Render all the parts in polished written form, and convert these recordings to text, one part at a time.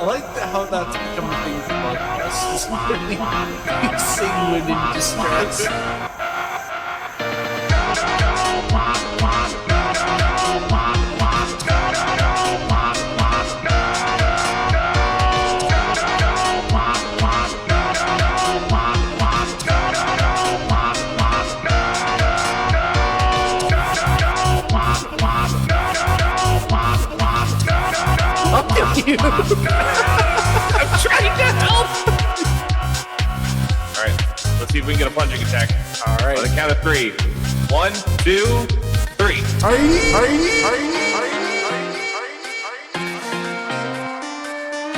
I like how that's become a thing for podcasts. You sing when in distress. You. I'm trying to help. All right, let's see if we can get a punching attack. All right. On the count of 3. 1, 2, 3.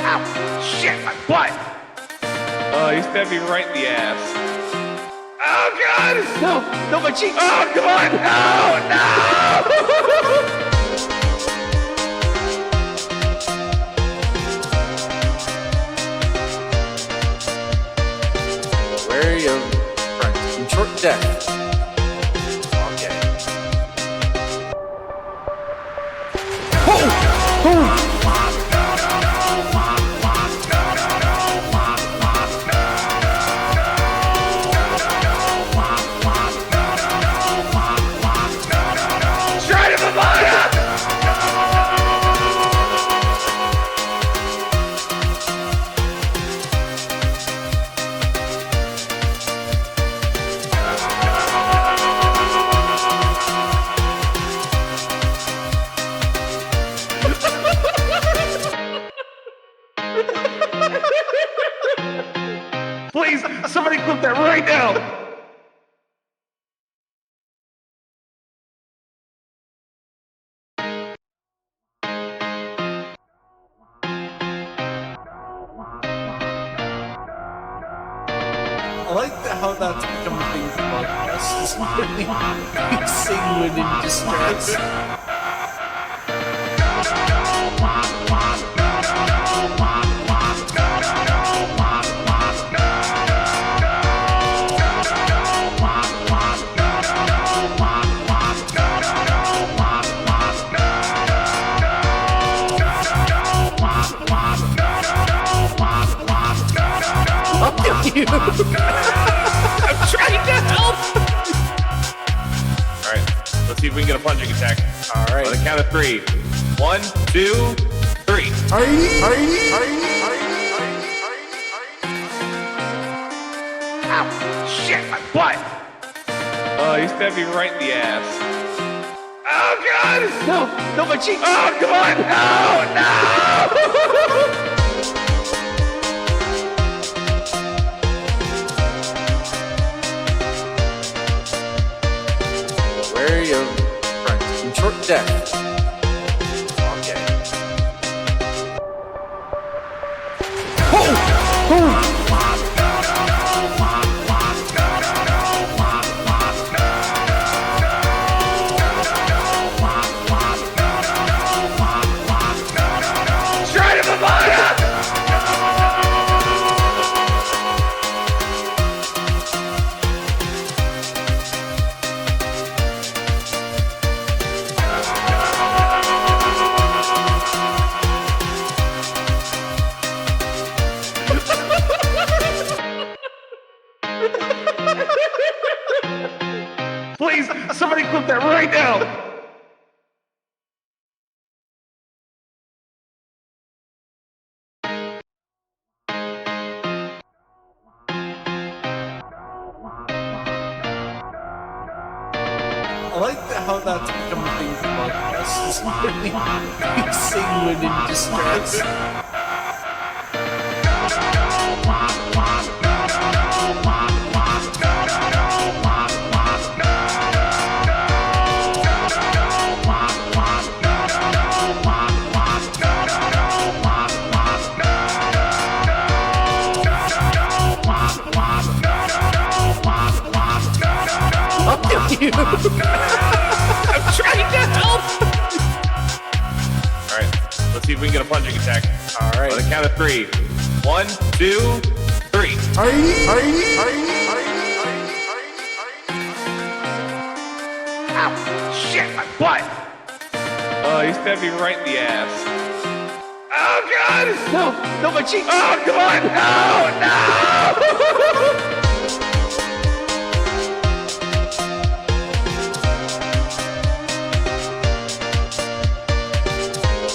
Ow! Shit, my butt! Oh, you stabbed me right in the ass. Oh God! No, my cheeks. Oh, come on! No! Wary of friends in short death. Okay. Try to Mamada! Please, somebody clip that right now! I like how that's become a thing for podcasts. You sing when in distress. You. I'm trying to help. All right, let's see if we can get a punching attack. All right. On the count of 3. 1, 2, 3. Ow! Shit, my butt! Oh, you stabbed me right in the ass. Oh God! No, my cheeks. Oh, come on! No! Wary of friends in short death. Okay. Try to Mamada! Please, somebody clip that right now! I like how that's become a thing for podcasts. You sing when in distress. You. I'm trying to help. All right, let's see if we can get a punching attack. All right. On the count of 3. 1, 2, 3. Ow! Shit, my butt! Oh, you stabbed me right in the ass. Oh God! No, no, my cheek! Oh, come on! No, no!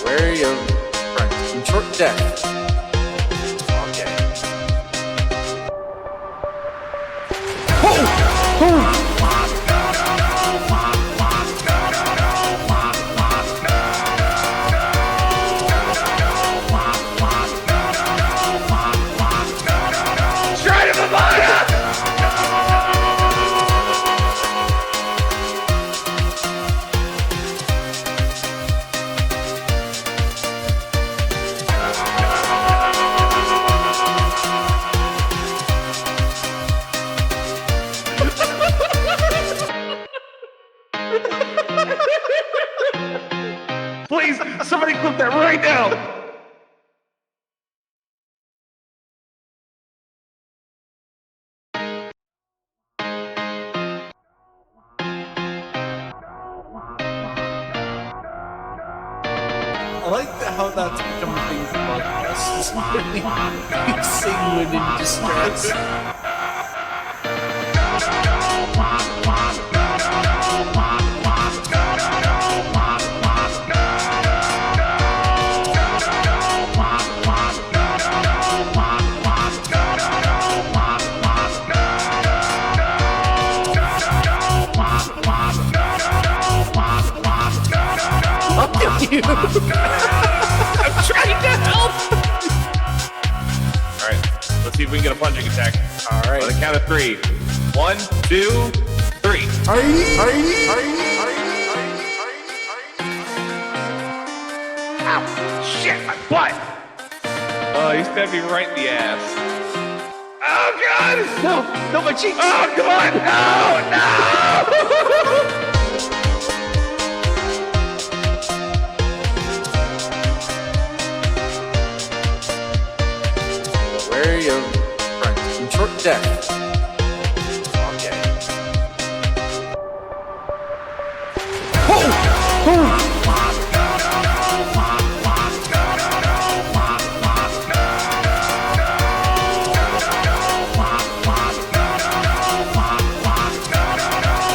Wary of front and short deck. Okay. Straight to the bottom! Please, somebody clip that right now! I like how that's become a thing for podcasts. Is literally you sing when in distress. I'll kill you. I'm trying to help. Alright, let's see if we can get a punching attack. All right. On the count of 3. 1, 2, 3. Ow! Shit! My butt! Oh, he stabbed me right in the ass. Oh God! No, no, my cheek! Oh, come on! No, no! Wary of front and short deck. Okay.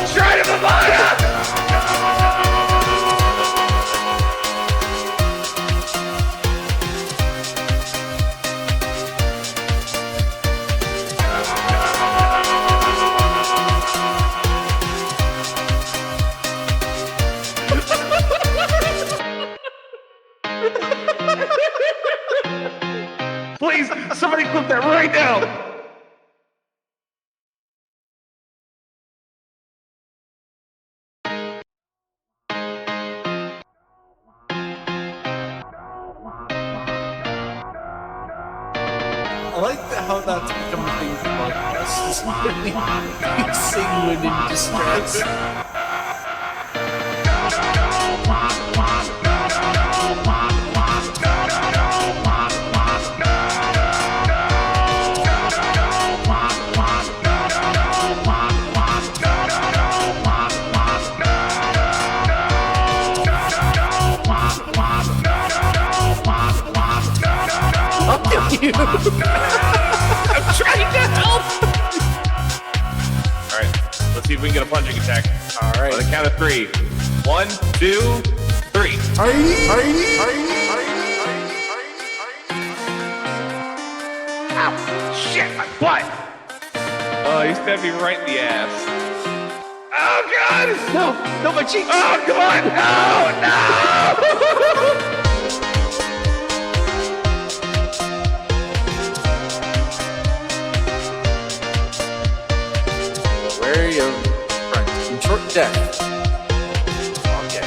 Straight to the bottom! Please, somebody clip that right now! I like how that's become a thing for podcasts. Is literally you sing when in distress. I'll kill you. I'm trying to help. Alright, let's see if we can get a punching attack. All On right. the count of 3. 1, 2, 3. Ow! Shit! My butt! Oh, he stabbed me right in the ass. Oh God! No, no, my cheek! Oh, come on! No, no! Wary of front and short deck. Okay.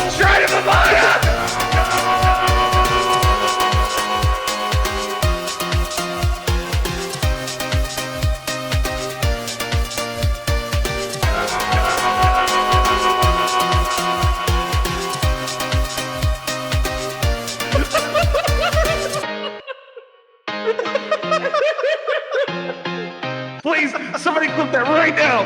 Straight to the bottom! Clip that right now.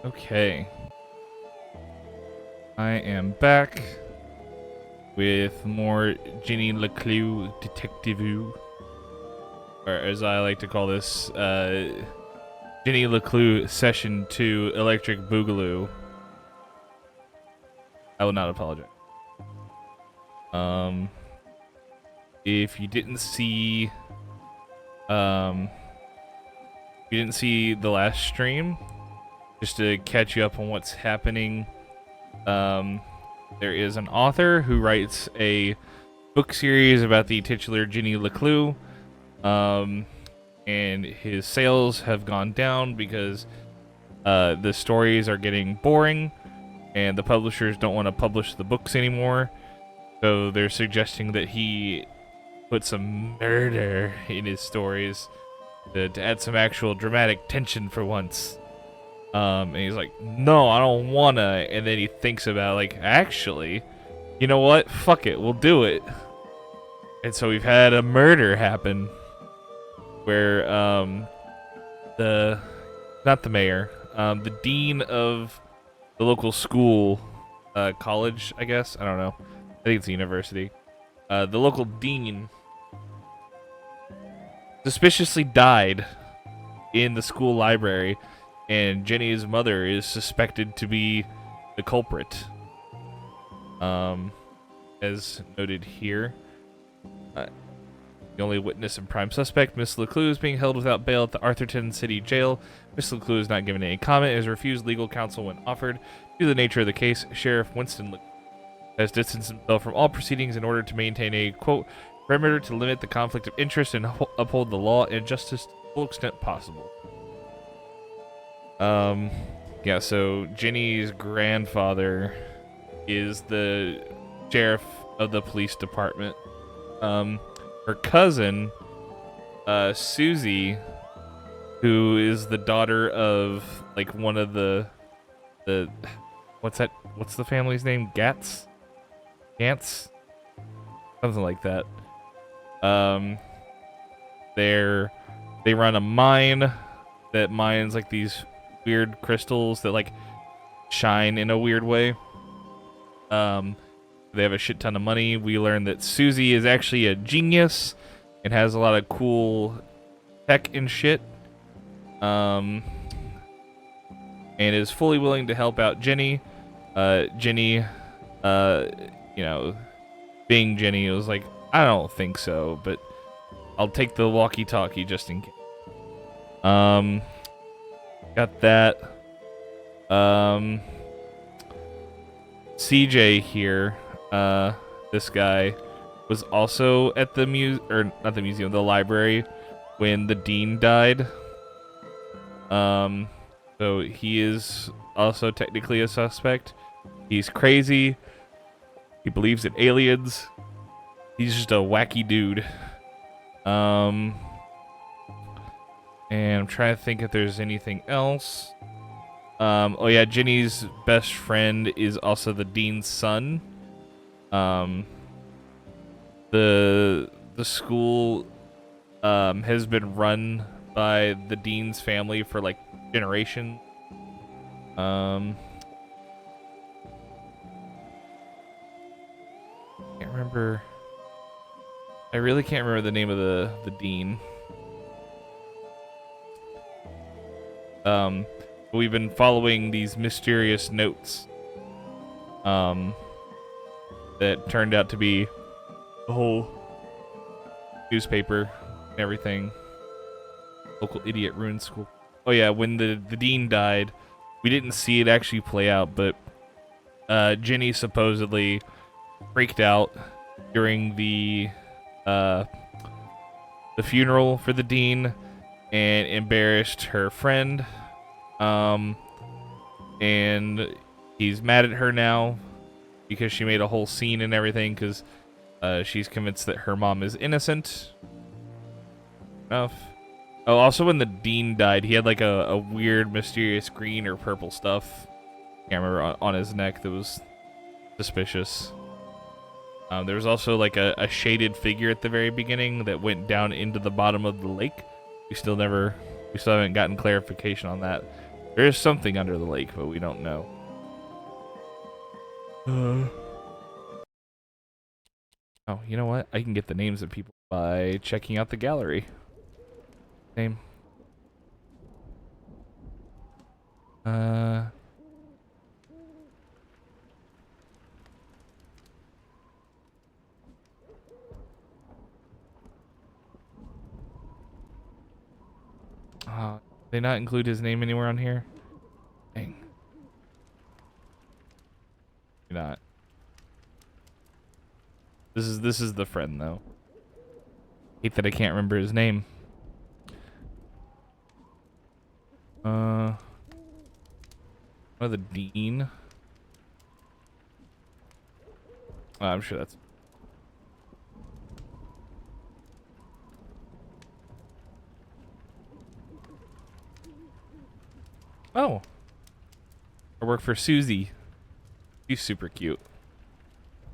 Okay. I am back with more Ginny LeClue Detective, or as I like to call this, Ginny LeClue Session 2 Electric Boogaloo. I will not apologize. If you didn't see, the last stream, just to catch you up on what's happening, there is an author who writes a book series about the titular Ginny LeClue, and his sales have gone down because the stories are getting boring and the publishers don't want to publish the books anymore, so they're suggesting that he put some murder in his stories to add some actual dramatic tension for once. And he's like, no, I don't wanna. And then he thinks about, like, actually, you know what? Fuck it, we'll do it. And so we've had a murder happen where, not the mayor, the dean of the local school, college, I guess? I don't know. I think it's a university. The local dean suspiciously died in the school library, and Jenny's mother is suspected to be the culprit. As noted here, the only witness and prime suspect, Miss LeClue, is being held without bail at the Arthurton City Jail. Miss LeClue is not given any comment and has refused legal counsel when offered. Due to the nature of the case, Sheriff Winston LeClue has distanced himself from all proceedings in order to maintain a, quote, perimeter to limit the conflict of interest and uphold the law and justice to the full extent possible. Yeah, so Ginny's grandfather is the sheriff of the police department. Her cousin, Susie, who is the daughter of, like, one of the what's the family's name? Gantz? Something like that. They run a mine that mines, like, these weird crystals that, like, shine in a weird way. They have a shit ton of money. We learn that Susie is actually a genius and has a lot of cool tech and shit. And is fully willing to help out Jenny. Jenny, you know, being Jenny, was like, I don't think so, but I'll take the walkie-talkie just in case. Got that. CJ here, this guy, was also at the the library when the dean died. So he is also technically a suspect. He's crazy. He believes in aliens. He's just a wacky dude. And I'm trying to think if there's anything else. Oh yeah, Ginny's best friend is also the dean's son. The school has been run by the dean's family for, like, generations. Can't remember. I really can't remember the name of the dean. We've been following these mysterious notes that turned out to be the whole newspaper and everything. Local idiot ruined school. Oh yeah, when the dean died, we didn't see it actually play out, but Ginny supposedly freaked out during the funeral for the dean and embarrassed her friend. And he's mad at her now because she made a whole scene and everything because she's convinced that her mom is innocent. Enough. Oh, also when the dean died, he had, like, a weird mysterious green or purple stuff camera on his neck that was suspicious. There was also like a shaded figure at the very beginning that went down into the bottom of the lake. We still haven't gotten clarification on that. There is something under the lake, but we don't know. Oh, you know what? I can get the names of people by checking out the gallery. Name. They not include his name anywhere on here? Dang. You're not. This is the friend though. Hate that I can't remember his name. One of the dean. Oh, I'm sure that's. Oh. I work for Susie. She's super cute.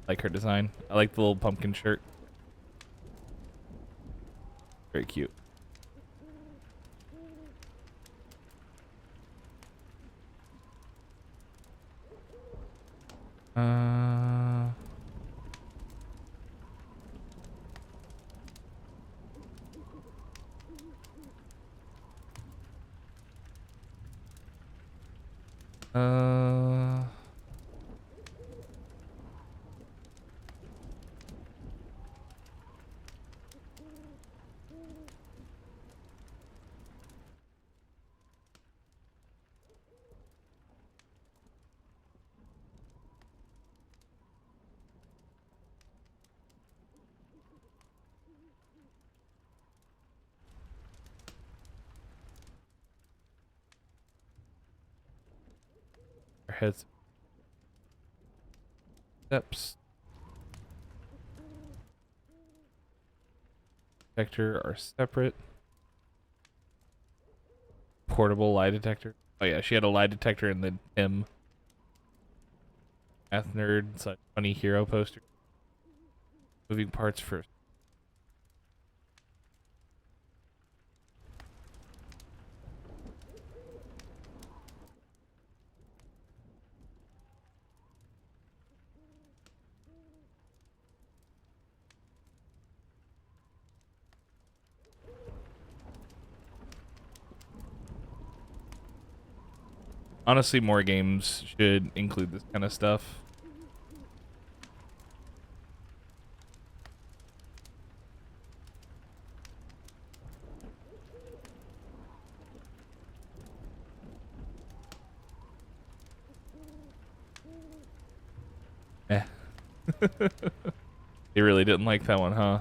I like her design. I like the little pumpkin shirt. Very cute. Our heads. Steps. Detector are separate. Portable lie detector. Oh yeah, she had a lie detector in the M. Math nerd. It's like funny hero poster. Moving parts first. Honestly, more games should include this kind of stuff. Eh. They really didn't like that one, huh?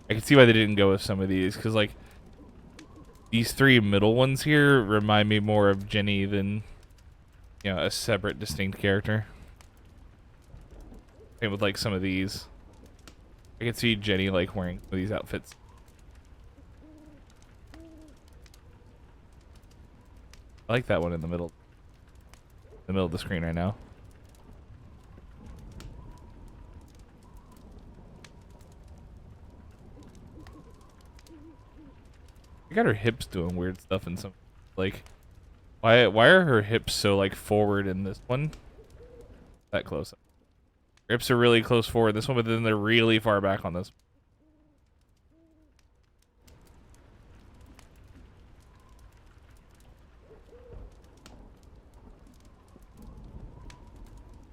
I can see why they didn't go with some of these, because like these three middle ones here remind me more of Jenny than, you know, a separate, distinct character. Same with like some of these. I can see Jenny like wearing some of these outfits. I like that one in the middle of the screen right now. I got her hips doing weird stuff in some, like, why are her hips so like forward in this one? That close up. Her hips are really close forward this one, but then they're really far back on this.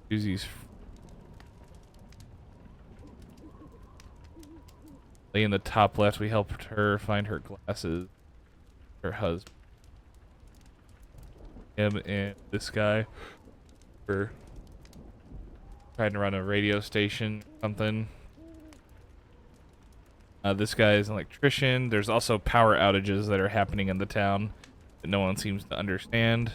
Susie's in the top left. We helped her find her glasses. Her husband. Him and this guy were trying to run a radio station or something. This guy is an electrician. There's also power outages that are happening in the town that no one seems to understand.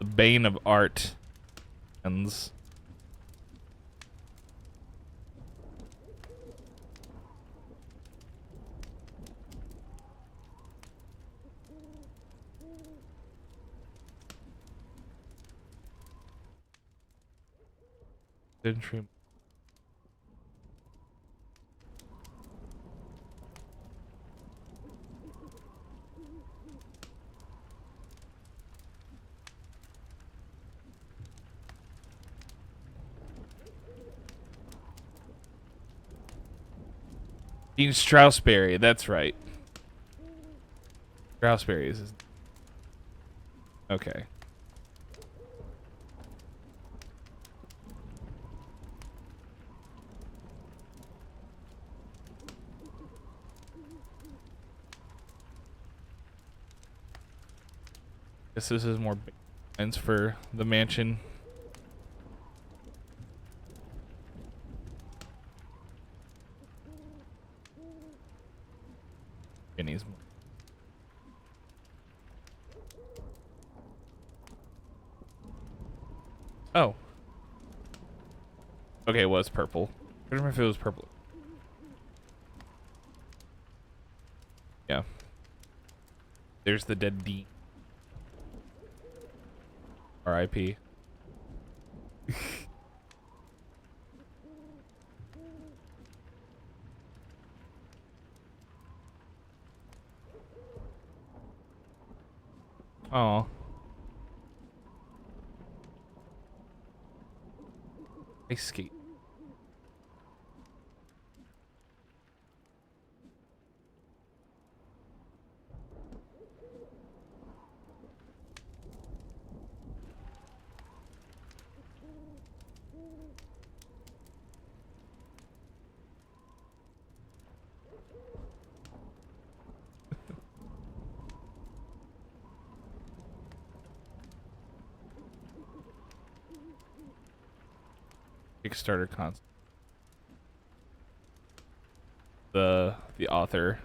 The bane of art ends. Century. Dean Straussberry, that's right. Straussberry is his... Okay. Guess this is more plans for the mansion. Jenny's. Oh. Okay, it was purple. I don't remember if it was purple. Yeah. There's the dead D. R.I.P. Oh. Ice skate. Kickstarter concept. The author.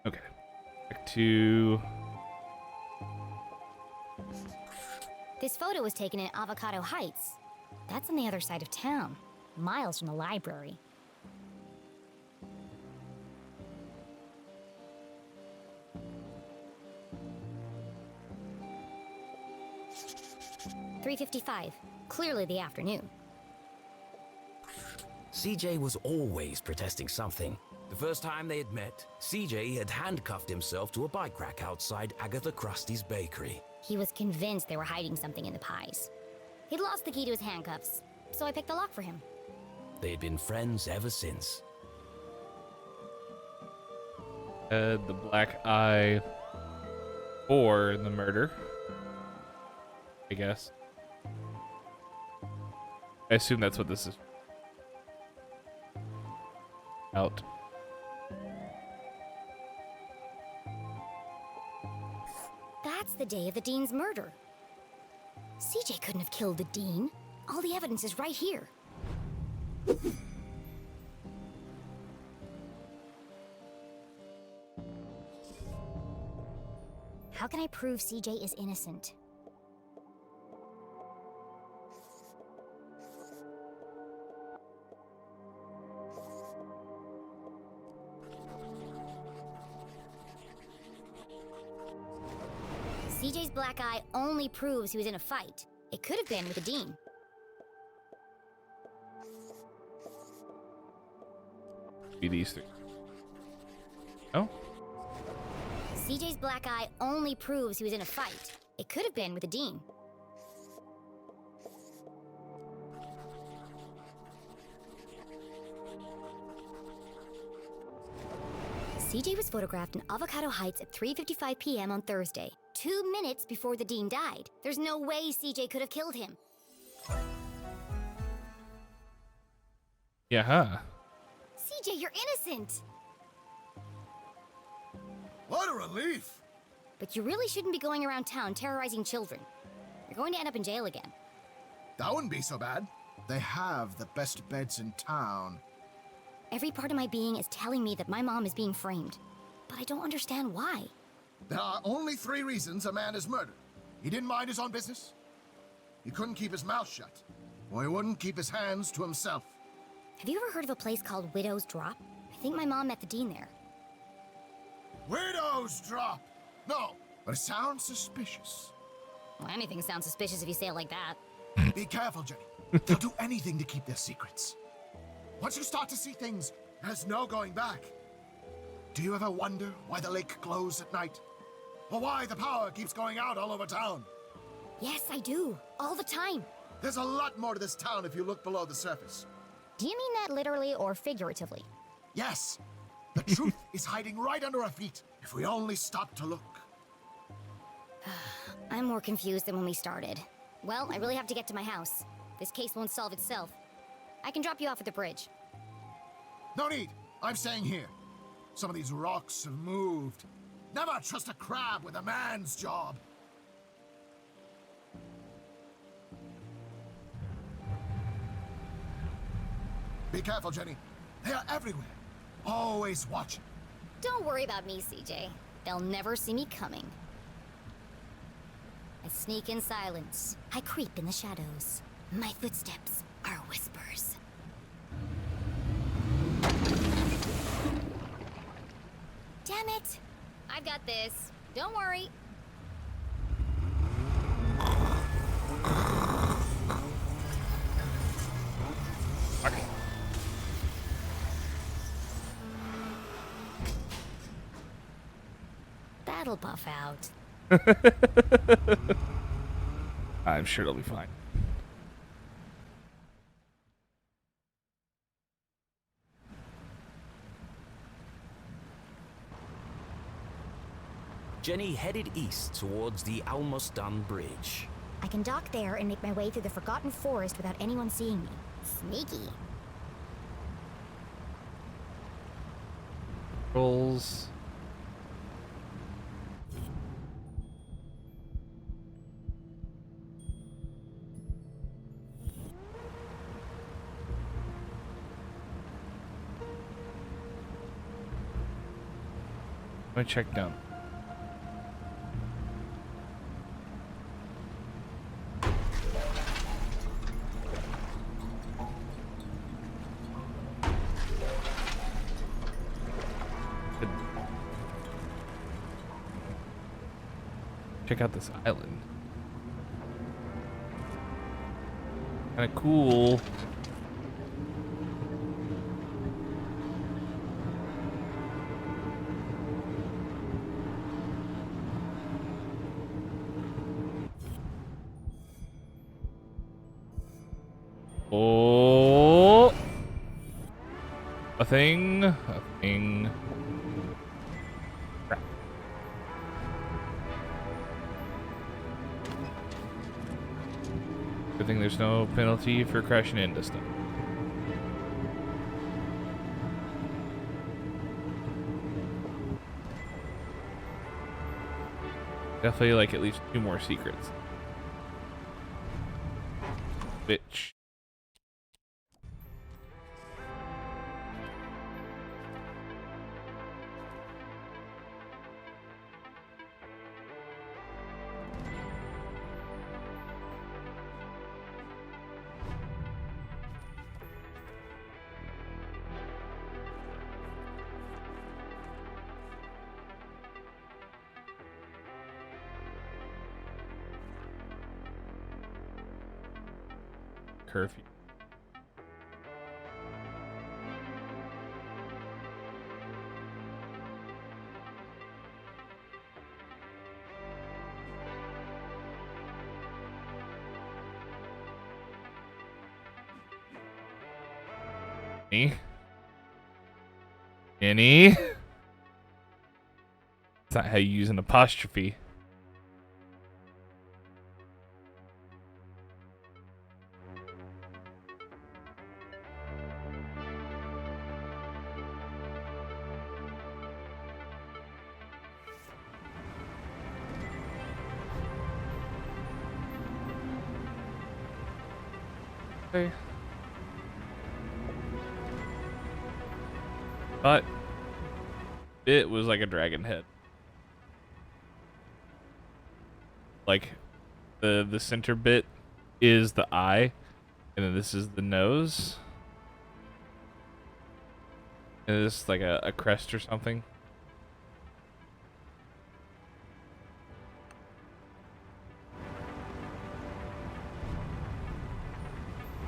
Okay. Back to This photo was taken in Avocado Heights. That's on the other side of town, miles from the library. "3:55, clearly the afternoon. CJ was always protesting something. The first time they had met, CJ had handcuffed himself to a bike rack outside Agatha Krusty's bakery. He was convinced they were hiding something in the pies. He'd lost the key to his handcuffs, so I picked the lock for him. They had been friends ever since. the black eye for the murder, I guess. I assume that's what this is. Out. That's the day of the Dean's murder. CJ couldn't have killed the Dean. All the evidence is right here. How can I prove CJ is innocent? CJ's black eye only proves he was in a fight. It could have been with the Dean. Be these three. Oh? CJ's black eye only proves he was in a fight. It could have been with the Dean. CJ was photographed in Avocado Heights at 3:55 p.m. on Thursday, 2 minutes before the Dean died. There's no way CJ could have killed him. Yeah, huh? CJ, you're innocent! What a relief! But you really shouldn't be going around town terrorizing children. You're going to end up in jail again. That wouldn't be so bad. They have the best beds in town. Every part of my being is telling me that my mom is being framed. But I don't understand why. There are only 3 reasons a man is murdered. He didn't mind his own business. He couldn't keep his mouth shut. Or he wouldn't keep his hands to himself. Have you ever heard of a place called Widow's Drop? I think my mom met the dean there. Widow's Drop! No, but it sounds suspicious. Well, anything sounds suspicious if you say it like that. Be careful, Jenny. They'll do anything to keep their secrets. Once you start to see things, there's no going back. Do you ever wonder why the lake glows at night? Or why the power keeps going out all over town? Yes, I do. All the time. There's a lot more to this town if you look below the surface. Do you mean that literally or figuratively? Yes, the truth is hiding right under our feet if we only stop to look. I'm more confused than when we started. Well, I really have to get to my house. This case won't solve itself. I can drop you off at the bridge. No need. I'm staying here. Some of these rocks have moved. Never trust a crab with a man's job. Be careful, Jenny. They are everywhere. Always watching. Don't worry about me, CJ. They'll never see me coming. I sneak in silence. I creep in the shadows. My footsteps are whispers. Damn it! I've got this. Don't worry. Okay. That'll buff out. I'm sure it'll be fine. Jenny headed east towards the Almustan Bridge. I can dock there and make my way through the Forgotten Forest without anyone seeing me. Sneaky. Rolls. Let me check down. Good. Check out this island. Kinda cool. Oh, a thing. Crap. Good thing there's no penalty for crashing into stuff. Definitely like at least 2 more secrets. Bitch. Curfew. Any? That's not how you use an apostrophe. Okay. But it was like a dragon head. like the center bit is the eye, and then this is the nose. And this is like a crest or something.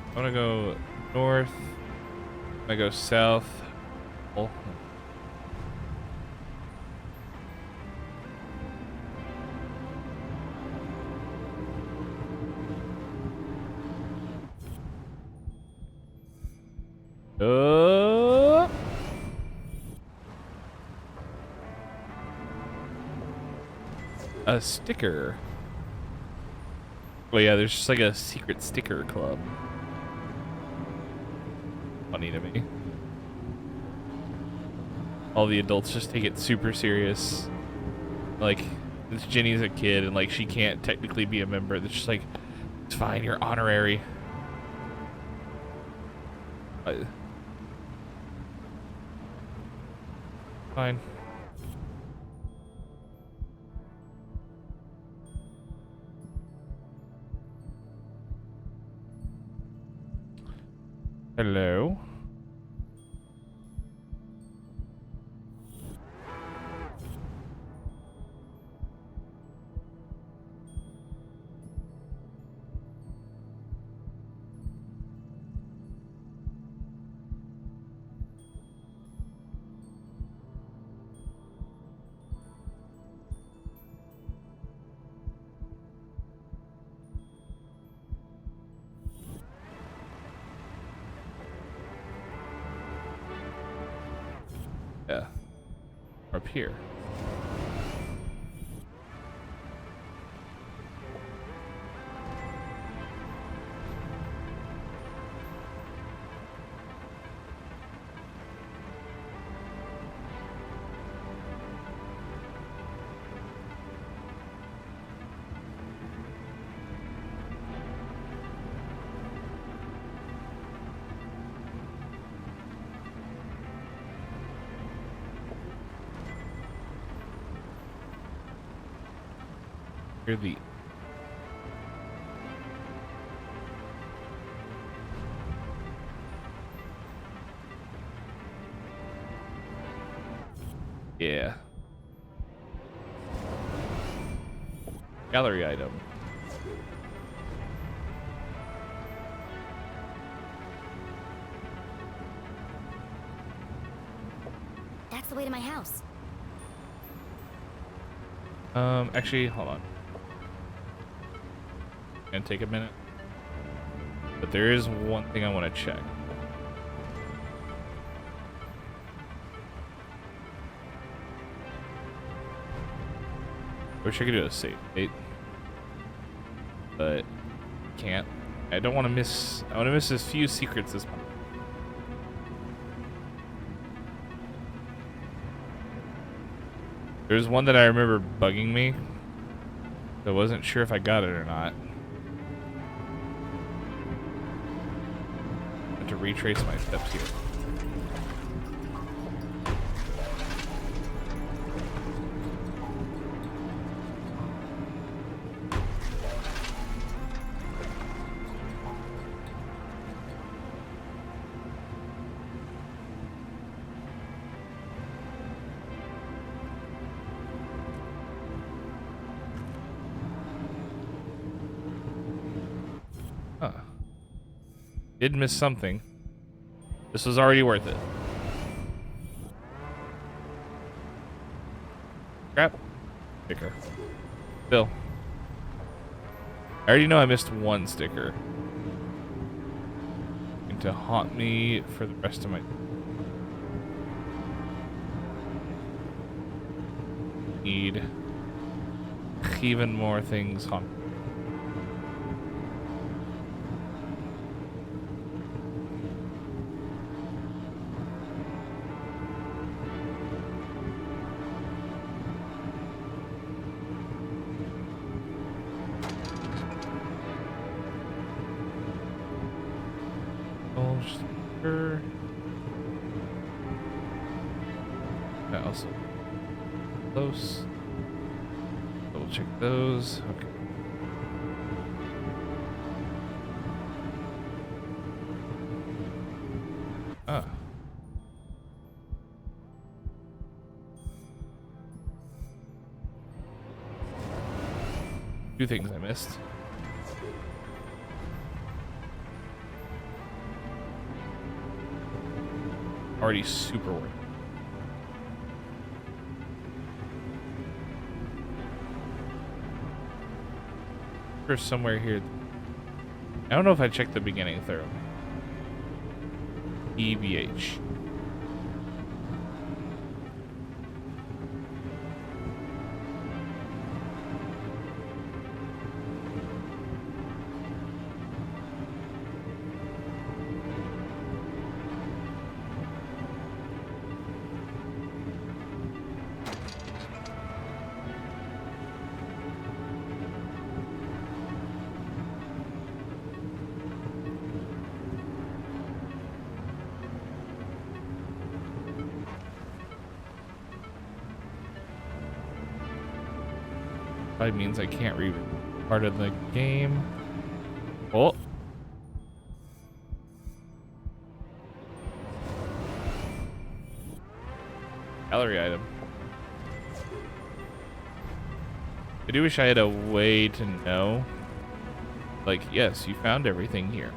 I'm gonna go north. I'm gonna go south. Oh. A sticker. Oh yeah, there's just like a secret sticker club. Funny to me. All the adults just take it super serious. Like, this Jenny's a kid and like she can't technically be a member. It's just like, it's fine, you're honorary. Fine. Hello. Yeah. Up here. You're the yeah. Gallery item. That's the way to my house. Actually, hold on. Gonna take a minute. But there is one thing I want to check. I wish I could do a save date, but can't. I don't want to miss. I want to miss as few secrets as possible. There's one that I remember bugging me. I wasn't sure if I got it or not. I have to retrace my steps here. Huh. Did miss something. This was already worth it. Crap. Sticker. Still. I already know I missed one sticker. And to haunt me for the rest of my... Need even more things haunt. Sticker. That also close. Double check those. Okay. Ah. Two things I missed. Already super worried. There's somewhere here. I don't know if I checked the beginning thoroughly. EBH. Probably means I can't read part of the game. Oh. Gallery item. I do wish I had a way to know. Like, yes, you found everything here.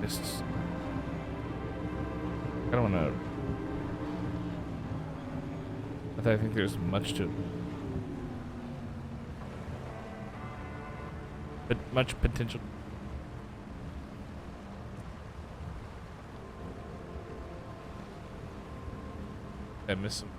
Just, I don't want to. I think there's much to, but much potential. I miss some.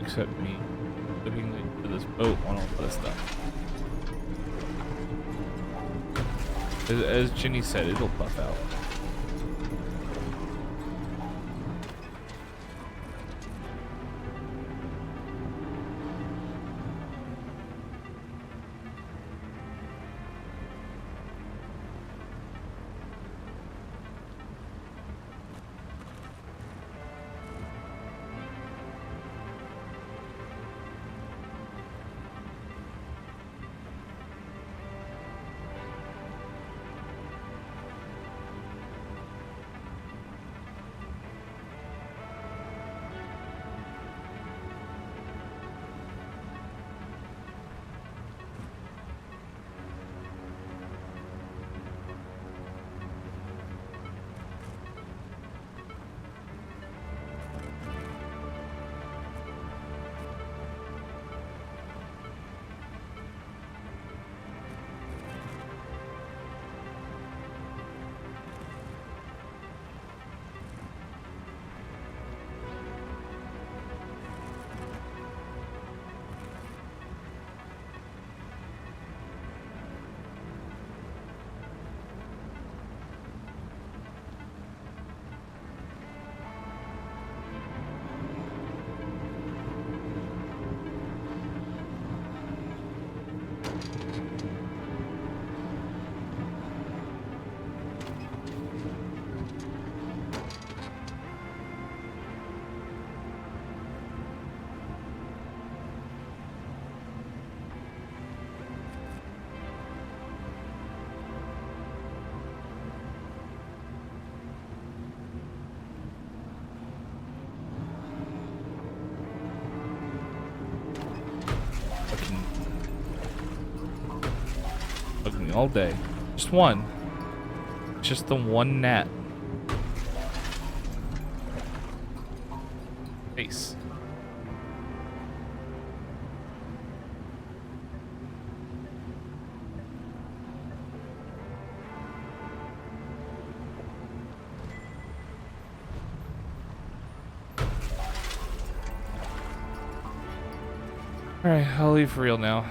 Except me living to this boat on all this stuff. As Jenny said, it'll buff out. Bug me all day. Just one. Just the one gnat. Face. Alright, I'll leave for real now.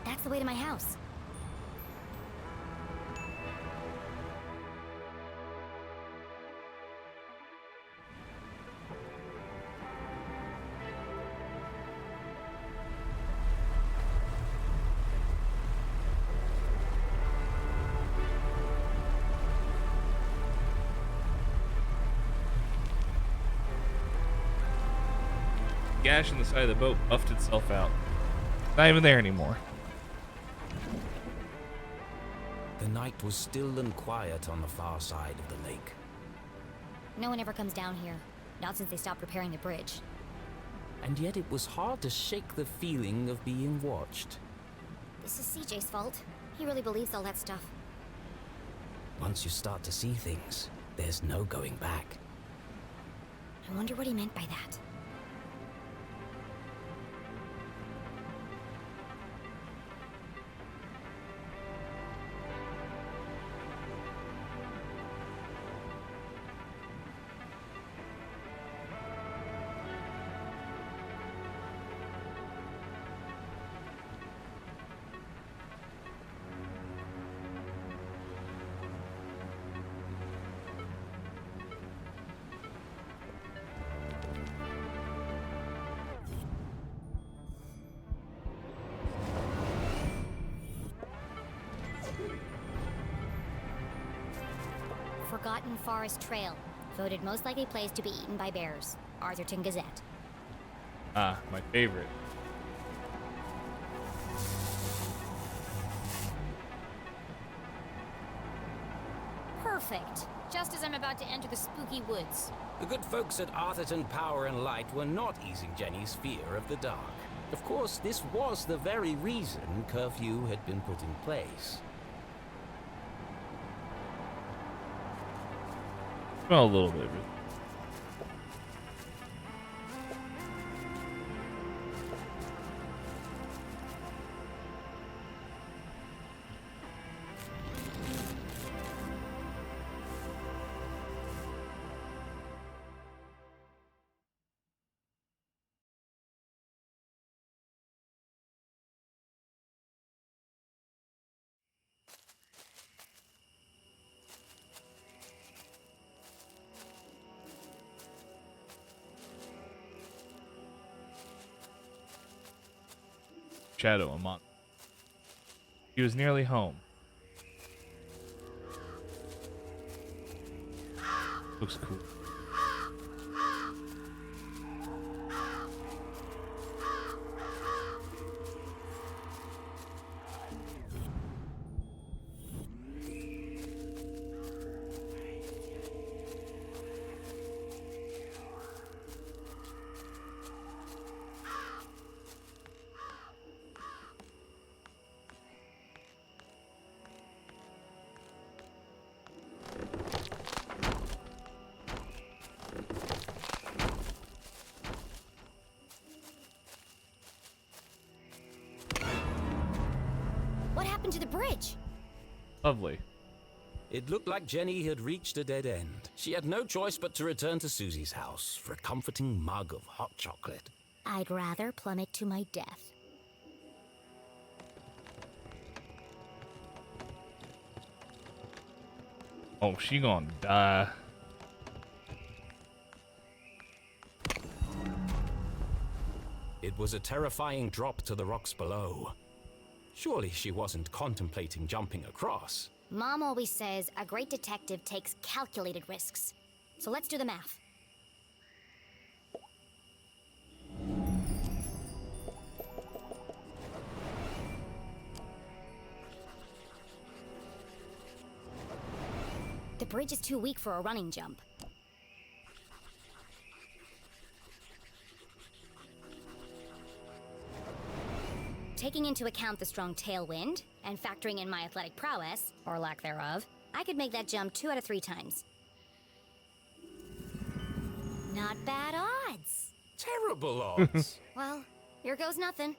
That's the way to my house. Gash in the side of the boat buffed itself out. Not even there anymore. The night was still and quiet on the far side of the lake. No one ever comes down here. Not since they stopped repairing the bridge. And yet it was hard to shake the feeling of being watched. This is CJ's fault. He really believes all that stuff. Once you start to see things, there's no going back. I wonder what he meant by that. Forgotten Forest Trail. Voted most likely place to be eaten by bears. Arthurton Gazette. Ah, my favorite. Perfect. Just as I'm about to enter the spooky woods. The good folks at Arthurton Power and Light were not easing Jenny's fear of the dark. Of course, this was the very reason curfew had been put in place. Smell a little bit. Shadow a month. He was nearly home. Looks cool. What happened to the bridge? Lovely. It looked like Jenny had reached a dead end. She had no choice but to return to Susie's house for a comforting mug of hot chocolate. I'd rather plummet to my death. Oh, she gonna die. It was a terrifying drop to the rocks below. Surely she wasn't contemplating jumping across. Mom always says a great detective takes calculated risks. So let's do the math. The bridge is too weak for a running jump. taking into account the strong tailwind and factoring in my athletic prowess, or lack thereof, I could make that jump 2 out of 3 times. Not bad odds. Terrible odds. Well, here goes nothing.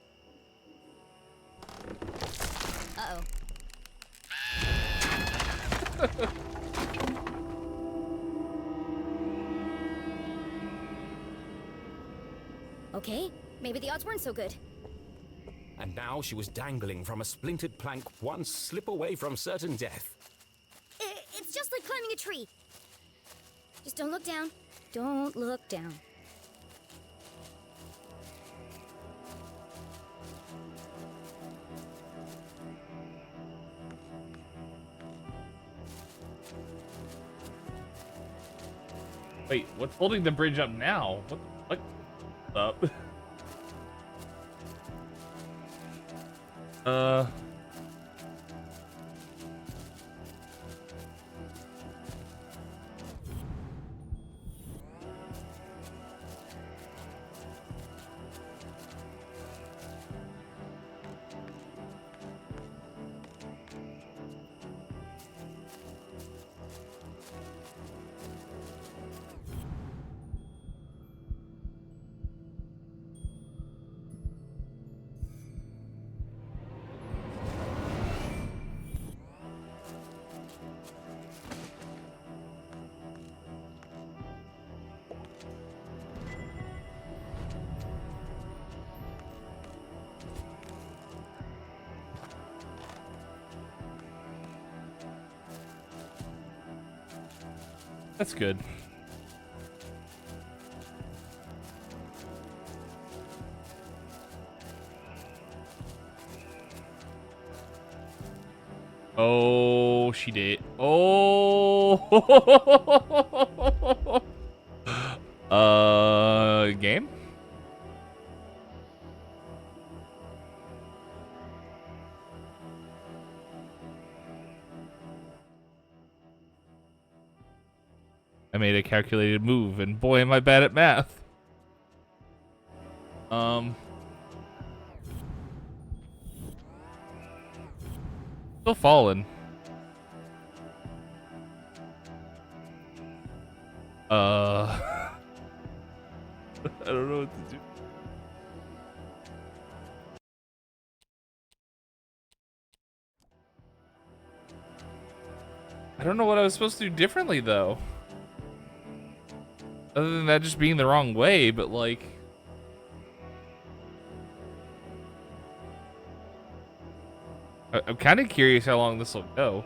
Uh-oh. Okay, maybe the odds weren't so good. And now she was dangling from a splintered plank, one slip away from certain death. It's just like climbing a tree. Just don't look down. Don't look down. Wait, what's holding the bridge up now? What up? That's good. Oh, she did. Oh. Game? I made a calculated move, and boy, am I bad at math. Still falling. I don't know what to do. I don't know what I was supposed to do differently, though. Other than that just being the wrong way, but like... I'm kind of curious how long this will go.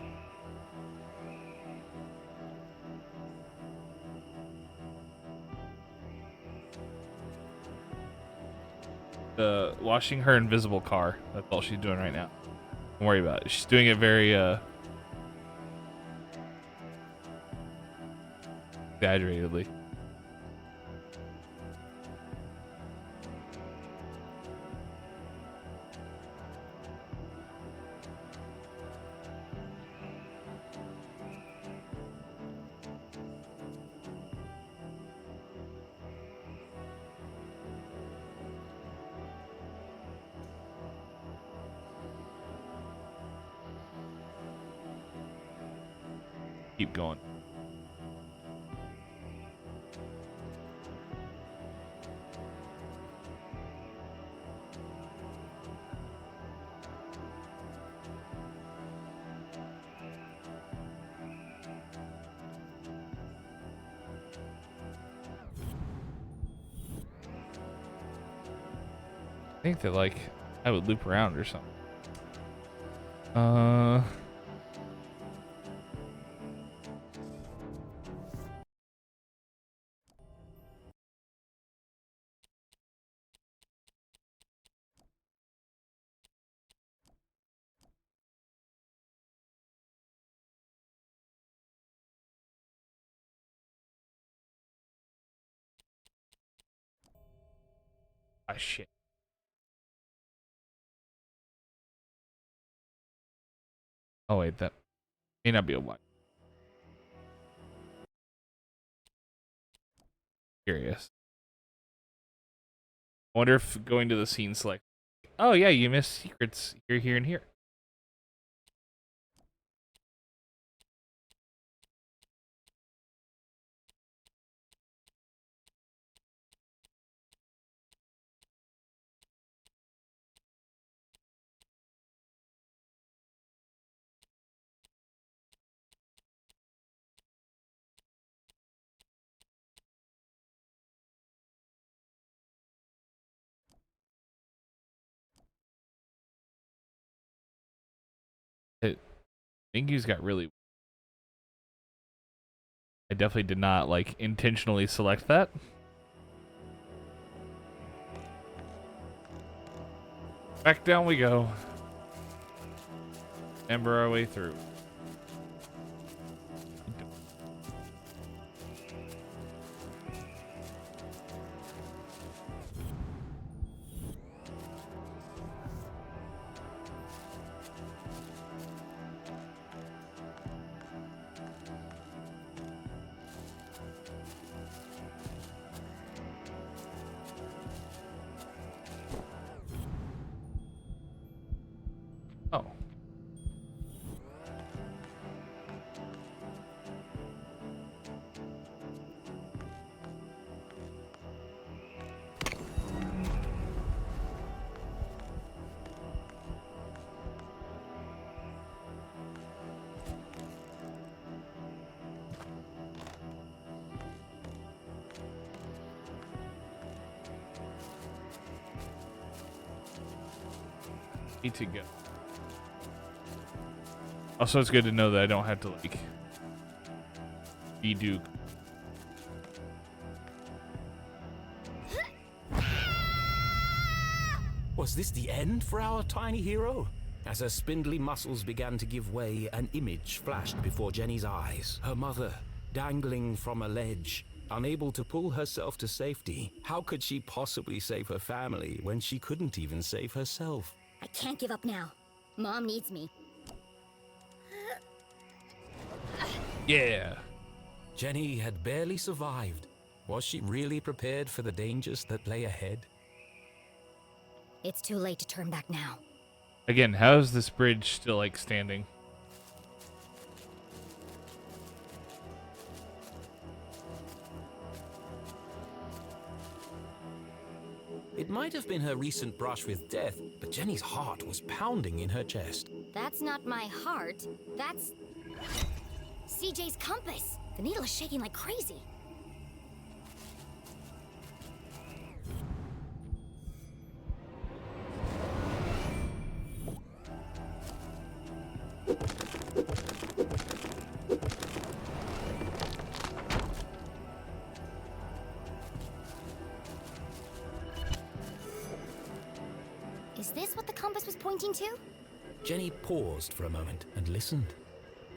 Washing her invisible car. That's all she's doing right now. Don't worry about it. She's doing it very, exaggeratedly. Keep going. I think that like I would loop around or something. Ah, shit. Oh wait, that may not be a one. Curious. I wonder if going to the scene select oh yeah, you missed secrets here, here, and here. Mingyu's got really. I definitely did not like intentionally select that. Back down we go. Ember our way through. Oh. Need to go. Also, it's good to know that I don't have to, like, be Duke. Was this the end for our tiny hero? As her spindly muscles began to give way, an image flashed before Jenny's eyes. Her mother, dangling from a ledge, unable to pull herself to safety. How could she possibly save her family when she couldn't even save herself? I can't give up now. Mom needs me. Yeah. Jenny had barely survived. Was she really prepared for the dangers that lay ahead? It's too late to turn back now. Again, how is this bridge still, like, standing? It might have been her recent brush with death, but Jenny's heart was pounding in her chest. That's not my heart. That's CJ's compass. The needle is shaking like crazy. Is this what the compass was pointing to? Jenny paused for a moment and listened.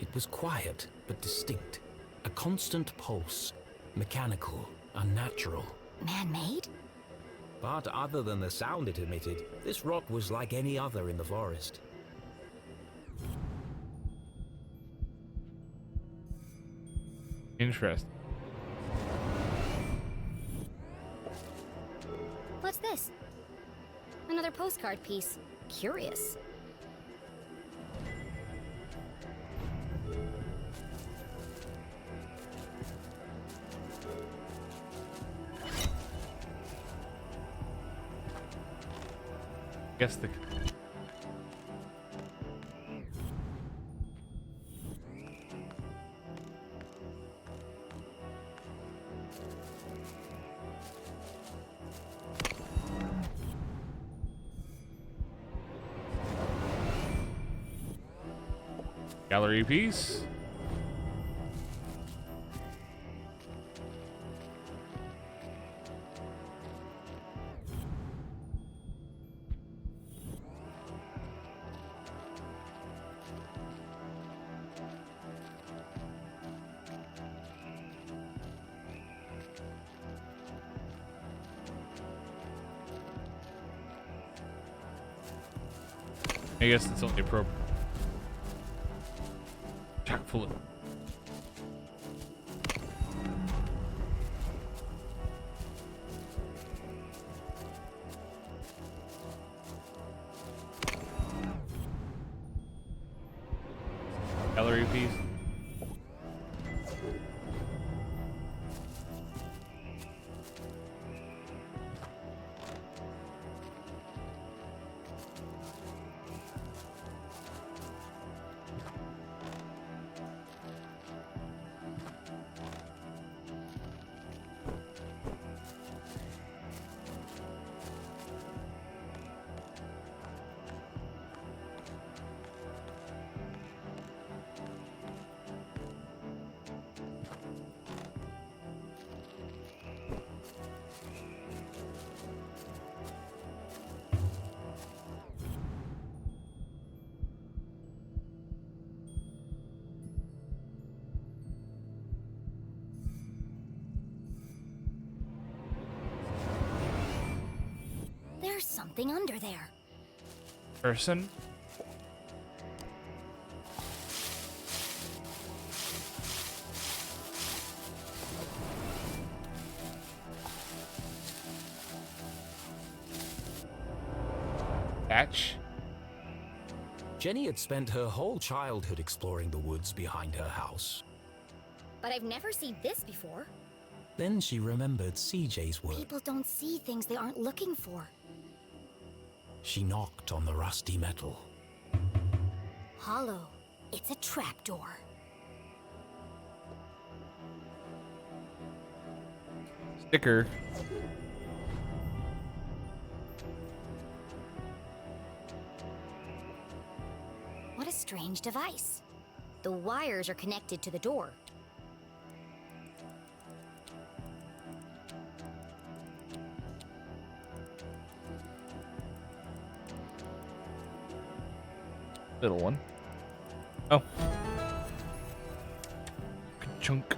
It was quiet but distinct. A constant pulse. Mechanical, unnatural. Man-made? But other than the sound it emitted, this rock was like any other in the forest. Interesting. What's this? Another postcard piece. Curious. Guess the. Gallery piece. I guess it's only appropriate. Chock full of. cutlery piece. There's something under there. Person. Hatch. Jenny had spent her whole childhood exploring the woods behind her house. But I've never seen this before. Then she remembered CJ's work. People don't see things they aren't looking for. She knocked on the rusty metal. Hollow. It's a trapdoor. Sticker. What a strange device. The wires are connected to the door. Little one. Oh. Chunk.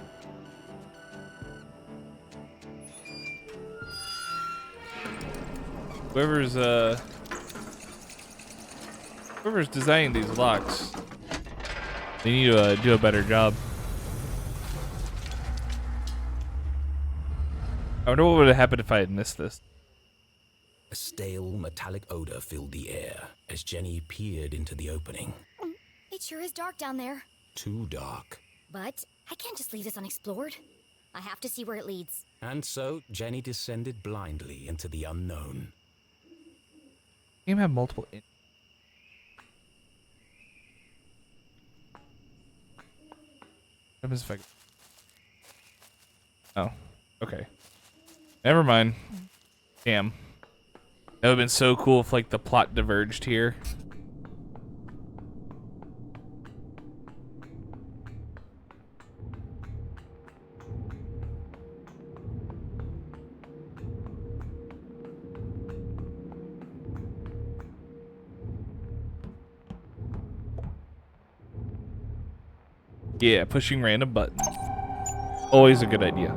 Whoever's designing these locks, they need to do a better job. I wonder what would have happened if I had missed this. A stale, metallic odor filled the air as Jenny peered into the opening. It sure is dark down there. Too dark. But I can't just leave this unexplored. I have to see where it leads. And so Jenny descended blindly into the unknown. Game have multiple. What happens if I? Oh, okay. Never mind. Damn. That would have been so cool if like the plot diverged here. Yeah, pushing random buttons. Always a good idea.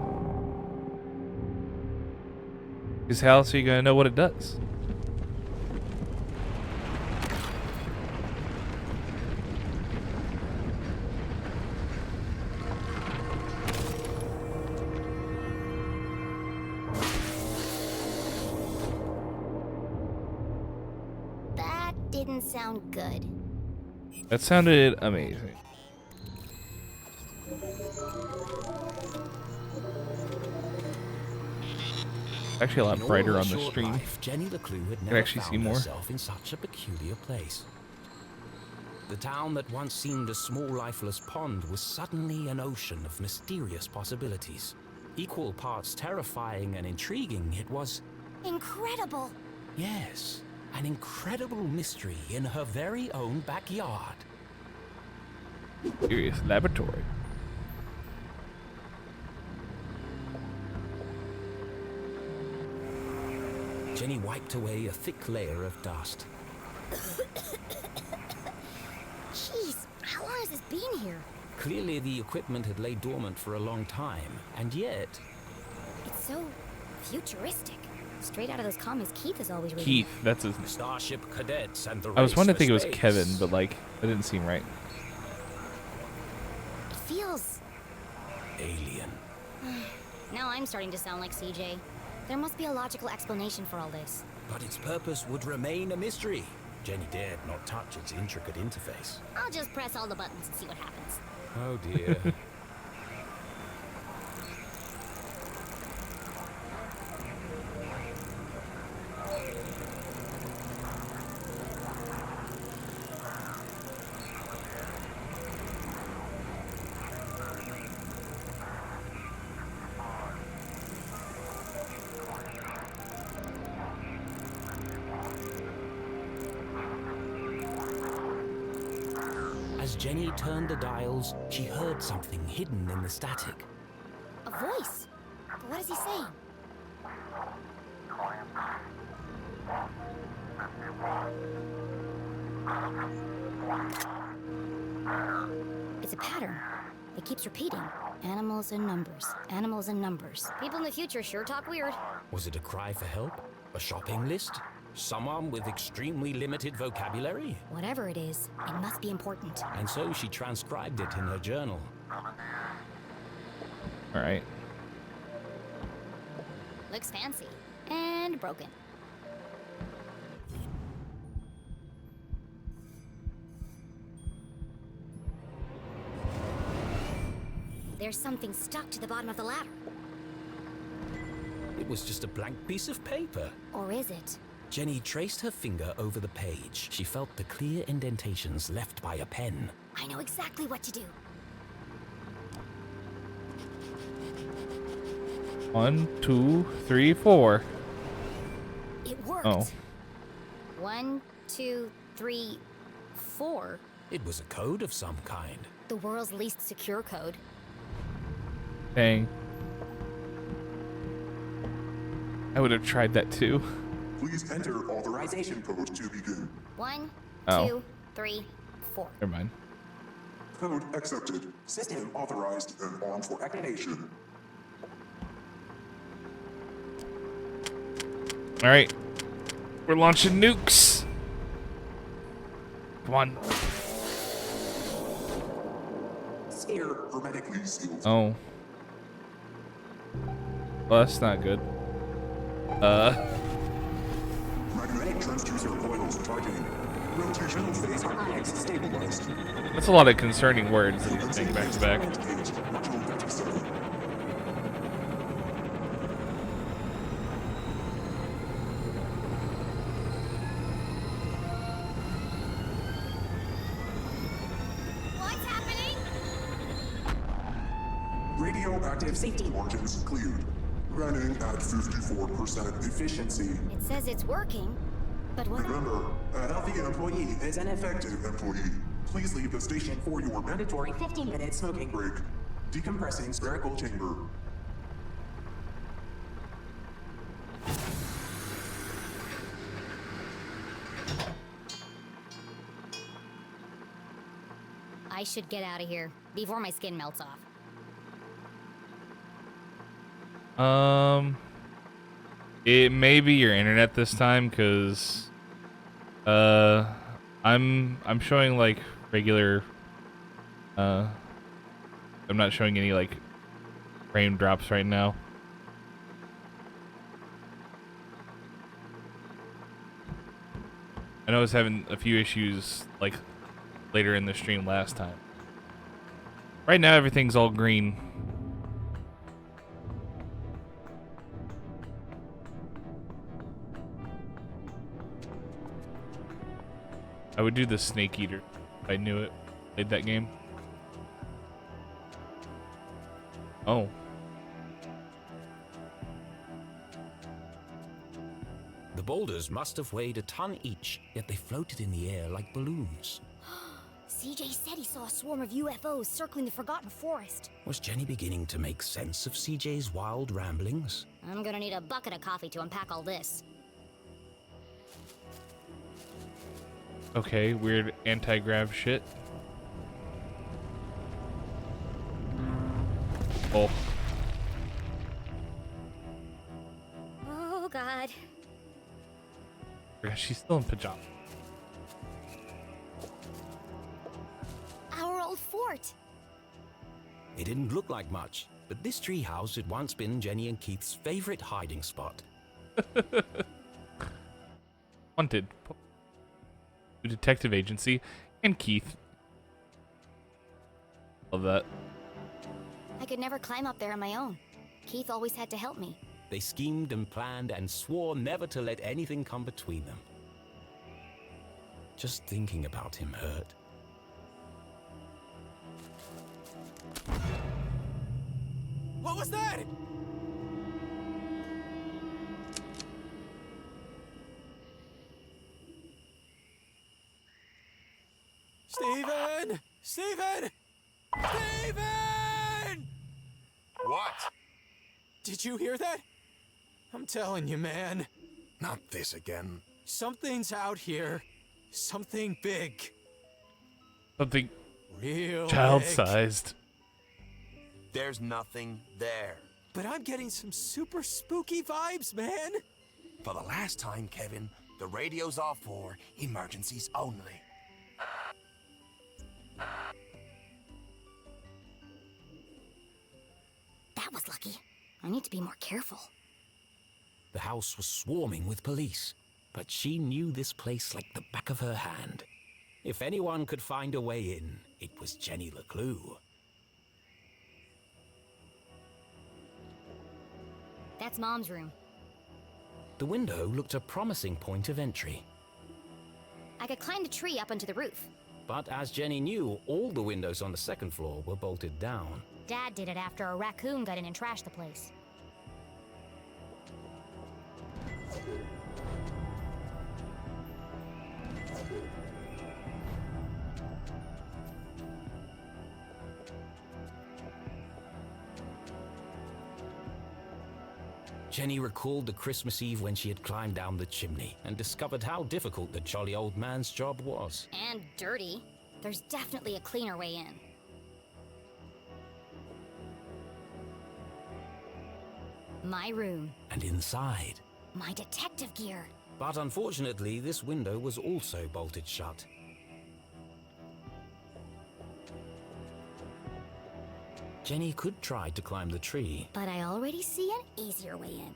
Because how else are you going to know what it does? That didn't sound good. That sounded amazing. Actually, a lot In brighter all on her the short stream. life, Jenny LeClue had Can never actually see found more. herself in such a peculiar place. The town that once seemed a small, lifeless pond was suddenly an ocean of mysterious possibilities. Equal parts terrifying and intriguing, it was, Incredible! yes, an incredible mystery in her very own backyard. Serious laboratory. Jenny wiped away a thick layer of dust. Jeez, how long has this been here? Clearly the equipment had laid dormant for a long time, and yet It's so futuristic. Straight out of those comics Keith is always reading. Keith, that's his name. Starship Cadets and the I was race wanting to for think it was space. Kevin, but like, that didn't seem right. It feels... Alien. Now I'm starting to sound like CJ. There must be a logical explanation for all this. But its purpose would remain a mystery. Jenny dared not touch its intricate interface. I'll just press all the buttons and see what happens. Oh dear. As Jenny turned the dials, she heard something hidden in the static. A voice? But what is he saying? It's a pattern. It keeps repeating. Animals and numbers. Animals and numbers. People in the future sure talk weird. Was it a cry for help? A shopping list? Someone with extremely limited vocabulary? Whatever it is, it must be important. And so she transcribed it in her journal. All right. Looks fancy. And broken. There's something stuck to the bottom of the ladder. It was just a blank piece of paper. Or is it? Jenny traced her finger over the page. She felt the clear indentations left by a pen. I know exactly what to do. 1, 2, 3, 4. It worked. Oh. 1, 2, 3, 4. It was a code of some kind. The world's least secure code. Dang. I would have tried that too. Please enter authorization code to begin. 1, Oh. 2, 3, 4. Never mind. Code accepted. System authorized and on for activation. All right. We're launching nukes. Come on. Sphere hermetically sealed. Oh. Well, that's not good. Magnetic transducer coils targeting. Rotational phase RPX stabilized. That's a lot of concerning words that he's saying back to back. Module 57. What's happening? Radioactive safety margins cleared. Running at 54% efficiency. It says it's working, but what? Remember, a healthy employee is an effective employee. Please leave the station for your mandatory 15-minute smoking break. Decompressing spherical chamber. I should get out of here before my skin melts off. It may be your internet this time, cause I'm showing like regular. I'm not showing any like frame drops right now. I know I was having a few issues like later in the stream last time. Right now everything's all green. I would do the Snake Eater if I knew it. Played that game. Oh. The boulders must have weighed a ton each, yet they floated in the air like balloons. CJ said he saw a swarm of UFOs circling the Forgotten Forest. Was Jenny beginning to make sense of CJ's wild ramblings? I'm gonna need a bucket of coffee to unpack all this. Okay, weird anti-grav shit. Oh. Oh, God. She's still in pajamas. Our old fort. It didn't look like much, but this treehouse had once been Jenny and Keith's favorite hiding spot. Wanted. detective agency, and Keith. Love that. I could never climb up there on my own. Keith always had to help me. They schemed and planned and swore never to let anything come between them. Just thinking about him hurt. What was that? Steven! Steven! Steven! What? Did you hear that? I'm telling you, man. Not this again. Something's out here. Something big. Something Real big. child-sized. There's nothing there. But I'm getting some super spooky vibes, man. For the last time, Kevin, the radios are for emergencies only. That was lucky. I need to be more careful. The house was swarming with police, but she knew this place like the back of her hand. If anyone could find a way in, it was Jenny LeClue. That's Mom's room. The window looked a promising point of entry. I could climb the tree up onto the roof. But as Jenny knew, all the windows on the second floor were bolted down. Dad did it after a raccoon got in and trashed the place. Jenny recalled the Christmas Eve when she had climbed down the chimney and discovered how difficult the jolly old man's job was. And dirty. There's definitely a cleaner way in. My room. And inside. My detective gear. But unfortunately, this window was also bolted shut. Jenny could try to climb the tree. But I already see an easier way in.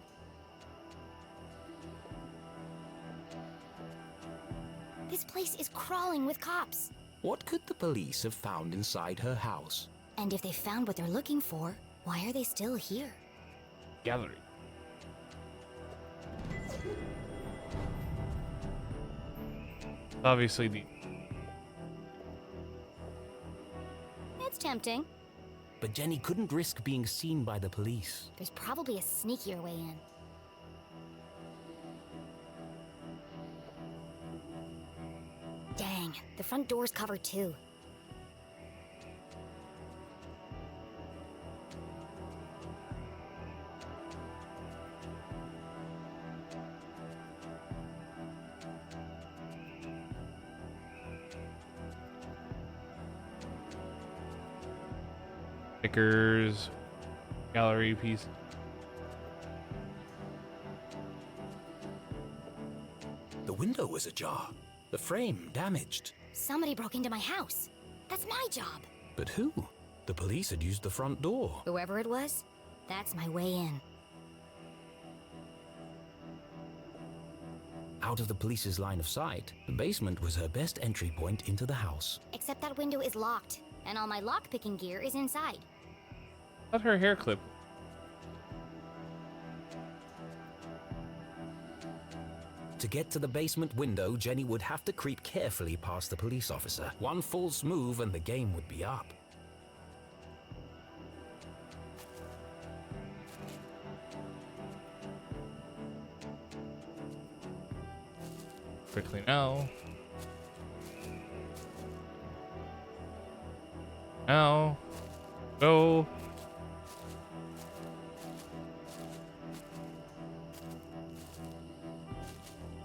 This place is crawling with cops. What could the police have found inside her house? And if they found what they're looking for, why are they still here? Gallery. Obviously, the It's tempting. But Jenny couldn't risk being seen by the police. There's probably a sneakier way in. Dang, the front door's covered too. stickers, gallery piece. The window was ajar. The frame damaged. Somebody broke into my house. That's my job. But who? The police had used the front door. Whoever it was, that's my way in. Out of the police's line of sight, the basement was her best entry point into the house. Except that window is locked, and all my lockpicking gear is inside. Not her hair clip. To get to the basement window, Jenny would have to creep carefully past the police officer. One false move and the game would be up. Quickly now. Now. Go.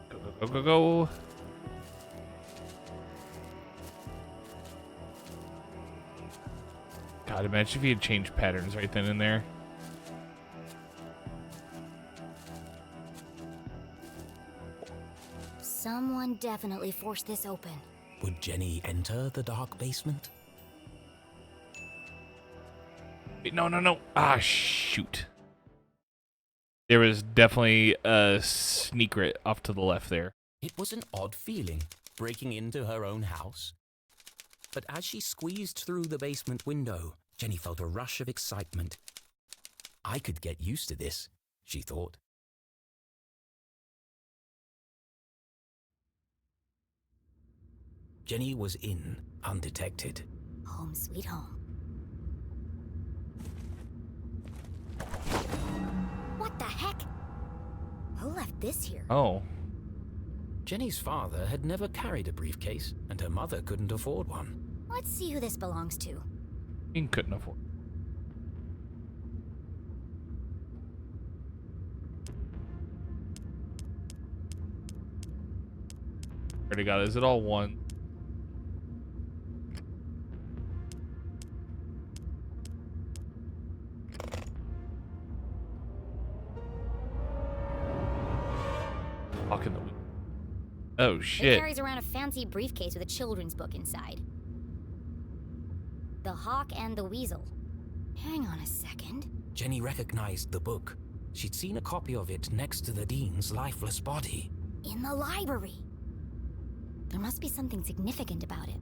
Go, go, go, go, go. God, imagine if he had changed patterns right then and there. Someone definitely forced this open. Would Jenny enter the dark basement? Wait, no, no, no. Ah, shoot. There was definitely a secret off to the left there. It was an odd feeling. breaking into her own house. But as she squeezed through the basement window, Jenny felt a rush of excitement. I could get used to this, she thought. Jenny was in, undetected. Home sweet home. What the heck? Who left this here? Oh. Jenny's father had never carried a briefcase, and her mother couldn't afford one. Let's see who this belongs to. He couldn't afford. Already got it. Is it all one? Fucking the week. Oh It shit. carries around a fancy briefcase with a children's book inside. The Hawk and the Weasel. Hang on a second. Jenny recognized the book. She'd seen a copy of it next to the dean's lifeless body. In the library. There must be something significant about it.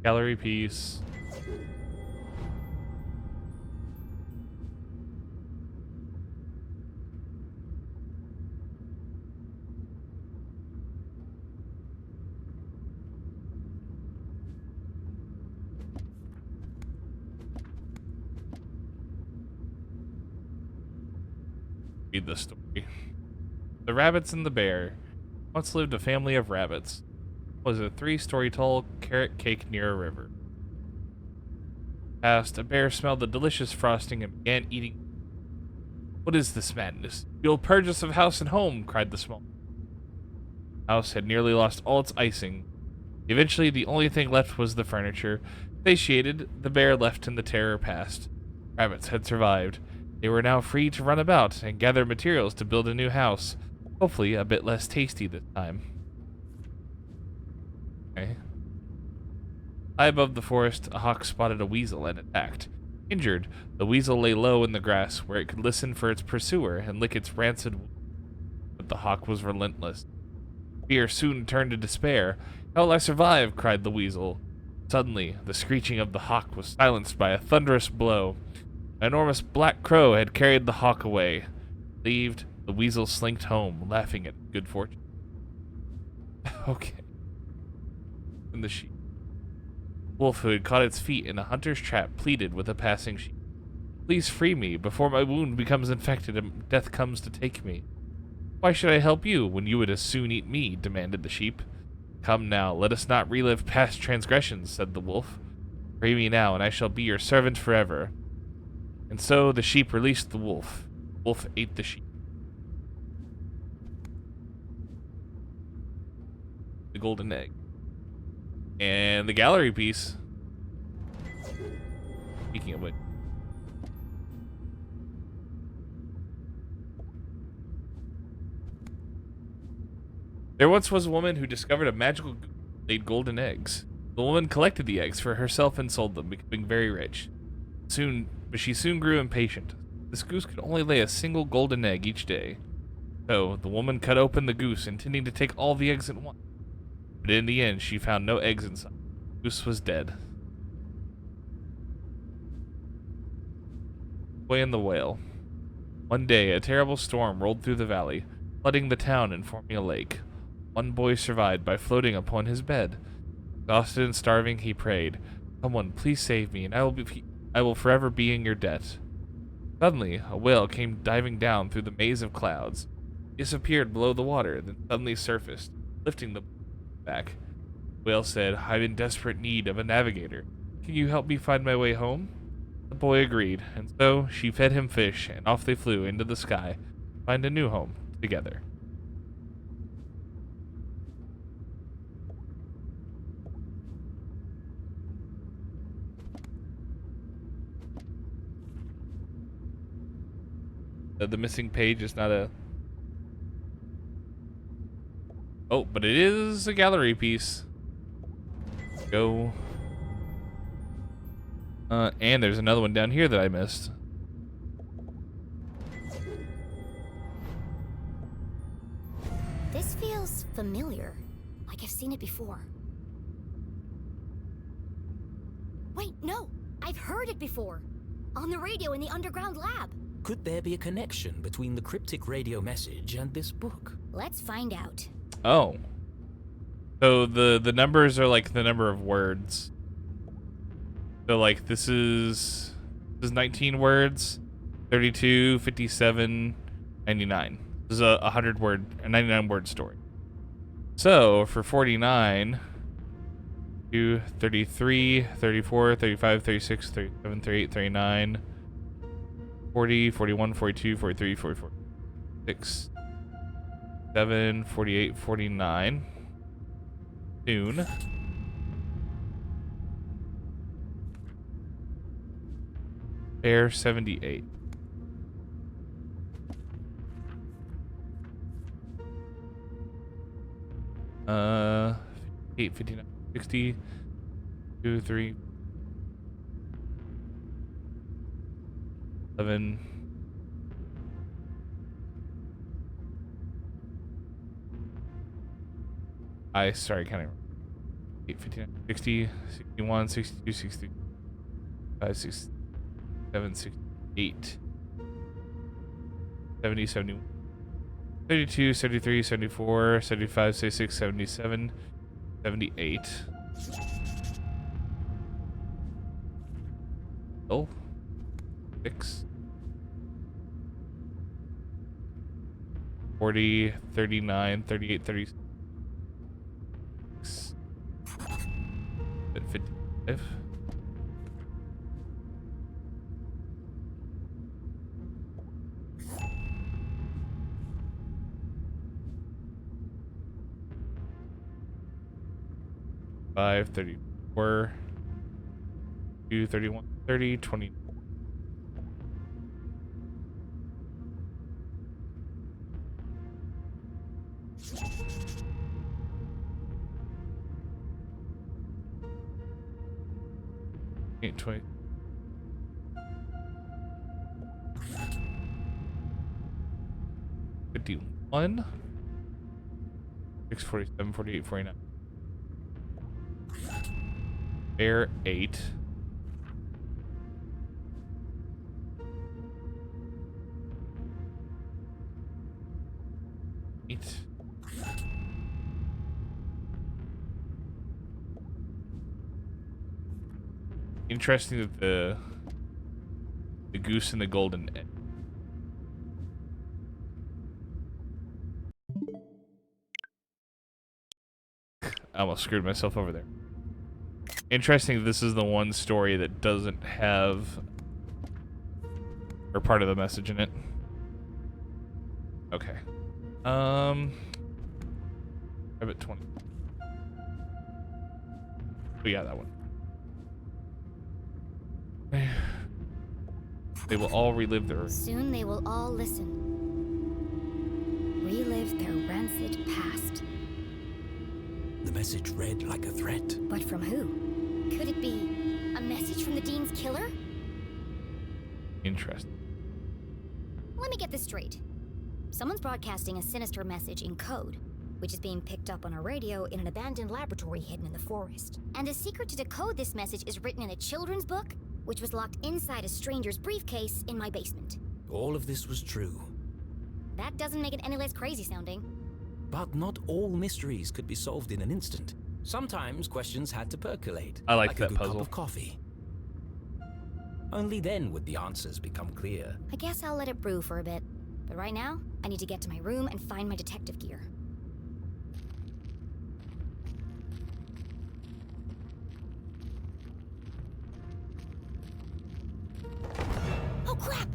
Gallery piece. Read the story. The Rabbits and the Bear. Once lived a family of rabbits. It was a 3-story tall carrot cake near a river. Past, a bear smelled the delicious frosting and began eating. What is this madness? You'll purge us of house and home, cried the small. The house had nearly lost all its icing. Eventually, the only thing left was the furniture. Satiated, the bear left and the terror passed. Rabbits had survived. They were now free to run about and gather materials to build a new house. Hopefully a bit less tasty this time. Okay. High above the forest, a hawk spotted a weasel and attacked. Injured, the weasel lay low in the grass where it could listen for its pursuer and lick its rancid wound. But the hawk was relentless. Fear soon turned to despair. How will I survive? Cried the weasel. Suddenly, the screeching of the hawk was silenced by a thunderous blow. An enormous black crow had carried the hawk away. Relieved, the weasel slinked home, laughing at good fortune. Okay. And the sheep. Wolf, who had caught its feet in a hunter's trap, pleaded with a passing sheep. Please free me before my wound becomes infected and death comes to take me. Why should I help you when you would as soon eat me? Demanded the sheep. Come now, let us not relive past transgressions, said the wolf. Free me now, and I shall be your servant forever. And so the sheep released the wolf. The wolf ate the sheep. The golden egg. And the gallery piece. Speaking of which. There once was a woman who discovered a magical goose that laid golden eggs. The woman collected the eggs for herself and sold them, becoming very rich. But she soon grew impatient. This goose could only lay a single golden egg each day. So the woman cut open the goose, intending to take all the eggs at once. But in the end, she found no eggs inside. The goose was dead. Boy and the Whale. One day, a terrible storm rolled through the valley, flooding the town and forming a lake. One boy survived by floating upon his bed. Exhausted and starving, he prayed, "Someone, please save me, and I will forever be in your debt." Suddenly, a whale came diving down through the maze of clouds. He disappeared below the water, then suddenly surfaced, lifting the back. The whale said, "I'm in desperate need of a navigator. Can you help me find my way home?" The boy agreed, and so she fed him fish, and off they flew into the sky to find a new home together. The missing page is not a... Oh, but it is a gallery piece. Go. And there's another one down here that I missed. This feels familiar, like I've seen it before. Wait, no! I've heard it before! On the radio in the underground lab! Could there be a connection between the cryptic radio message and this book? Let's find out. Oh. So the numbers are like the number of words. So like this is 19 words, 32, 57, 99. This is a 99 word story. So for 49, 2, 33, 34, 35, 36, 37, 38, 39, 40, 41, 42, 43, 44, 6, 7, 48, 49. Soon. Air 78. Uh, 58, 59, 60, 2, 3, 11. I started counting. 8, 59, 60, 61, 62, 65, 67, 68, 70, 71, 32, 73, 74, 75, 76, 77, 78. Oh. 6. 40, 39, 38, 36. 55. Five, 34, 2, 31, 30, 20. Eight, 20. 51. 6, 47, 48, 49. Air 8. Interesting that the goose and the golden egg. I almost screwed myself over there. Interesting that this is the one story that doesn't have or part of the message in it. Okay. Private 20. Oh yeah, that one. They will all relive their... Soon they will all listen. Relive their rancid past. The message read like a threat. But from who? Could it be a message from the Dean's killer? Interesting. Let me get this straight. Someone's broadcasting a sinister message in code, which is being picked up on a radio in an abandoned laboratory hidden in the forest. And the secret to decode this message is written in a children's book, which was locked inside a stranger's briefcase in my basement. All of this was true. That doesn't make it any less crazy sounding. But not all mysteries could be solved in an instant. Sometimes questions had to percolate. I like a that good puzzle. Cup of coffee. Only then would the answers become clear. I guess I'll let it brew for a bit. But right now, I need to get to my room and find my detective gear. Oh crap!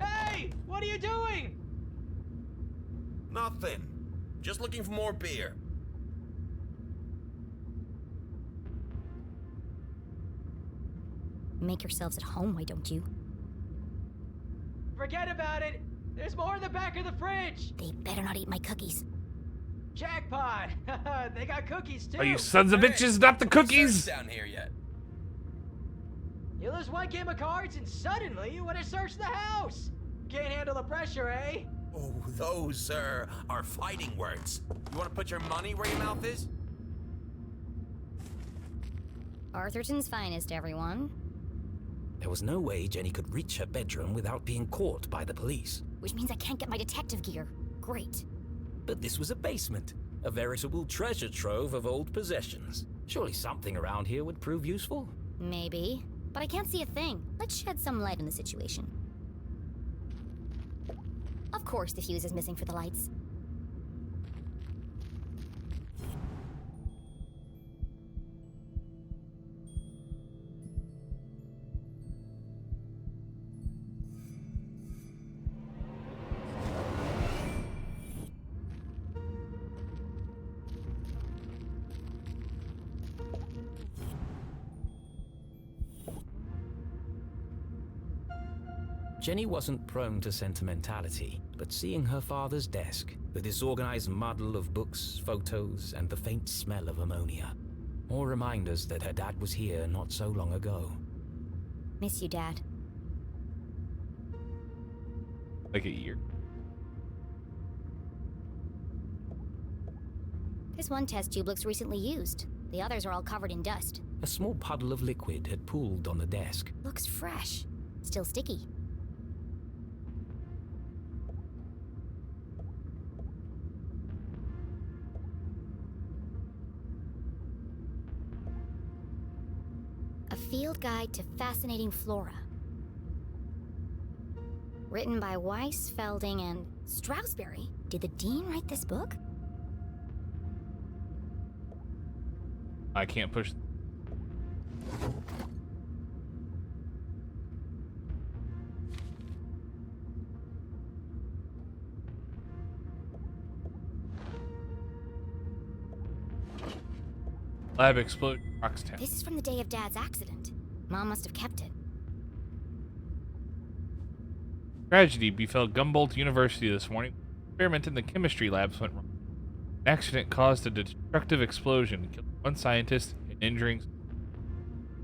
Hey! What are you doing? Nothing. Just looking for more beer. Make yourselves at home, why don't you? Forget about it. There's more in the back of the fridge. They better not eat my cookies. Jackpot! They got cookies too. Are you sons of bitches, not the cookies? Down here yet? You lose one game of cards and suddenly you want to search the house. Can't handle the pressure, eh? Oh, those, sir, are fighting words. You want to put your money where your mouth is? Arthurton's finest, everyone. There was no way Jenny could reach her bedroom without being caught by the police. Which means I can't get my detective gear. Great. But this was a basement, a veritable treasure trove of old possessions. Surely something around here would prove useful. Maybe. But I can't see a thing. Let's shed some light on the situation. Of course the fuse is missing for the lights. Jenny wasn't prone to sentimentality, but seeing her father's desk, the disorganized muddle of books, photos, and the faint smell of ammonia, more reminders that her dad was here not so long ago. Miss you, Dad. Like a year. This one test tube looks recently used. The others are all covered in dust. A small puddle of liquid had pooled on the desk. Looks fresh. Still sticky. A field guide to fascinating flora. Written by Weiss, Felding, and Strasberry. Did the Dean write this book? I can't push. Lab explode, Roxtown. This is from the day of Dad's accident. Mom must have kept it. Tragedy befell Gumboldt University this morning. Experiment in the chemistry labs went wrong. An accident caused a destructive explosion, killing one scientist and injuring.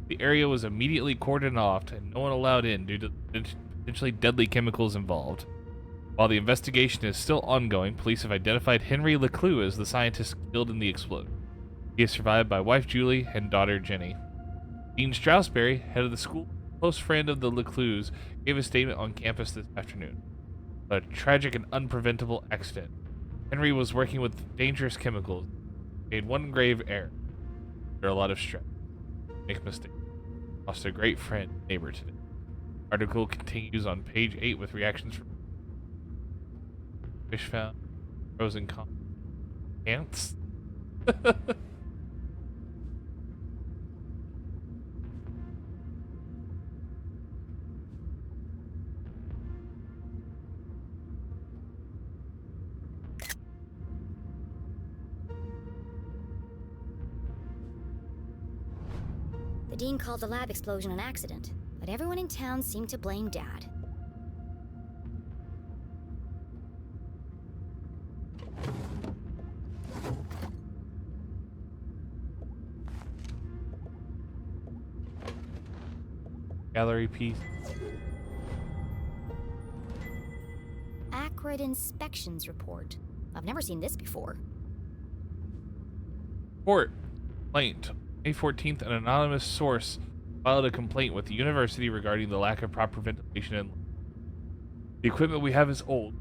The area was immediately cordoned off and no one allowed in due to the potentially deadly chemicals involved. While the investigation is still ongoing, police have identified Henry Leclue as the scientist killed in the explosion. He is survived by wife Julie and daughter Jenny. Dean Strasberry, head of the school, close friend of the Leclues, gave a statement on campus this afternoon. A tragic and unpreventable accident. Henry was working with dangerous chemicals. Made one grave error. There are a lot of stress. Make a mistake. Lost a great friend, neighbor today. Article continues on page 8 with reactions from fish found, frozen ants. The Dean called the lab explosion an accident, but everyone in town seemed to blame Dad. Gallery piece. Acrid Inspections Report. I've never seen this before. Report. Complaint. May 14th, an anonymous source filed a complaint with the university regarding the lack of proper ventilation and the equipment we have is old,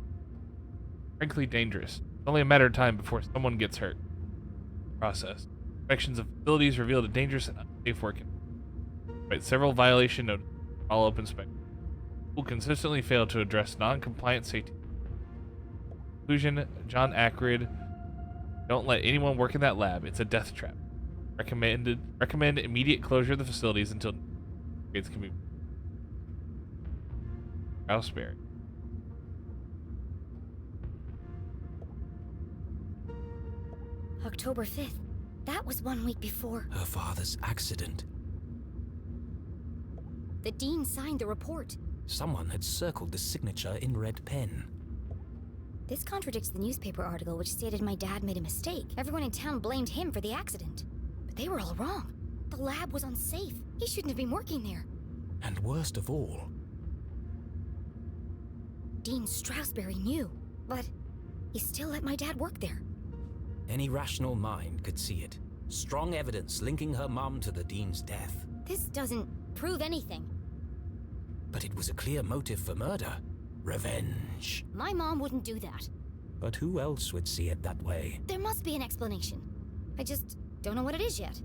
frankly dangerous. It's only a matter of time before someone gets hurt. Process. Inspections of facilities revealed a dangerous and unsafe working. Despite several violation notices, follow-up inspection will consistently fail to address non-compliant safety. Conclusion: John Acrid, don't let anyone work in that lab. It's a death trap. Recommend immediate closure of the facilities until grades can be. Strasberry. October 5th. That was 1 week before. Her father's accident. The Dean signed the report. Someone had circled the signature in red pen. This contradicts the newspaper article which stated my dad made a mistake. Everyone in town blamed him for the accident. But they were all wrong. The lab was unsafe. He shouldn't have been working there. And worst of all, Dean Strasberry knew, but he still let my dad work there. any rational mind could see it. Strong evidence linking her mum to the Dean's death. This doesn't prove anything. But it was a clear motive for murder. Revenge. My mom wouldn't do that. But who else would see it that way? There must be an explanation. I just don't know what it is yet.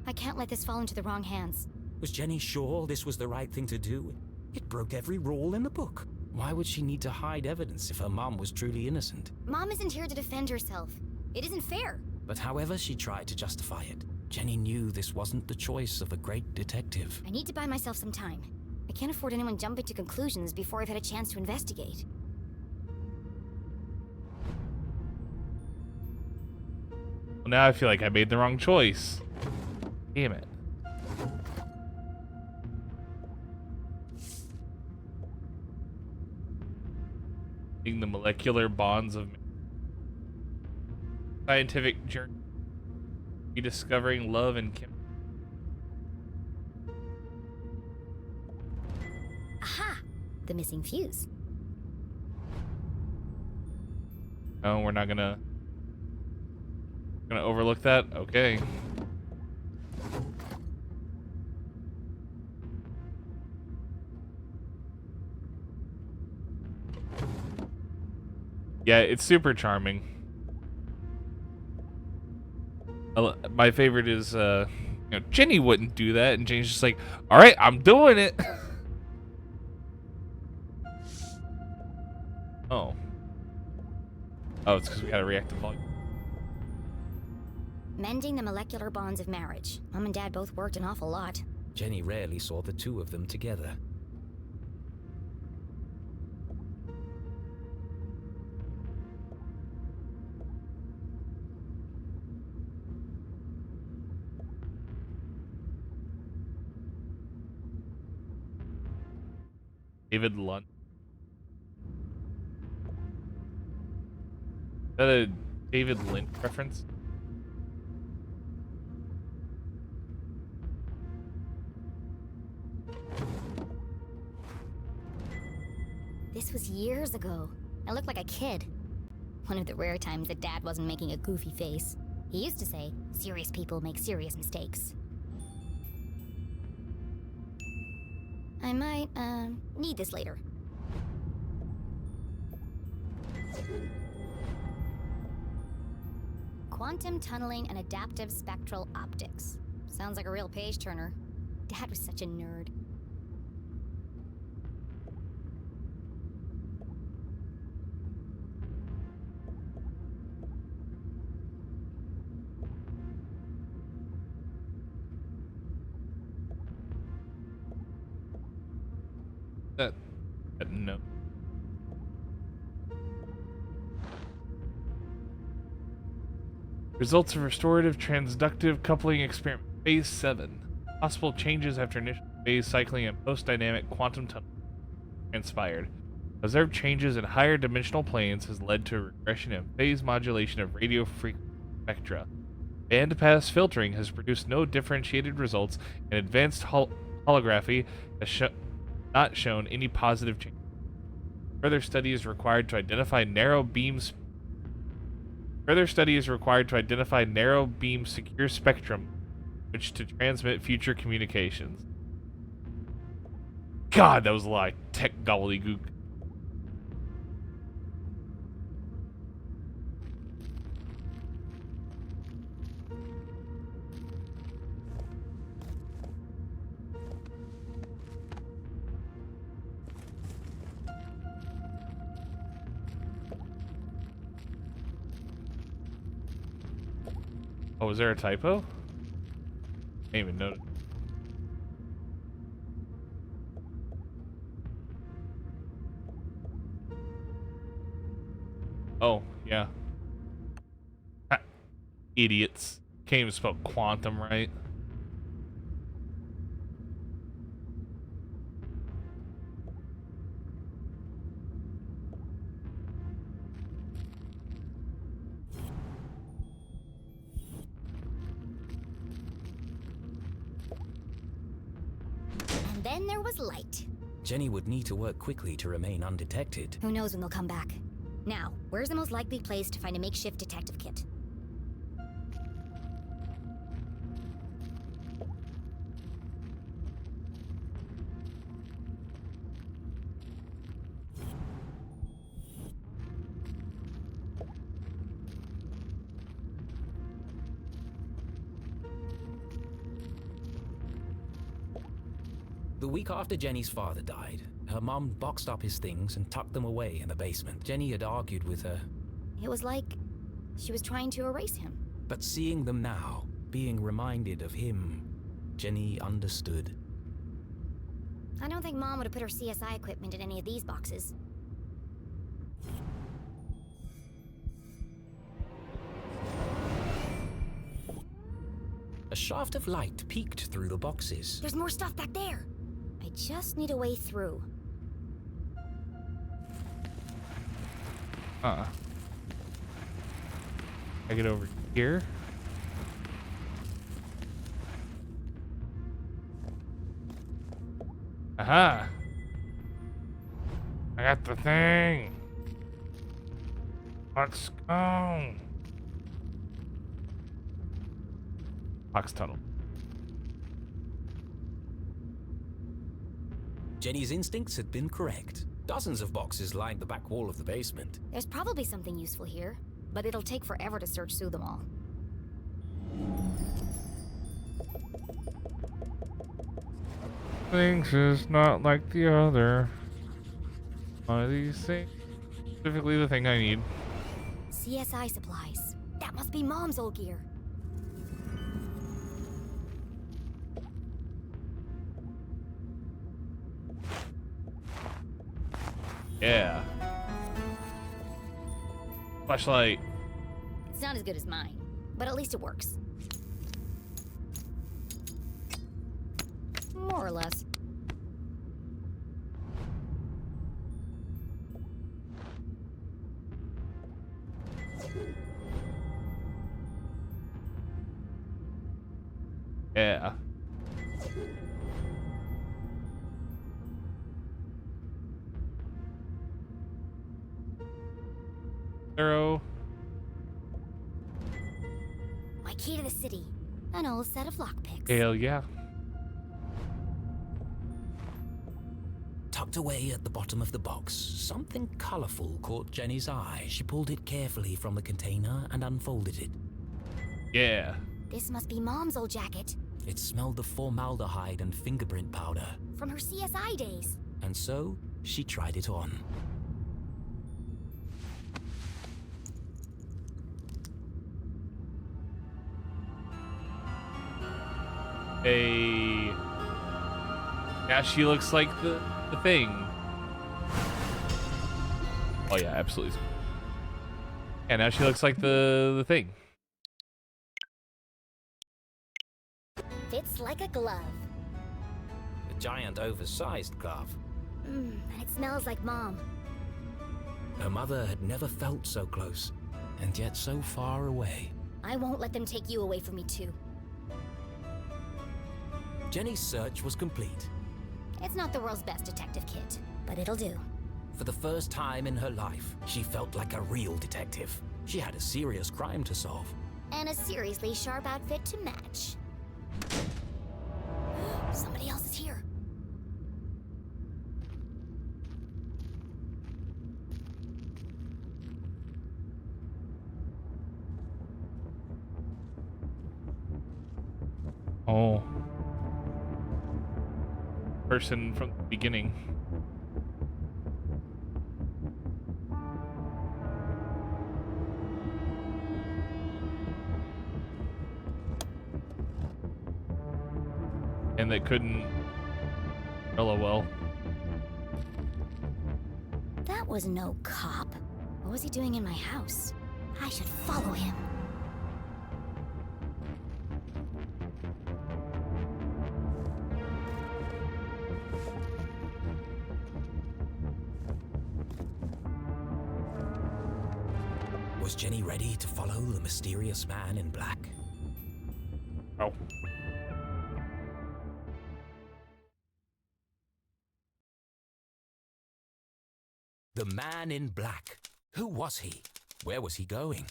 I can't let this fall into the wrong hands. Was Jenny sure this was the right thing to do? It broke every rule in the book. Why would she need to hide evidence if her mom was truly innocent? Mom isn't here to defend herself. It isn't fair. But however she tried to justify it, Jenny knew this wasn't the choice of a great detective. I need to buy myself some time. I can't afford anyone jumping to conclusions before I've had a chance to investigate. Well, now I feel like I made the wrong choice. Damn it. The molecular bonds of scientific journey, rediscovering love and chemistry. Aha! The missing fuse. No, we're not gonna overlook that. Okay. Yeah, it's super charming. My favorite is, Jenny wouldn't do that, and Jenny's just like, all right, I'm doing it. Oh. Oh, it's because we gotta react to volume. Mending the molecular bonds of marriage. Mom and Dad both worked an awful lot. Jenny rarely saw the two of them together. David Lund. Is that a David Lynch reference? This was years ago. I looked like a kid. One of the rare times that Dad wasn't making a goofy face. He used to say, serious people make serious mistakes. I might, need this later. Quantum tunneling and adaptive spectral optics. Sounds like a real page turner. Dad was such a nerd. No. Results of restorative transductive coupling experiment. Phase 7. Possible changes after initial phase cycling and post-dynamic quantum tunnel transpired. Observed changes in higher dimensional planes has led to a regression in phase modulation of radio frequency spectra. Bandpass filtering has produced no differentiated results, and advanced holography has not shown any positive change. Further study is required to identify narrow beam secure spectrum which to transmit future communications. God, that was a lot of tech gobbledygook. Oh, was there a typo? I didn't even notice. Oh, yeah. Ha. Idiots. Can't even spell quantum right. And then there was Light. Jenny would need to work quickly to remain undetected. Who knows when they'll come back. Now, where's the most likely place to find a makeshift detective kit? The week after Jenny's father died, her mom boxed up his things and tucked them away in the basement. Jenny had argued with her, It was like she was trying to erase him. but seeing them now, being reminded of him, Jenny understood. I don't think Mom would have put her CSI equipment in any of these boxes. A shaft of light peeked through the boxes. There's more stuff back there. I just need a way through. I get over here. Aha! I got the thing. Let's go. Box tunnel. Jenny's instincts had been correct. Dozens of boxes lined the back wall of the basement. There's probably something useful here, but it'll take forever to search through them all. Things is not like the other. One of these things, specifically the thing I need. CSI supplies. That must be Mom's old gear. Yeah. Flashlight. It's not as good as mine, but at least it works. More or less. Yeah. Thorough. My key to the city. An old set of lockpicks. Hell yeah. Tucked away at the bottom of the box, something colorful caught Jenny's eye. She pulled it carefully from the container and unfolded it. Yeah. This must be Mom's old jacket. It smelled of formaldehyde and fingerprint powder. From her CSI days. And so, she tried it on. Hey. Now she looks like the thing. Oh yeah, absolutely. And now she looks like the thing. Fits like a glove. A giant, oversized glove. And it smells like Mom. Her mother had never felt so close, and yet so far away. I won't let them take you away from me too. Jenny's search was complete. It's not the world's best detective kit, but it'll do. For the first time in her life, she felt like a real detective. She had a serious crime to solve. And a seriously sharp outfit to match. Somebody else is here. Oh. Person from the beginning. And they couldn't. LOL. That was no cop. What was he doing in my house? I should follow him. Was Jenny ready to follow the mysterious man in black? Oh. The Man in Black. Who was he? Where was he going?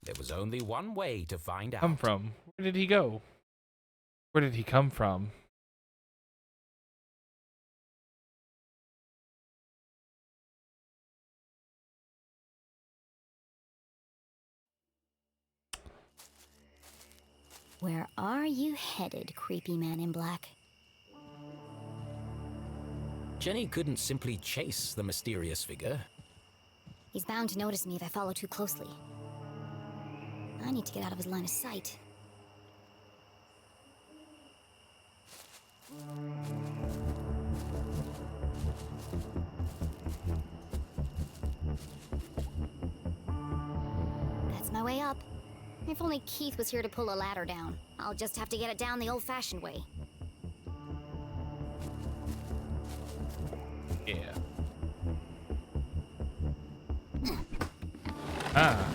There was only one way to find out. Come from? Where did he go? Where did he come from? Where are you headed, creepy man in black? Jenny couldn't simply chase the mysterious figure. He's bound to notice me if I follow too closely. I need to get out of his line of sight. That's my way up. If only Keith was here to pull a ladder down. I'll just have to get it down the old-fashioned way. Yeah. Ah.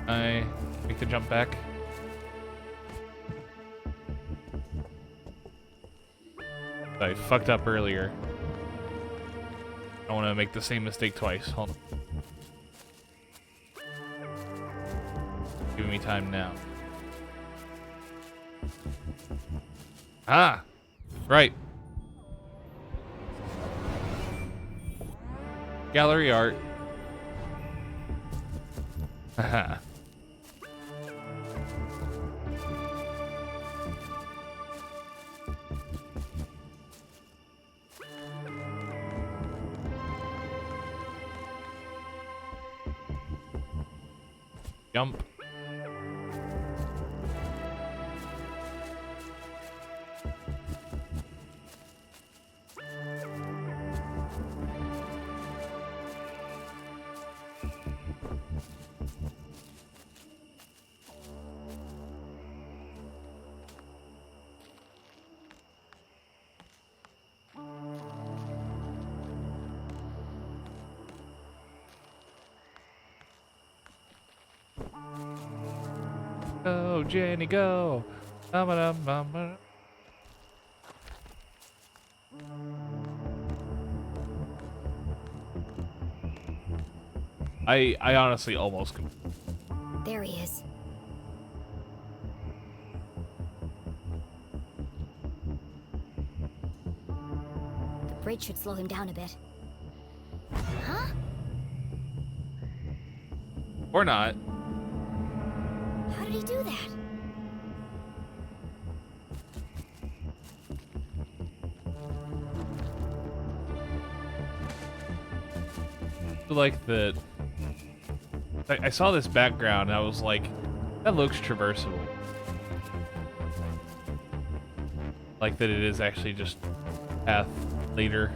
I make the jump back. I fucked up earlier. I don't want to make the same mistake twice. Hold on. Give me time now. Ah! Right. Gallery art. Haha. Jump. Go, Jenny, go. Ba-ba-dum-bum-ba. I honestly almost There he is. The bridge should slow him down a bit. Huh? or not. How did he do that? Like the I saw this background and I was like, that looks traversable. Like that it is actually just path later.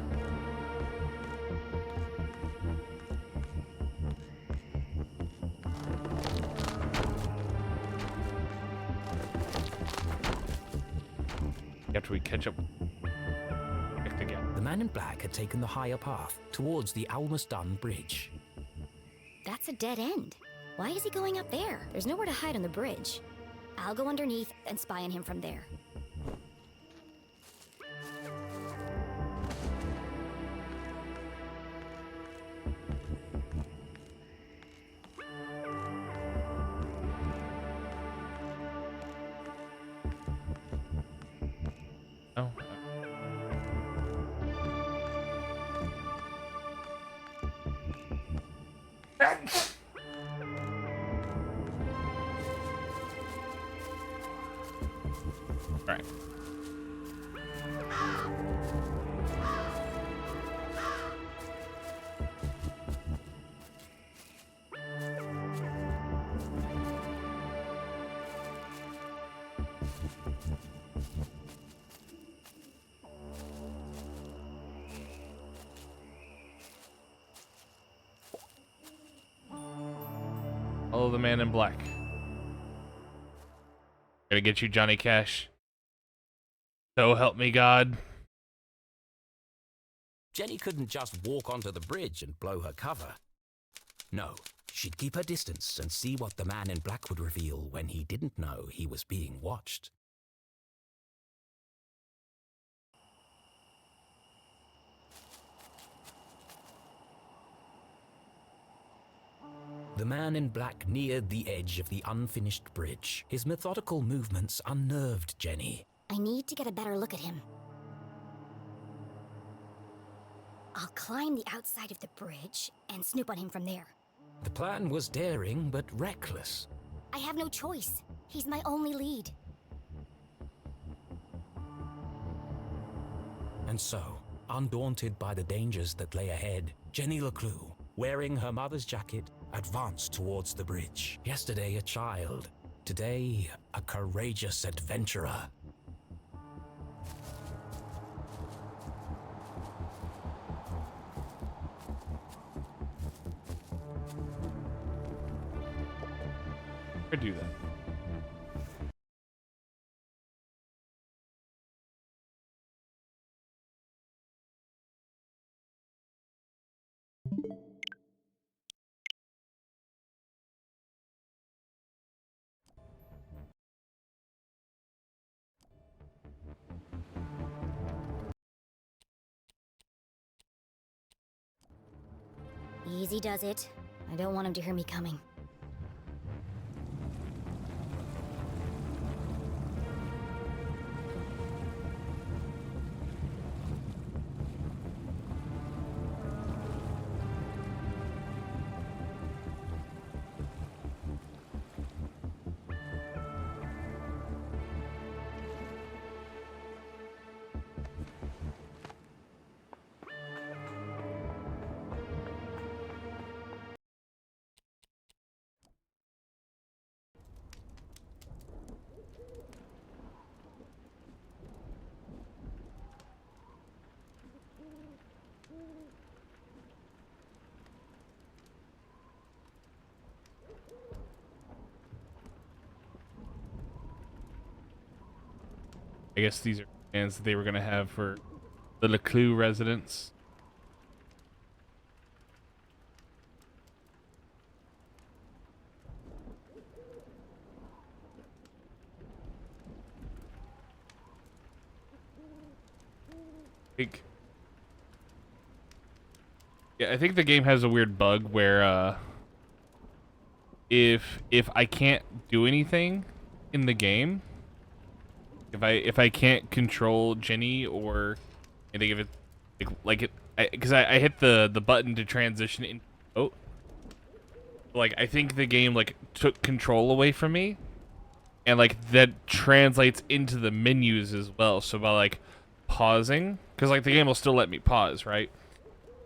After we catch up again. The man in black had taken the higher path towards the Almaston Bridge. That's a dead end. Why is he going up there? There's nowhere to hide on the bridge. I'll go underneath and spy on him from there. Oh. Right. Follow the man in black. Gonna get you, Johnny Cash. So help me God. Jenny couldn't just walk onto the bridge and blow her cover. No, she'd keep her distance and see what the man in black would reveal when he didn't know he was being watched. The man in black neared the edge of the unfinished bridge. His methodical movements unnerved Jenny. I need to get a better look at him. I'll climb the outside of the bridge and snoop on him from there. The plan was daring but reckless. I have no choice. He's my only lead. And so, undaunted by the dangers that lay ahead, Jenny LeClue, wearing her mother's jacket, advanced towards the bridge. Yesterday a child, today a courageous adventurer. Could do that. Easy does it. I don't want him to hear me coming. I guess these are plans that they were going to have for the LeClue residents. I think the game has a weird bug where if I can't do anything in the game, if I can't control Jenny, or I think if it because I hit the button to transition in boat, like I think the game like took control away from me, and like that translates into the menus as well. So by like pausing, because like the game will still let me pause, right?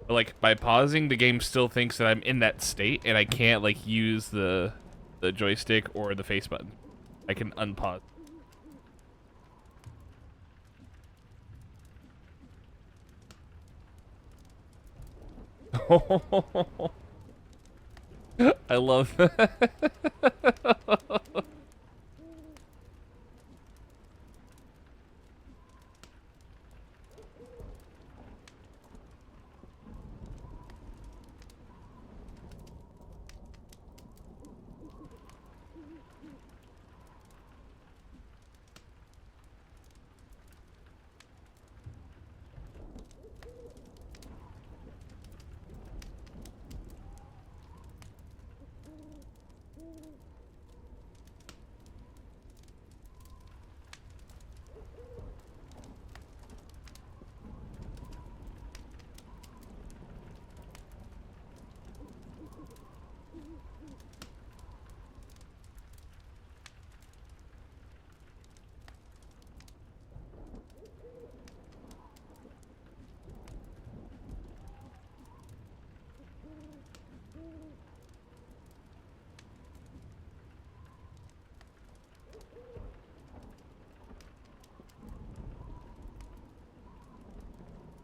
But like by pausing, the game still thinks that I'm in that state and I can't like use the joystick or the face button. I can unpause. I love that.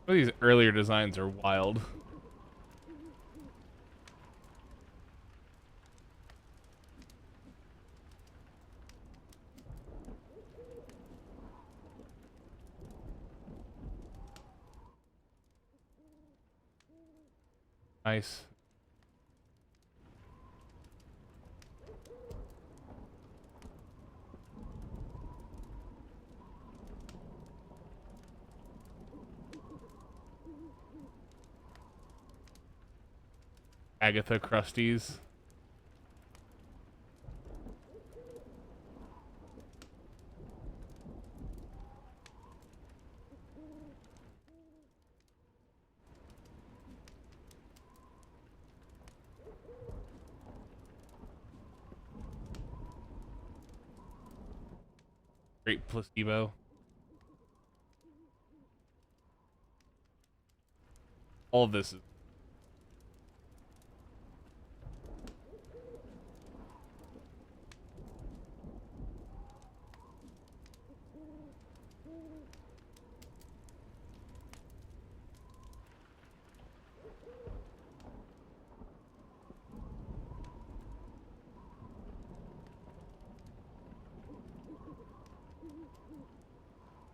Some of these earlier designs are wild. Nice. Agatha Christie's. Great placebo. All of this is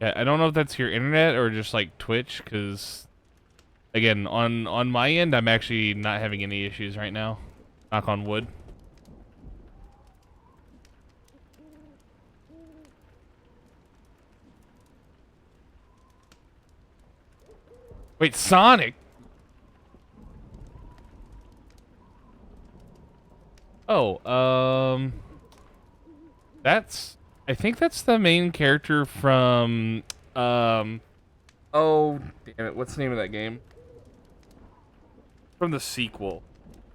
yeah, I don't know if that's your internet or just like Twitch, because again, on my end, I'm actually not having any issues right now. Knock on wood. Wait, Sonic? Oh, that's... I think that's the main character from, oh, damn it, what's the name of that game? From the sequel.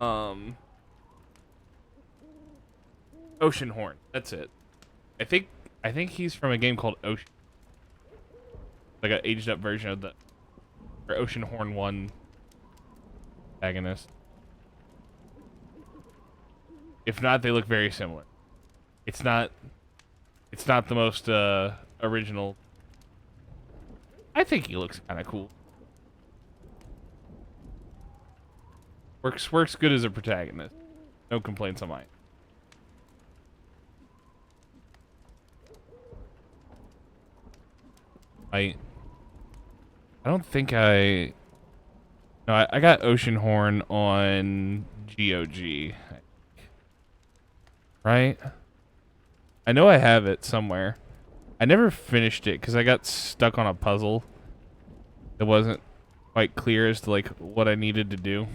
Oceanhorn, that's it. I think he's from a game called Ocean. Like an aged up version of the Oceanhorn 1 antagonist. If not, they look very similar. It's not the most original. I think he looks kind of cool. Works good as a protagonist. No complaints on mine. I don't think I got Oceanhorn on GOG. Right? I know I have it somewhere. I never finished it because I got stuck on a puzzle. It wasn't quite clear as to like what I needed to do.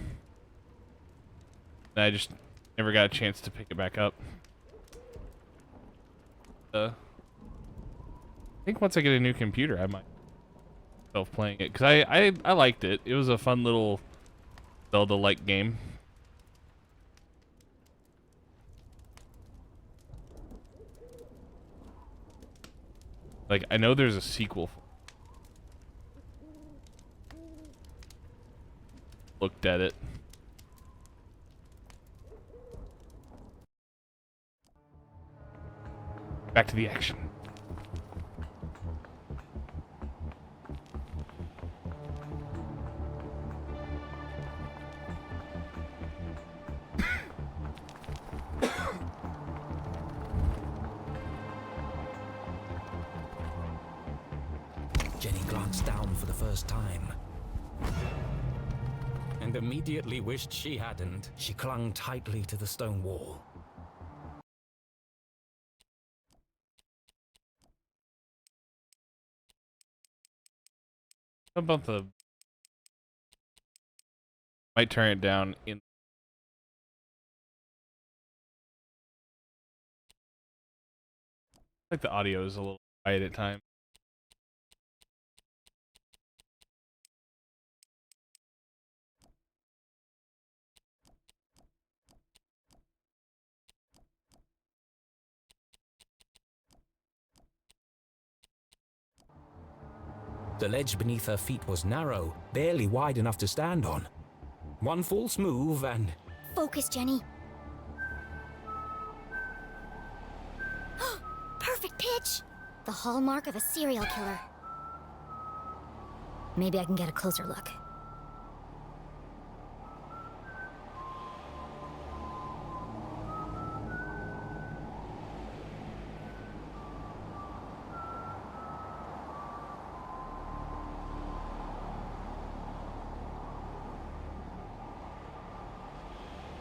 And I just never got a chance to pick it back up. I think once I get a new computer, I might self playing it because I liked it. It was a fun little Zelda-like game. Like, I know there's a sequel. Looked at it. Back to the action. Jenny glanced down for the first time. And immediately wished she hadn't. She clung tightly to the stone wall. How about the... Might turn it down in... Like the audio is a little quiet at times. The ledge beneath her feet was narrow, barely wide enough to stand on. One false move and... Focus, Jenny. Perfect pitch! The hallmark of a serial killer. Maybe I can get a closer look.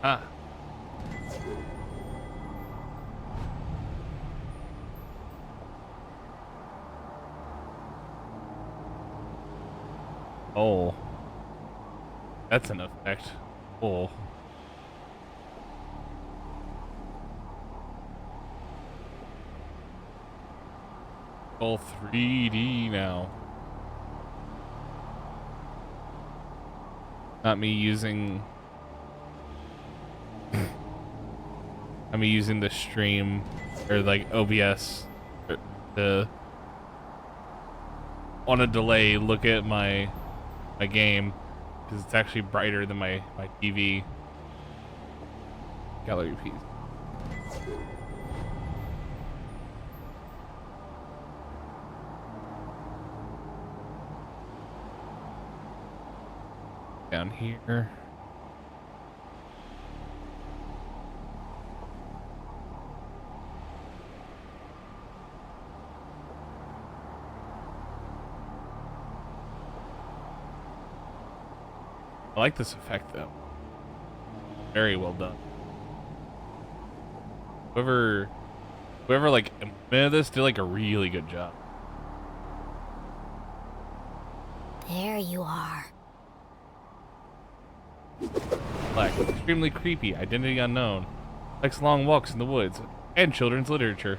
Ah. Oh. That's an effect. Oh. All 3D now. Not me using... not me using the stream, or like OBS, to on a delay look at my game, because it's actually brighter than my TV. Gallery piece. Down here. I like this effect though. Very well done. Whoever like implemented this did like a really good job. There you are. Black, extremely creepy, identity unknown. Likes long walks in the woods and children's literature.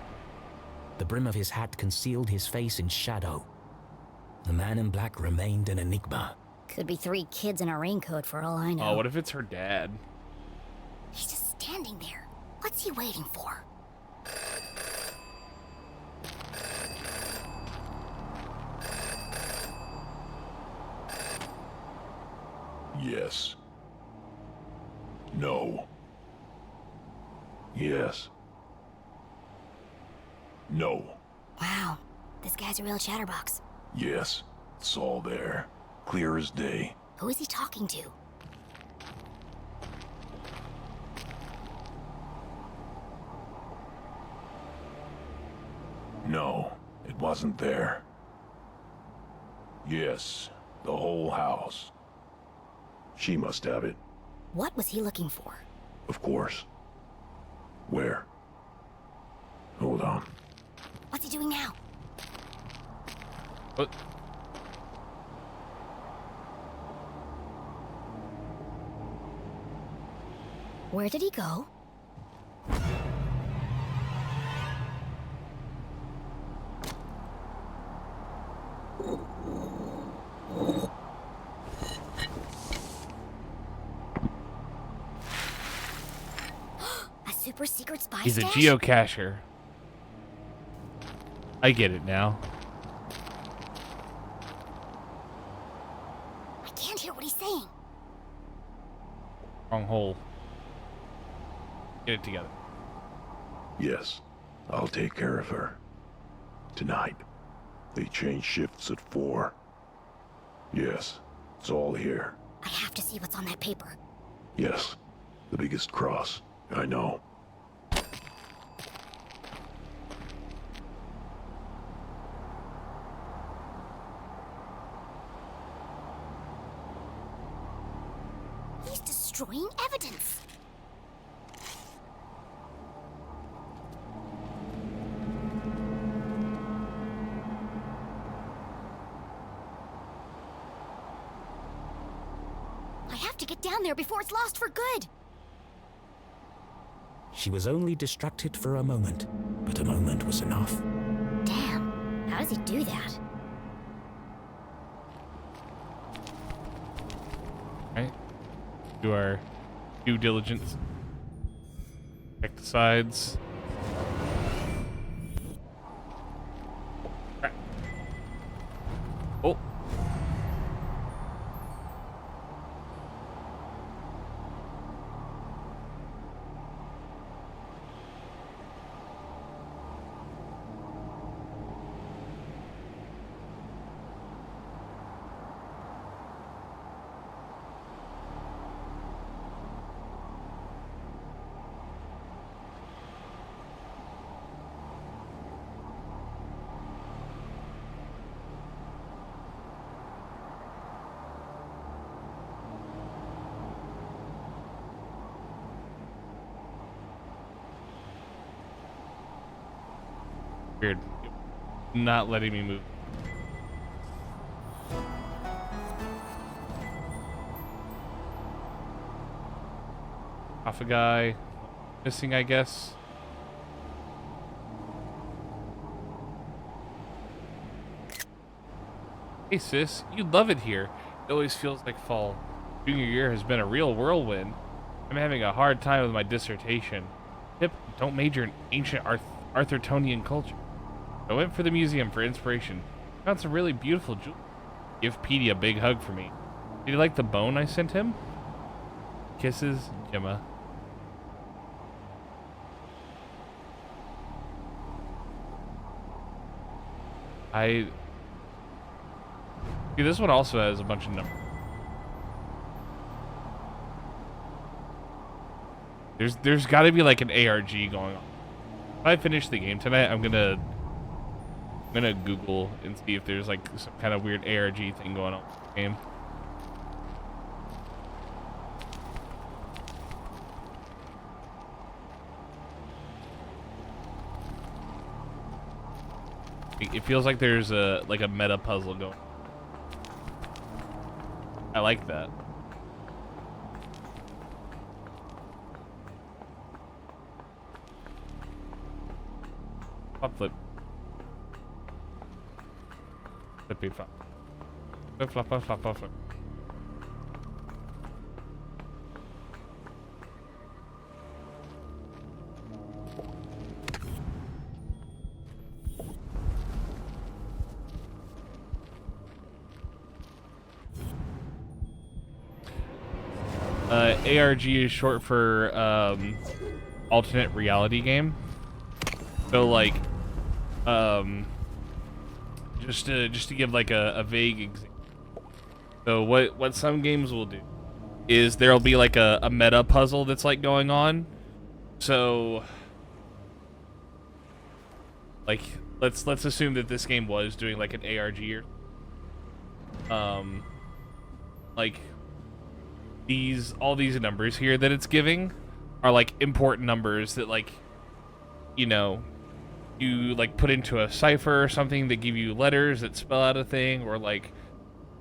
The brim of his hat concealed his face in shadow. The man in black remained an enigma. Could be 3 kids in a raincoat for all I know. Oh, what if it's her dad? He's just standing there. What's he waiting for? Yes. No. Yes. No. Wow, this guy's a real chatterbox. Yes. It's all there. Clear as day. Who is he talking to? No, it wasn't there. Yes, the whole house. She must have it. What was he looking for? Of course. Where? Hold on. What's he doing now? What? Where did he go? A super secret spy He's a stash? geocacher. I get it now. I can't hear what he's saying. Wrong hole. Get it together. Yes, I'll take care of her. Tonight. They change shifts at 4. Yes, it's all here. I have to see what's on that paper. Yes, the biggest cross. I know. He's destroying evidence. I have to get down there before it's lost for good. She was only distracted for a moment, but a moment was enough. Damn, how does he do that? Right? Do our due diligence. Check the sides. Crap. Oh. Weird. Not letting me move. Off a guy. Missing, I guess. Hey sis, you love it here. It always feels like fall. Junior year has been a real whirlwind. I'm having a hard time with my dissertation. Tip, don't major in ancient Arthurtonian culture. I went for the museum for inspiration. Found some really beautiful jewelry. Give Petey a big hug for me. Did you like the bone I sent him? Kisses, Gemma. See, this one also has a bunch of numbers. There's got to be like an ARG going on. If I finish the game tonight, I'm gonna Google and see if there's like some kind of weird ARG thing going on in the game. It feels like there's a meta puzzle going. I like that. Flop flip. Flippy flop. Flip flop flop flop flop flip. ARG is short for alternate reality game. So like, just to give like a vague example. So what some games will do is there'll be like a meta puzzle that's like going on. So like let's assume that this game was doing like an ARG or like all these numbers here that it's giving are like important numbers that like, you know, you like put into a cipher or something that give you letters that spell out a thing, or like,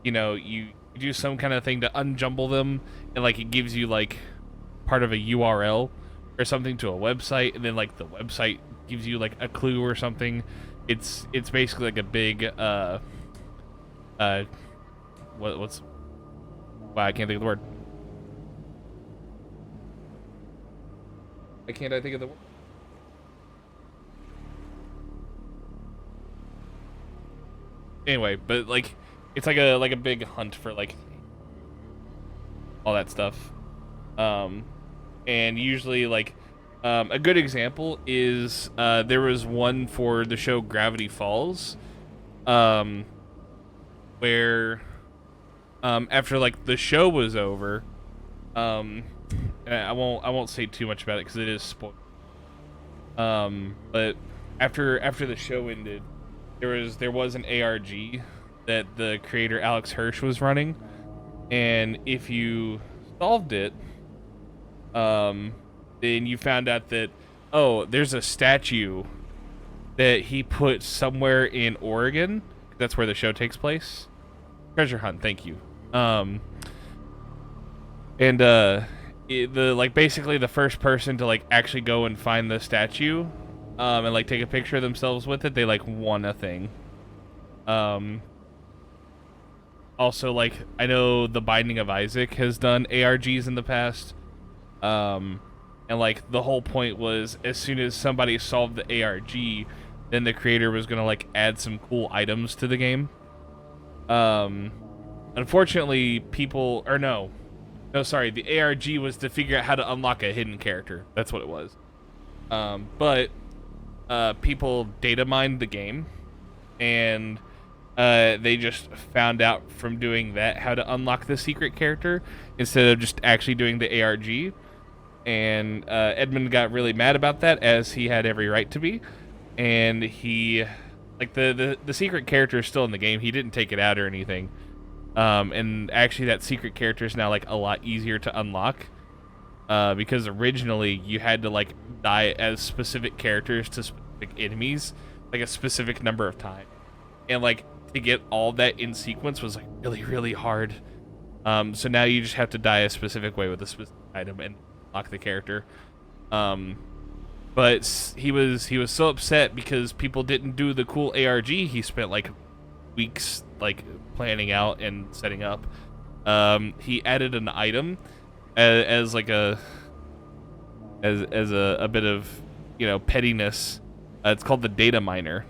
you know, you do some kind of thing to unjumble them and like it gives you like part of a URL or something to a website, and then like the website gives you like a clue or something. It's basically like a big wow, I can't think of the word. Why can't I think of the word? Anyway, but like it's like a big hunt for like all that stuff. And usually like a good example is there was one for the show Gravity Falls, where after like the show was over, I won't say too much about it because it is spoiled. But after the show ended, there was an ARG that the creator Alex Hirsch was running, and if you solved it, then you found out that there's a statue that he put somewhere in Oregon. That's where the show takes place. Treasure hunt, thank you. Basically the first person to like actually go and find the statue and like take a picture of themselves with it, they like won a thing. Also, like, I know The Binding of Isaac has done ARGs in the past, and like the whole point was as soon as somebody solved the ARG, then the creator was gonna like add some cool items to the game. Unfortunately, the ARG was to figure out how to unlock a hidden character. That's what it was. But people data mined the game, and they just found out from doing that how to unlock the secret character instead of just actually doing the ARG. And Edmund got really mad about that, as he had every right to be. And he, like, the secret character is still in the game. He didn't take it out or anything. And actually that secret character is now like a lot easier to unlock, because originally you had to like die as specific characters to specific enemies like a specific number of times, and like to get all that in sequence was like really, really hard. So now you just have to die a specific way with a specific item and lock the character. But he was so upset because people didn't do the cool ARG he spent like weeks like planning out and setting up. He added an item as like a bit of, you know, pettiness. It's called the data miner,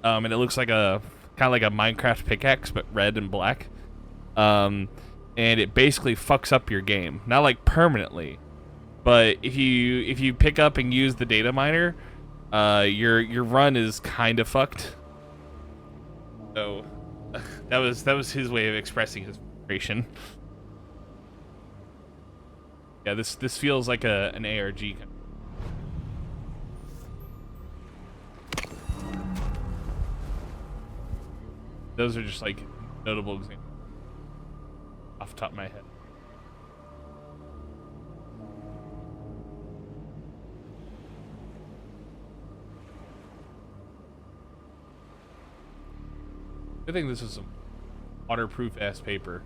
and it looks like a kind of like a Minecraft pickaxe but red and black. And it basically fucks up your game, not like permanently, but if you pick up and use the data miner, your run is kind of fucked. So that was his way of expressing his frustration. Yeah, this feels like an ARG. Those are just like notable examples off the top of my head. I think this is some waterproof ass paper.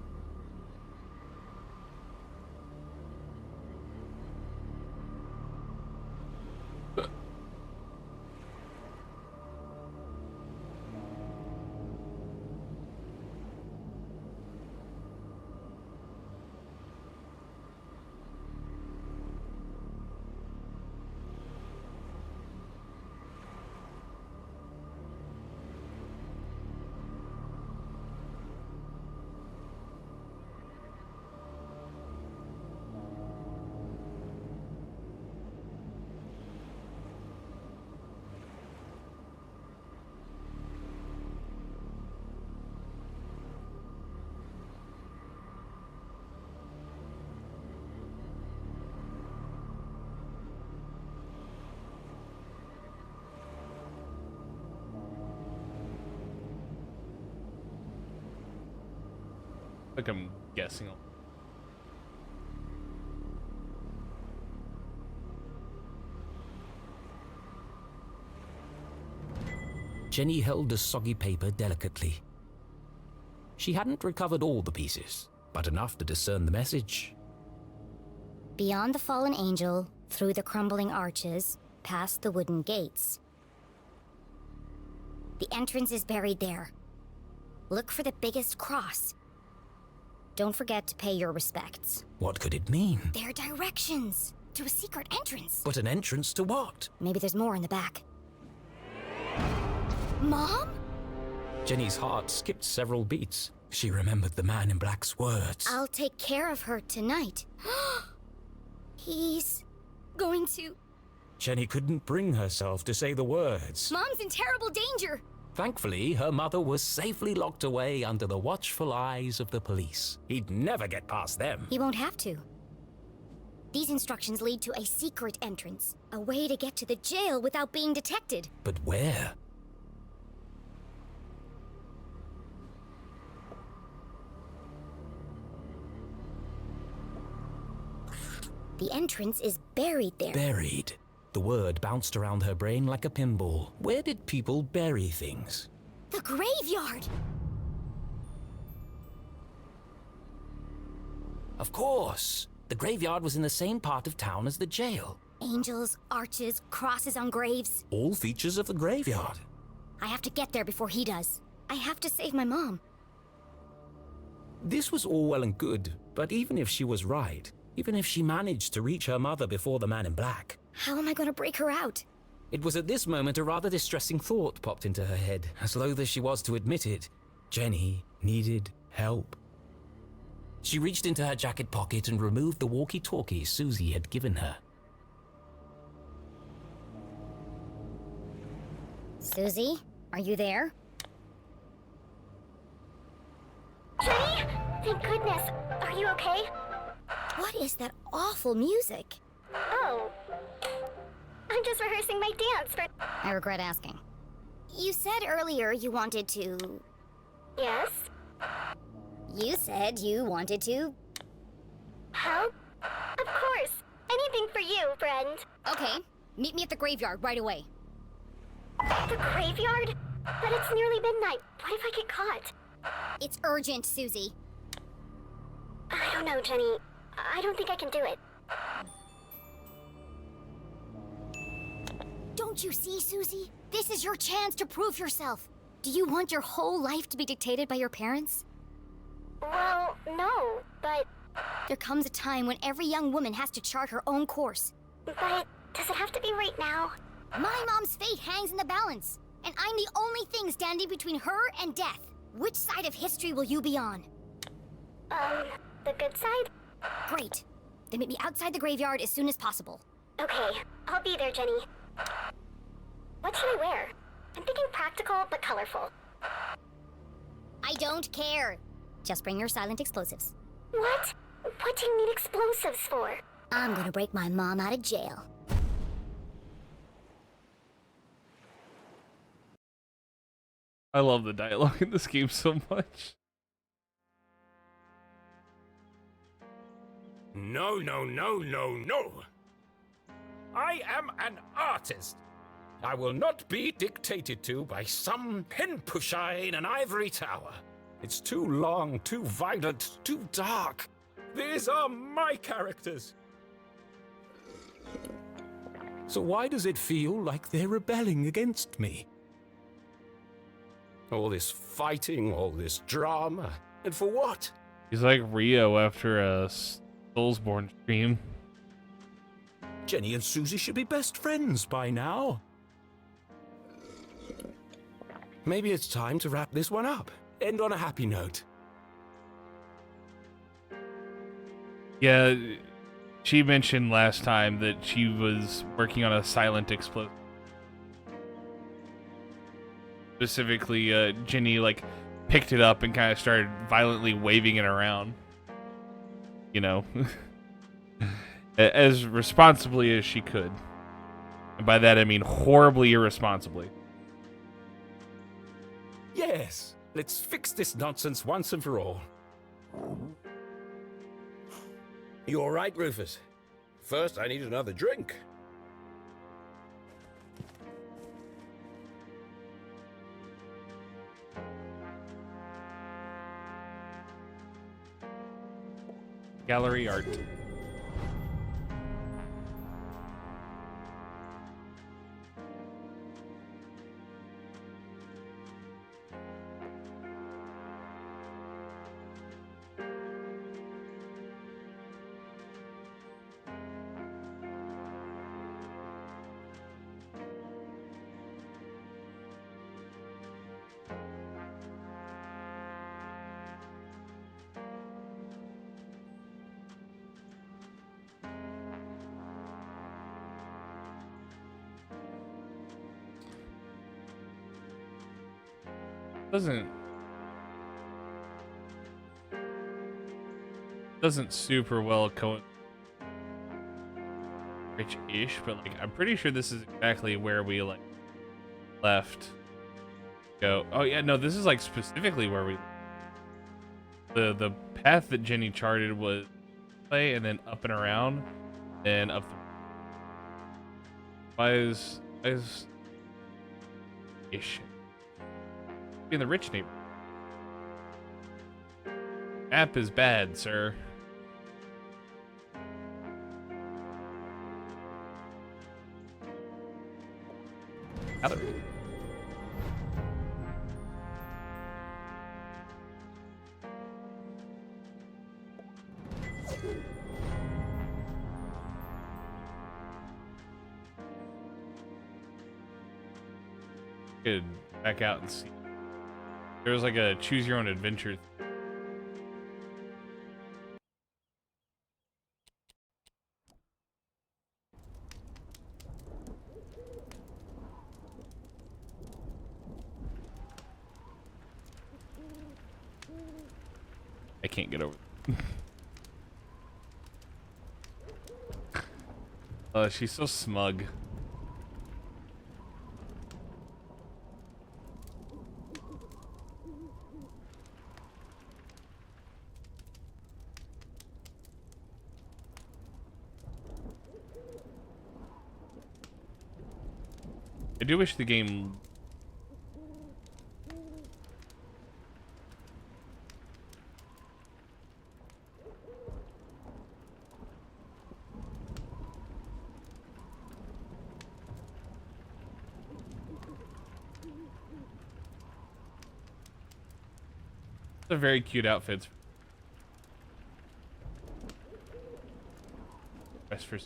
Like I'm guessing. Jenny held the soggy paper delicately. She hadn't recovered all the pieces, but enough to discern the message. Beyond the fallen angel, through the crumbling arches, past the wooden gates. The entrance is buried there. Look for the biggest cross. Don't forget to pay your respects. What could it mean? They're directions to a secret entrance. But an entrance to what? Maybe there's more in the back. Mom? Jenny's heart skipped several beats. She remembered the man in black's words. I'll take care of her tonight. He's going to... Jenny couldn't bring herself to say the words. Mom's in terrible danger! Thankfully, her mother was safely locked away under the watchful eyes of the police. He'd never get past them. He won't have to. These instructions lead to a secret entrance. A way to get to the jail without being detected. But where? The entrance is buried there. Buried. The word bounced around her brain like a pinball. Where did people bury things? The graveyard! Of course! The graveyard was in the same part of town as the jail. Angels, arches, crosses on graves. All features of the graveyard. I have to get there before he does. I have to save my mom. This was all well and good, but even if she was right, even if she managed to reach her mother before the man in black, how am I going to break her out? It was at this moment a rather distressing thought popped into her head. As loath as she was to admit it, Jenny needed help. She reached into her jacket pocket and removed the walkie-talkie Susie had given her. Susie, are you there? Jenny? Thank goodness. Are you okay? What is that awful music? Oh. I'm just rehearsing my dance for... I regret asking. You said earlier you wanted to... Yes? You said you wanted to... Help? Of course. Anything for you, friend. Okay. Meet me at the graveyard right away. The graveyard? But it's nearly midnight. What if I get caught? It's urgent, Susie. I don't know, Jenny. I don't think I can do it. Don't you see, Susie? This is your chance to prove yourself. Do you want your whole life to be dictated by your parents? Well, no, but... There comes a time when every young woman has to chart her own course. But does it have to be right now? My mom's fate hangs in the balance, and I'm the only thing standing between her and death. Which side of history will you be on? The good side? Great. Then meet me outside the graveyard as soon as possible. Okay, I'll be there, Jenny. What should I wear? I'm thinking practical but colorful. I don't care. Just bring your silent explosives. What? What do you need explosives for? I'm gonna break my mom out of jail. I love the dialogue in this game so much. No, no, no, no, no. I am an artist. I will not be dictated to by some pen pusher in an ivory tower. It's too long, too violent, too dark. These are my characters. So why does it feel like they're rebelling against me? All this fighting, all this drama, and for what? He's like Rio after a Soulsborne stream. Jenny and Susie should be best friends by now. Maybe it's time to wrap this one up. End on a happy note. Yeah, she mentioned last time that she was working on a silent explosive. Specifically, Jenny like picked it up and kind of started violently waving it around. You know, as responsibly as she could. And by that I mean horribly irresponsibly. Yes, let's fix this nonsense once and for all. You all right, Rufus? First, I need another drink. Gallery art. Doesn't super well rich-ish, but like I'm pretty sure this is exactly where we like left. Go. Oh yeah, no, this is like specifically where we. The path that Jenny charted was play and then up and around, and up. Why is ish in the rich neighborhood? Map is bad, sir. Gallery. Could back out and see. There was like a choose your own adventure. I can't get over. She's so smug. I do wish the game... They're very cute outfits. Best for...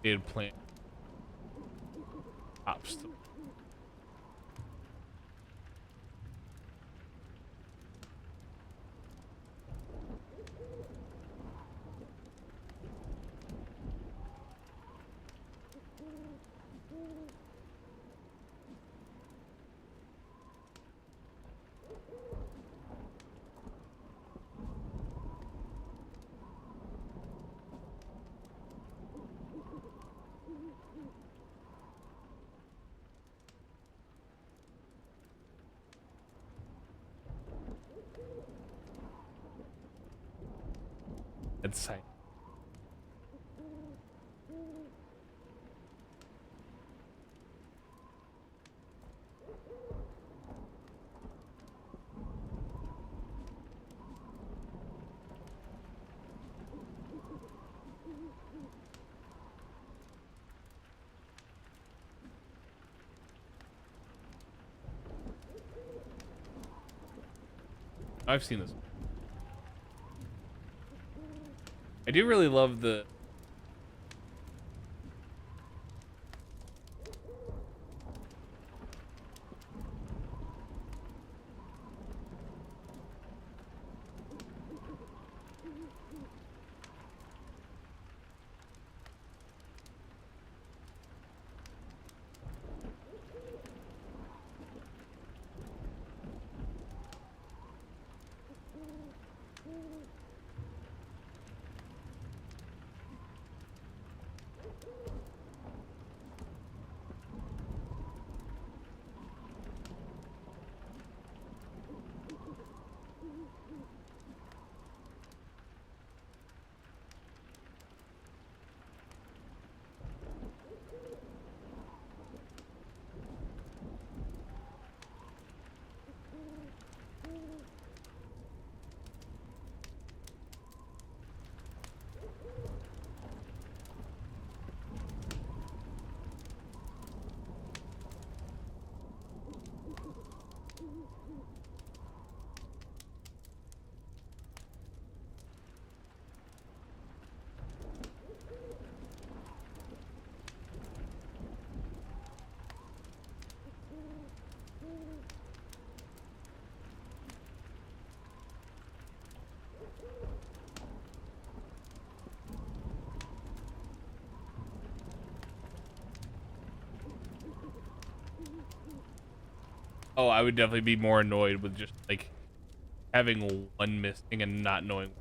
Did plant ops. Sight. I've seen this. I do really love the... Oh, I would definitely be more annoyed with just, like, having one missing and not knowing.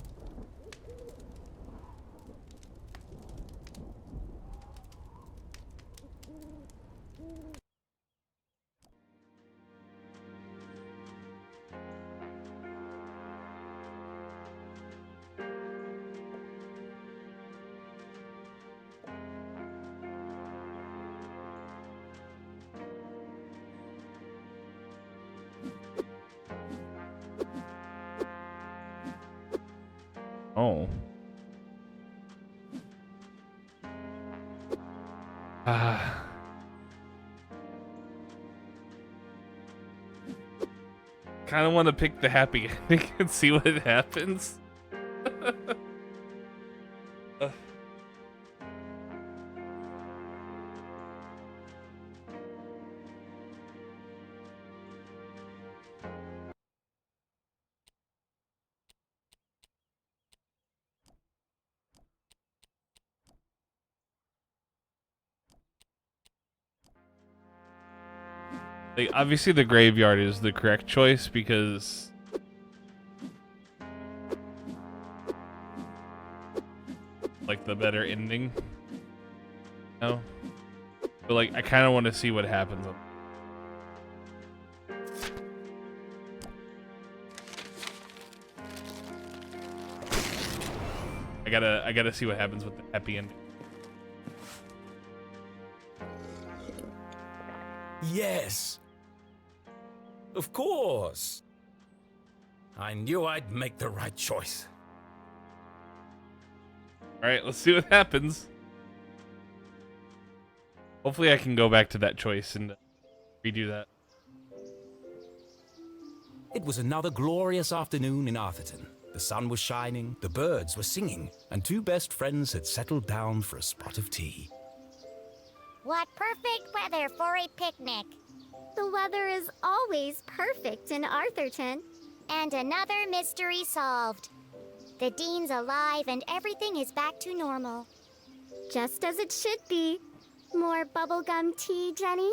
Oh. Kind of want to pick the happy ending and see what happens. Like, obviously the graveyard is the correct choice because like the better ending. No. But like I kind of want to see what happens. I gotta see what happens with the happy ending. Yes. Of course. I knew I'd make the right choice. Alright, let's see what happens. Hopefully I can go back to that choice and redo that. It was another glorious afternoon in Arthurton. The sun was shining, the birds were singing, and two best friends had settled down for a spot of tea. What perfect weather for a picnic. The weather is always perfect in Arthurton. And another mystery solved. The Dean's alive and everything is back to normal. Just as it should be. More bubblegum tea, Jenny?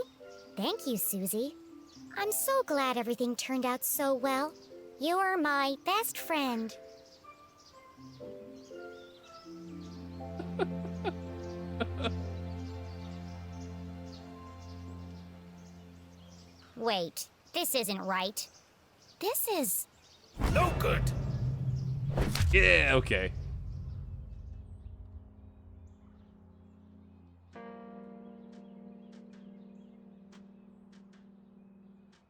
Thank you, Susie. I'm so glad everything turned out so well. You're my best friend. Wait, this isn't right. This is... No good! Yeah, okay.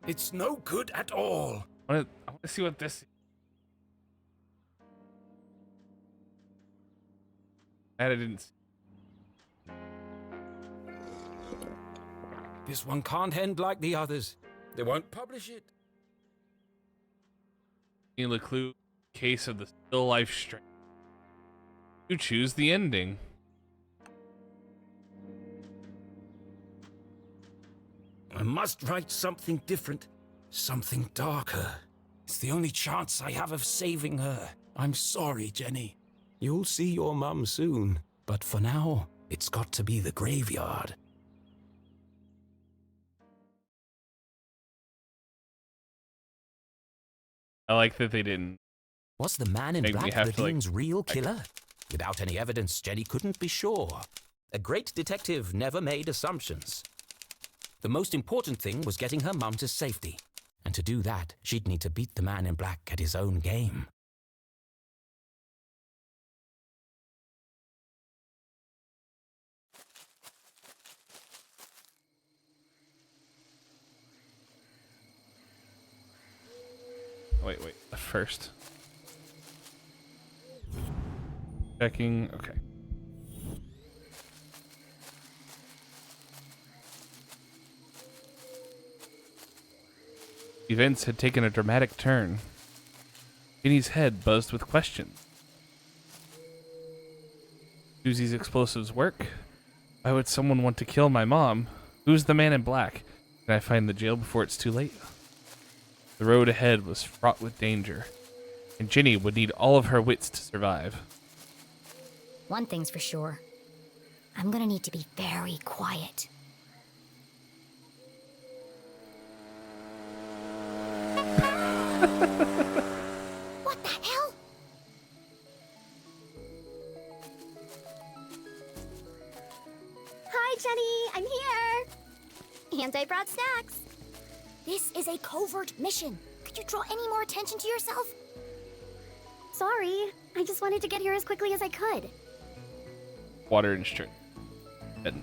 It's no good at all. I want to see what this is. That I didn't see. This one can't end like the others. They won't publish it. Leclue, case of the still life strain. You choose the ending. I must write something different, something darker. It's the only chance I have of saving her. I'm sorry, Jenny. You'll see your mum soon, but for now, it's got to be the graveyard. I like that they didn't. Was the man in make me black have the to, like, Dean's real killer? Without any evidence, Jenny couldn't be sure. A great detective never made assumptions. The most important thing was getting her mum to safety. And to do that, she'd need to beat the man in black at his own game. Wait. First. Checking. Okay. Events had taken a dramatic turn. Ginny's head buzzed with questions. Susie's explosives work? Why would someone want to kill my mom? Who's the man in black? Can I find the jail before it's too late? The road ahead was fraught with danger, and Ginny would need all of her wits to survive. One thing's for sure. I'm gonna need to be very quiet. What the hell? Hi, Jenny. I'm here. And I brought snacks. This is a covert mission. Could you draw any more attention to yourself? Sorry. I just wanted to get here as quickly as I could. Water and string. And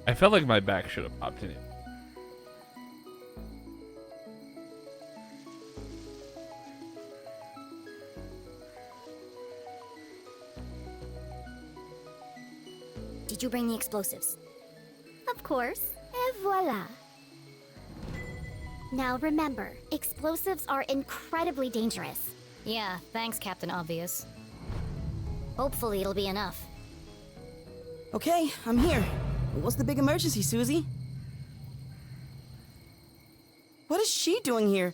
I felt like my back should have popped in it. Did you bring the explosives? Of course. Et voila. Now remember, explosives are incredibly dangerous. Yeah, thanks, Captain Obvious. Hopefully it'll be enough. Okay, I'm here. What's the big emergency, Susie? What is she doing here?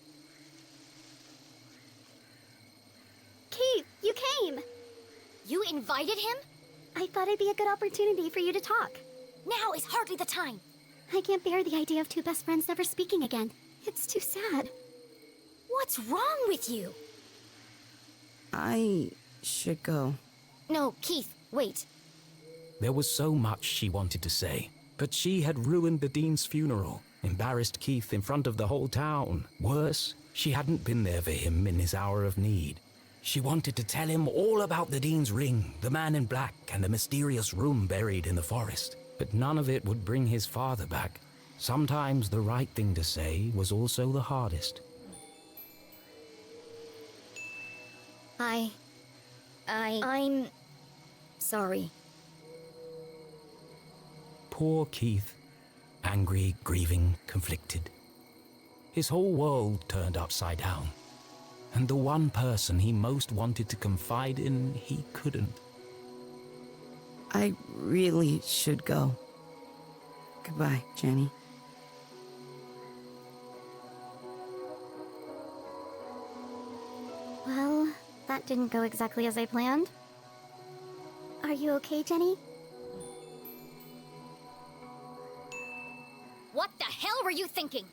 Keith, you came! You invited him? I thought it'd be a good opportunity for you to talk. Now is hardly the time. I can't bear the idea of two best friends never speaking again. It's too sad. What's wrong with you? I should go. No, Keith, wait. There was so much she wanted to say, but she had ruined the Dean's funeral, embarrassed Keith in front of the whole town. Worse, she hadn't been there for him in his hour of need. She wanted to tell him all about the Dean's ring, the man in black, and the mysterious room buried in the forest. But none of it would bring his father back. Sometimes the right thing to say was also the hardest. I'm sorry. Poor Keith. Angry, grieving, conflicted. His whole world turned upside down. And the one person he most wanted to confide in, he couldn't. I really should go. Goodbye, Jenny. Well, that didn't go exactly as I planned. Are you okay, Jenny? What the hell were you thinking?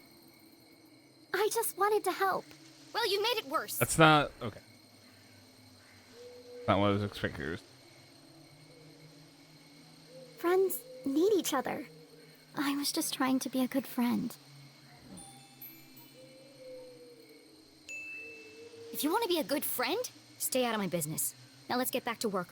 I just wanted to help. Well, you made it worse. That's not okay. Not what I was expecting. Friends need each other. I was just trying to be a good friend. If you want to be a good friend, stay out of my business. Now let's get back to work.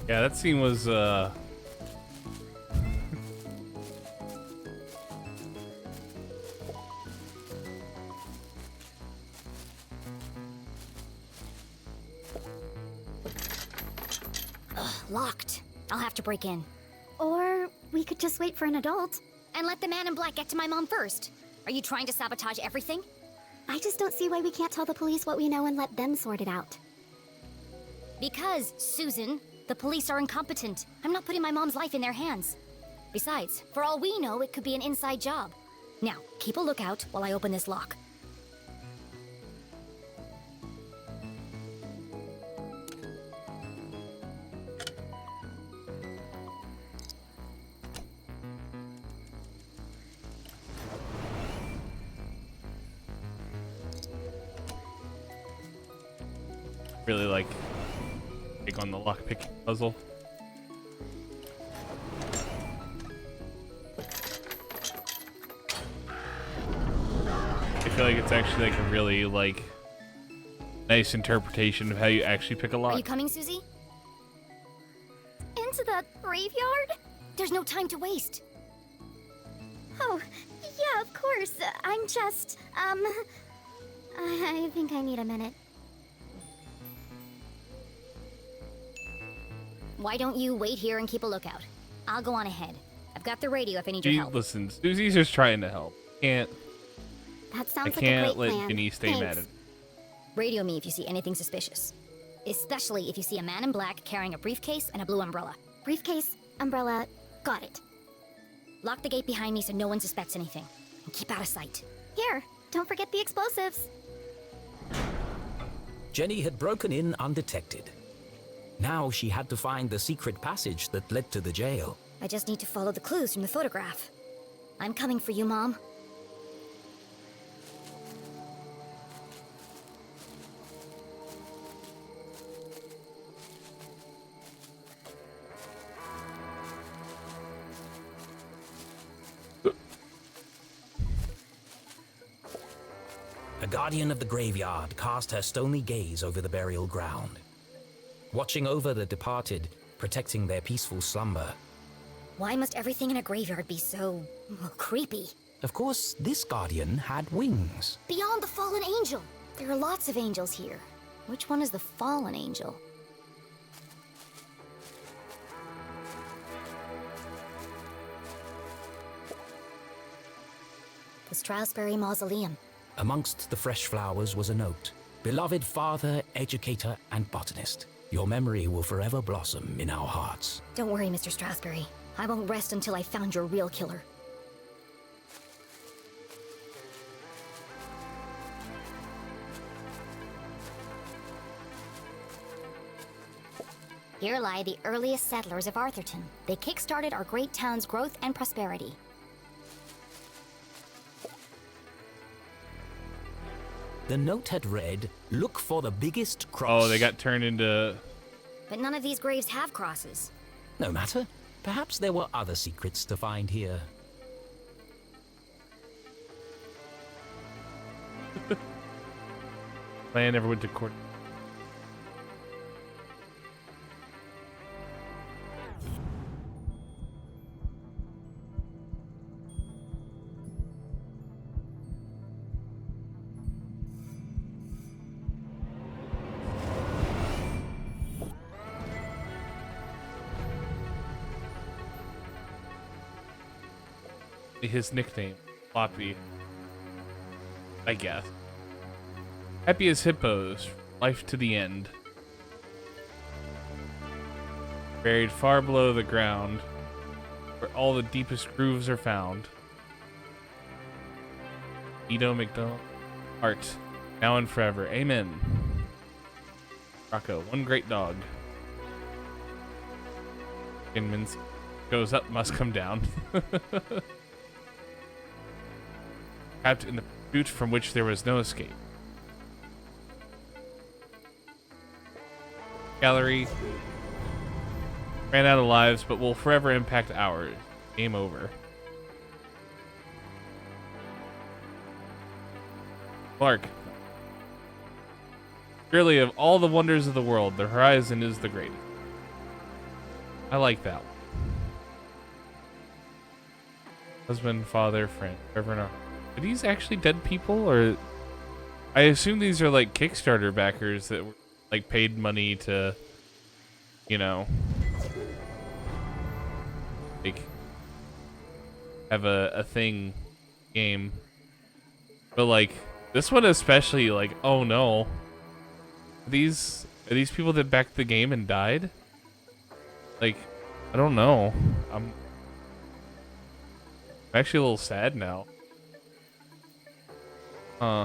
Yeah, that scene was Locked. I'll have to break in. Or we could just wait for an adult. And let the man in black get to my mom first. Are you trying to sabotage everything? I just don't see why we can't tell the police what we know and let them sort it out. Because, Susan, the police are incompetent. I'm not putting my mom's life in their hands. Besides, for all we know, it could be an inside job. Now, keep a lookout while I open this lock. really like big on the lockpicking puzzle. I feel like it's actually like a really like nice interpretation of how you actually pick a lock. Are you coming, Susie? Into the graveyard? There's no time to waste. Oh, yeah, of course. I'm just, I think I need a minute. Why don't you wait here and keep a lookout? I'll go on ahead. I've got the radio if I need your help. Listen, Susie's just trying to help. That sounds I like a can't great let plan. Denise stay mad Thanks. at it. Radio me if you see anything suspicious. Especially if you see a man in black carrying a briefcase and a blue umbrella. Briefcase, umbrella, got it. Lock the gate behind me so no one suspects anything. And keep out of sight. Here, don't forget the explosives. Jenny had broken in undetected. Now she had to find the secret passage that led to the jail. I just need to follow the clues from the photograph. I'm coming for you, Mom. A guardian of the graveyard cast her stony gaze over the burial ground. Watching over the departed, protecting their peaceful slumber. Why must everything in a graveyard be so creepy? Of course, this guardian had wings. Beyond the fallen angel! There are lots of angels here. Which one is the fallen angel? The Strasberry Mausoleum. Amongst the fresh flowers was a note. Beloved father, educator, and botanist. Your memory will forever blossom in our hearts. Don't worry, Mr. Strasberry. I won't rest until I found your real killer. Here lie the earliest settlers of Arthurton. They kick-started our great town's growth and prosperity. The note had read, "Look for the biggest cross." Oh, they got turned into... But none of these graves have crosses. No matter. Perhaps there were other secrets to find here. Plan never went to court. His nickname, Floppy, I guess. Happy as hippos, life to the end. Buried far below the ground, where all the deepest grooves are found. Edo McDonald, art, now and forever, amen. Rocco, one great dog. Inman's goes up, must come down. Trapped in the pursuit from which there was no escape. Gallery ran out of lives, but will forever impact ours. Game over. Clark. Surely of all the wonders of the world, the horizon is the greatest. I like that one. Husband, father, friend, Reverend. Are these actually dead people, or I assume these are like Kickstarter backers that were like paid money to, you know, like have a thing game. But like this one especially, like, oh no, are these people that backed the game and died? Like, I don't know. I'm actually a little sad now. Huh.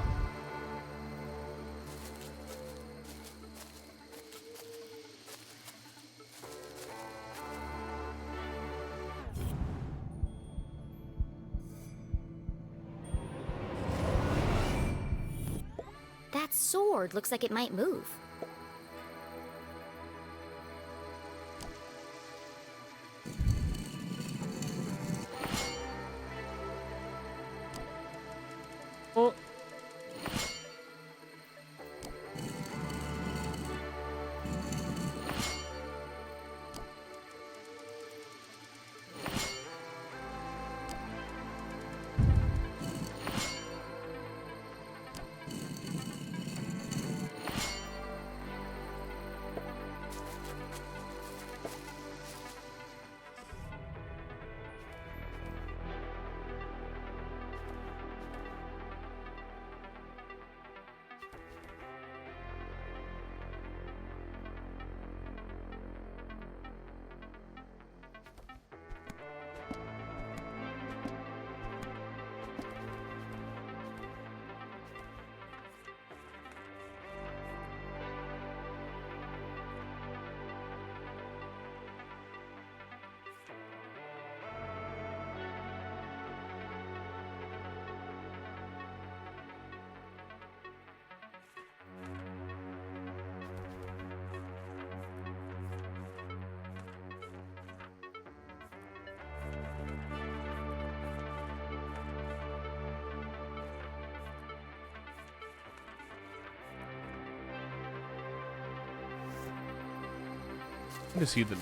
That sword looks like it might move. Oh. To see the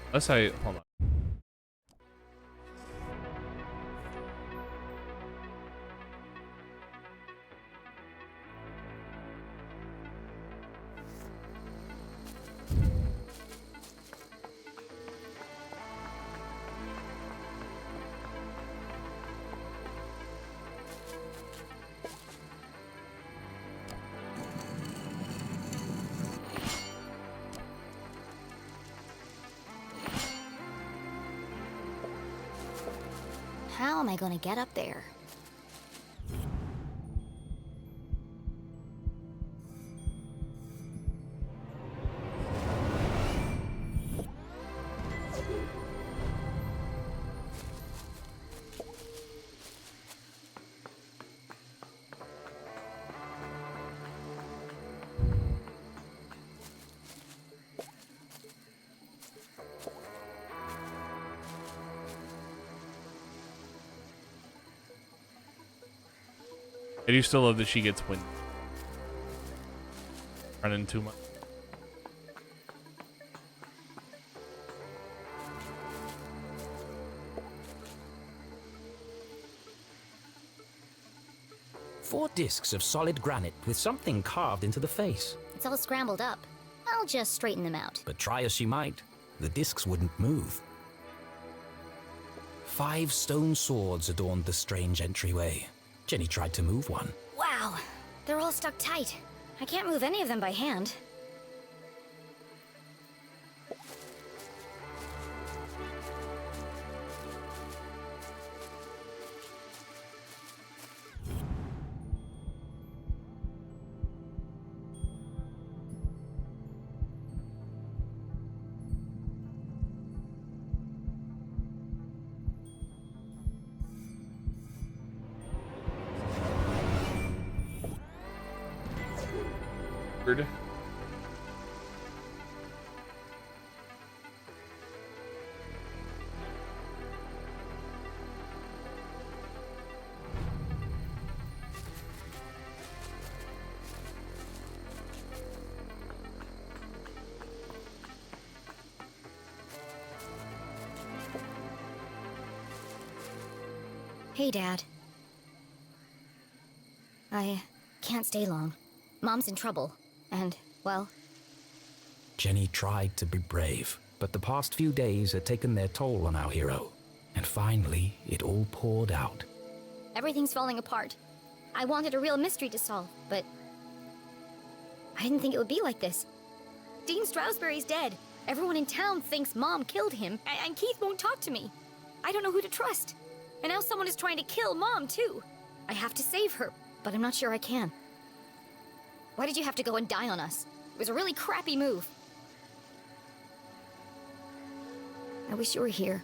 unless I hold on. How am I gonna get up there? I do still love that she gets wind. Running too much. Four discs of solid granite with something carved into the face. It's all scrambled up. I'll just straighten them out. But try as she might, the discs wouldn't move. 5 stone swords adorned the strange entryway. Jenny tried to move one. Wow, they're all stuck tight. I can't move any of them by hand. Weird. Hey, Dad. I can't stay long. Mom's in trouble, and, well... Jenny tried to be brave, but the past few days had taken their toll on our hero. And finally, it all poured out. Everything's falling apart. I wanted a real mystery to solve, but... I didn't think it would be like this. Dean Stroudsbury's dead. Everyone in town thinks Mom killed him, and Keith won't talk to me. I don't know who to trust. And now someone is trying to kill Mom, too. I have to save her, but I'm not sure I can. Why did you have to go and die on us? It was a really crappy move. I wish you were here.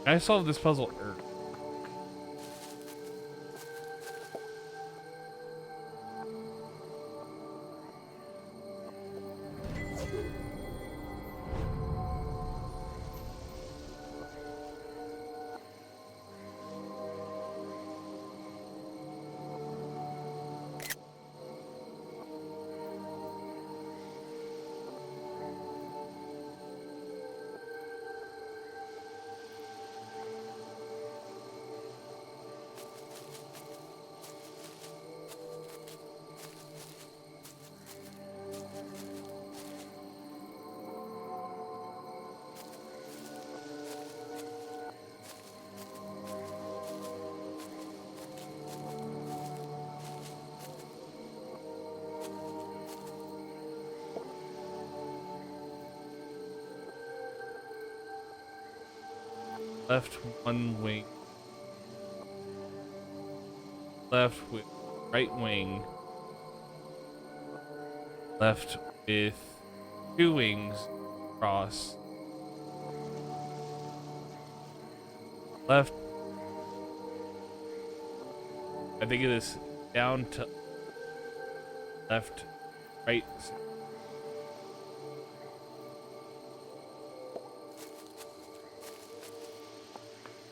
I solved this puzzle early. Left one wing. Left with right wing. Left with 2 wings cross. Left. I think of this down to left, right.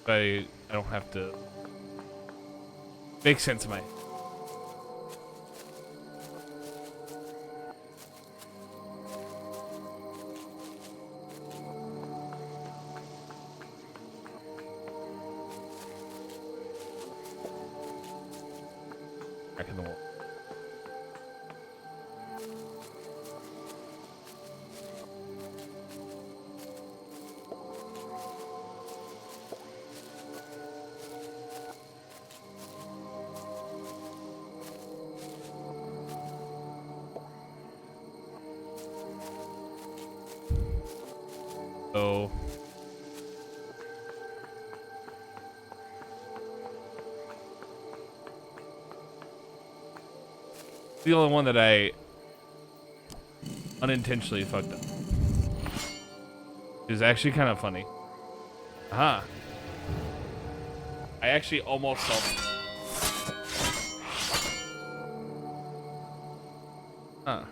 I don't have to make sense of my... crack in the wall. So the only one that I unintentionally fucked up. It was actually kind of funny. Aha. I actually almost saw. Huh.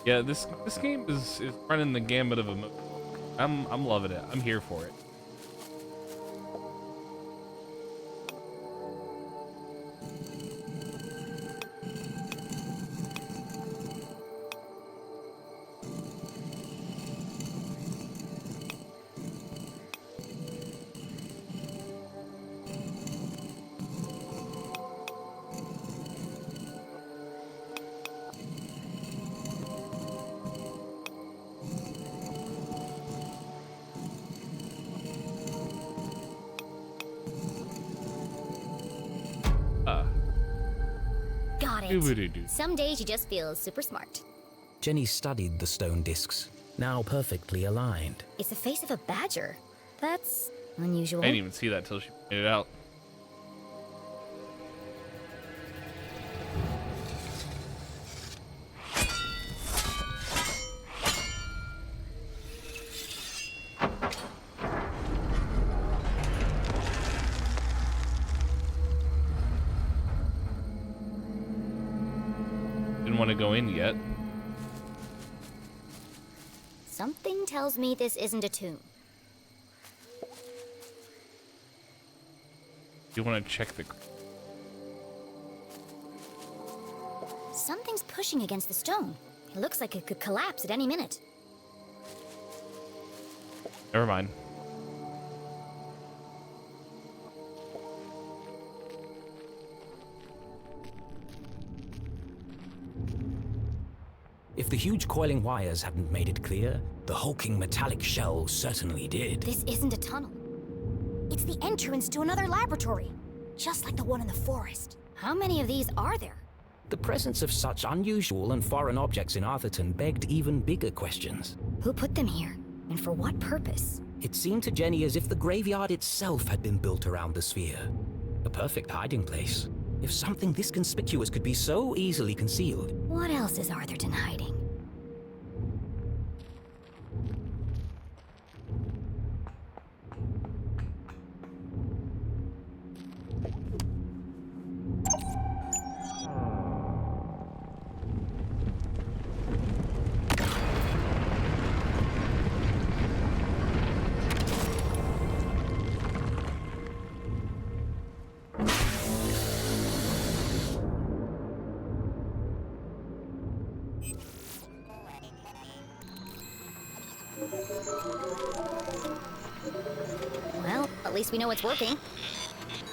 Yeah, this game is running the gambit of emotions. I'm loving it. I'm here for it. Got it. Some days you just feel super smart. Jenny studied the stone discs, now perfectly aligned. It's the face of a badger. That's unusual. I didn't even see that till she made it out. Didn't want to go in yet. Something tells me this isn't a tomb. You want to check the... Something's pushing against the stone. It looks like it could collapse at any minute. Never mind. If the huge coiling wires hadn't made it clear, the hulking metallic shell certainly did. This isn't a tunnel. It's the entrance to another laboratory, just like the one in the forest. How many of these are there? The presence of such unusual and foreign objects in Arthurton begged even bigger questions. Who put them here? And for what purpose? It seemed to Jenny as if the graveyard itself had been built around the sphere. A perfect hiding place. If something this conspicuous could be so easily concealed. What else is Arthurton hiding? Well, at least we know it's working.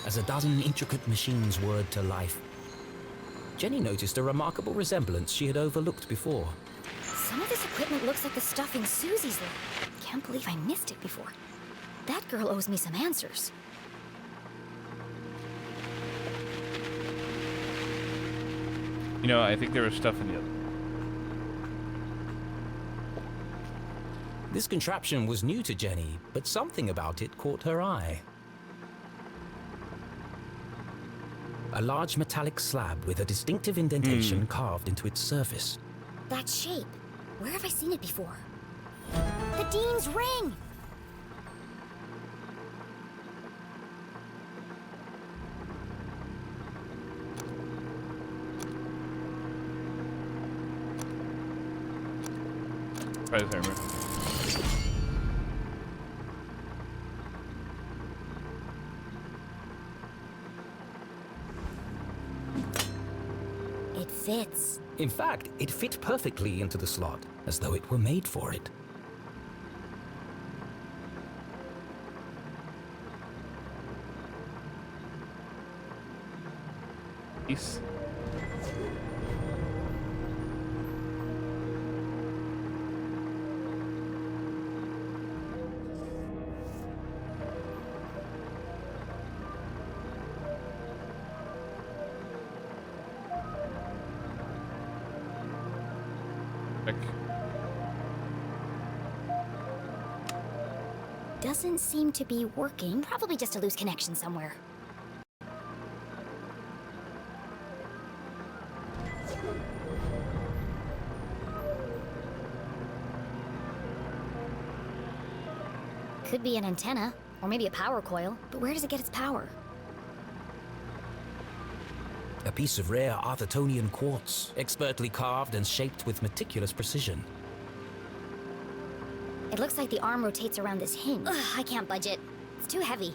As a dozen intricate machines whirred to life, Jenny noticed a remarkable resemblance she had overlooked before. Some of this equipment looks like the stuff in Susie's lab. Can't believe I missed it before. That girl owes me some answers. You know, I think there was stuff in the other. This contraption was new to Jenny, but something about it caught her eye. A large metallic slab with a distinctive indentation carved into its surface. That shape. Where have I seen it before? The Dean's ring! Right there, man. fits. In fact, it fit perfectly into the slot, as though it were made for it. Peace. Doesn't seem to be working. Probably just a loose connection somewhere. Could be an antenna, or maybe a power coil, but where does it get its power? A piece of rare Arthurtonian quartz, expertly carved and shaped with meticulous precision. It looks like the arm rotates around this hinge. Ugh, I can't budge it. It's too heavy.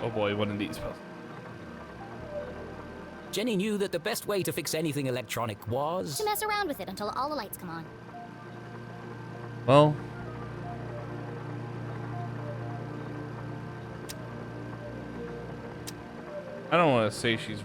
Oh boy, one of these puzzles. Jenny knew that the best way to fix anything electronic was... to mess around with it until all the lights come on. Well, I don't want to say she's...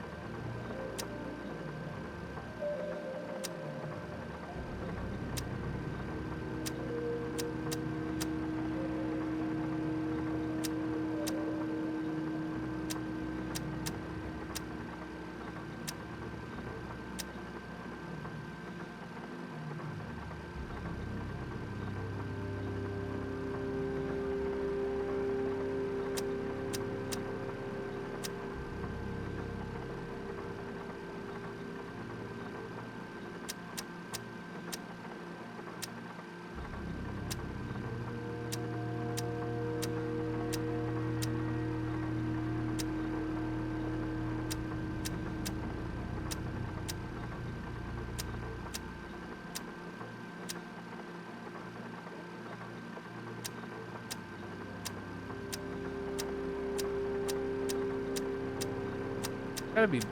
Gotta be.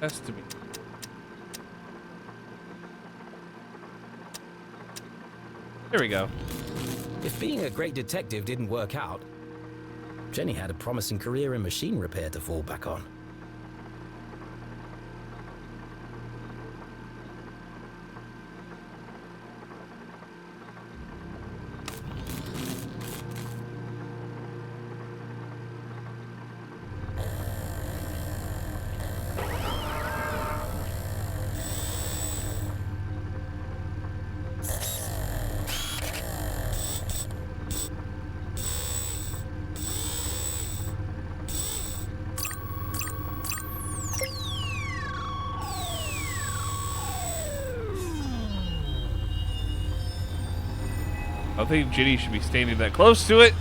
Has to be. There we go. If being a great detective didn't work out, Jenny had a promising career in machine repair to fall back on. I think Ginny should be standing that close to it.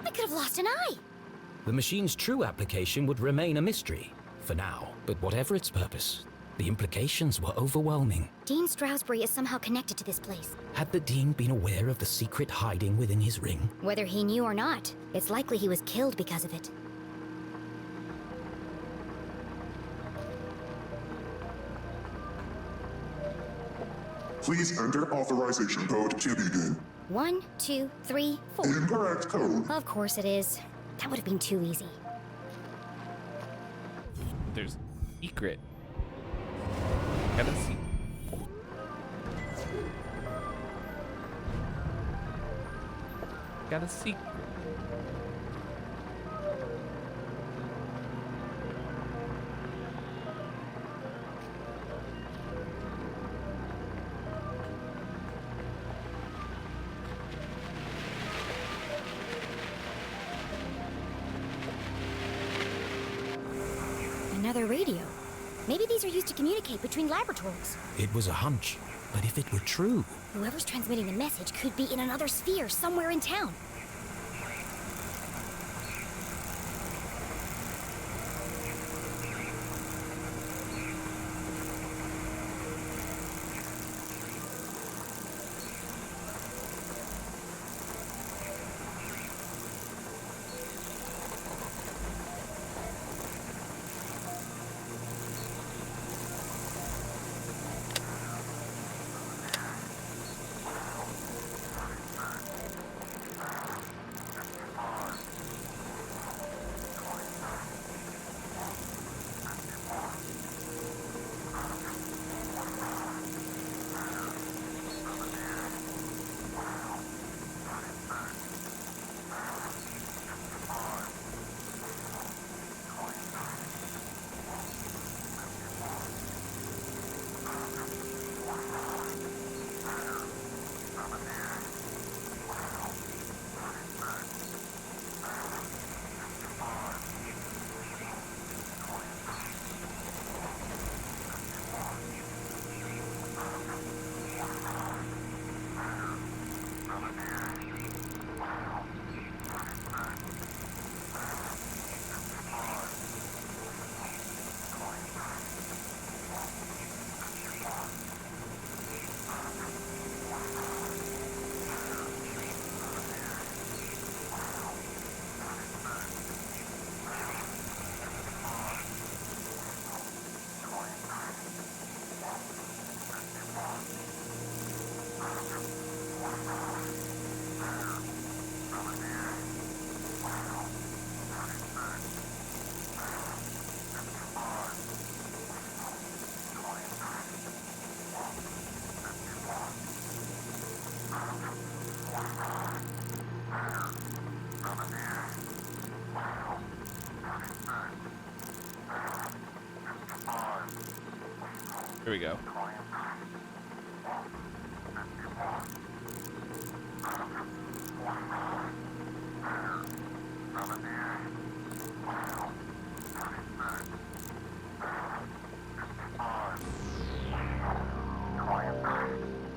I could have lost an eye. The machine's true application would remain a mystery, for now. But whatever its purpose, the implications were overwhelming. Dean Stroudsbury is somehow connected to this place. Had the Dean been aware of the secret hiding within his ring? Whether he knew or not, it's likely he was killed because of it. Please enter authorization code to begin. 1, 2, 3, 4. Incorrect code. Of course it is. That would have been too easy. There's a secret. Gotta see. Got a secret. Another radio. Maybe these are used to communicate between laboratories. It was a hunch, but if it were true... Whoever's transmitting the message could be in another sphere somewhere in town. Here we go.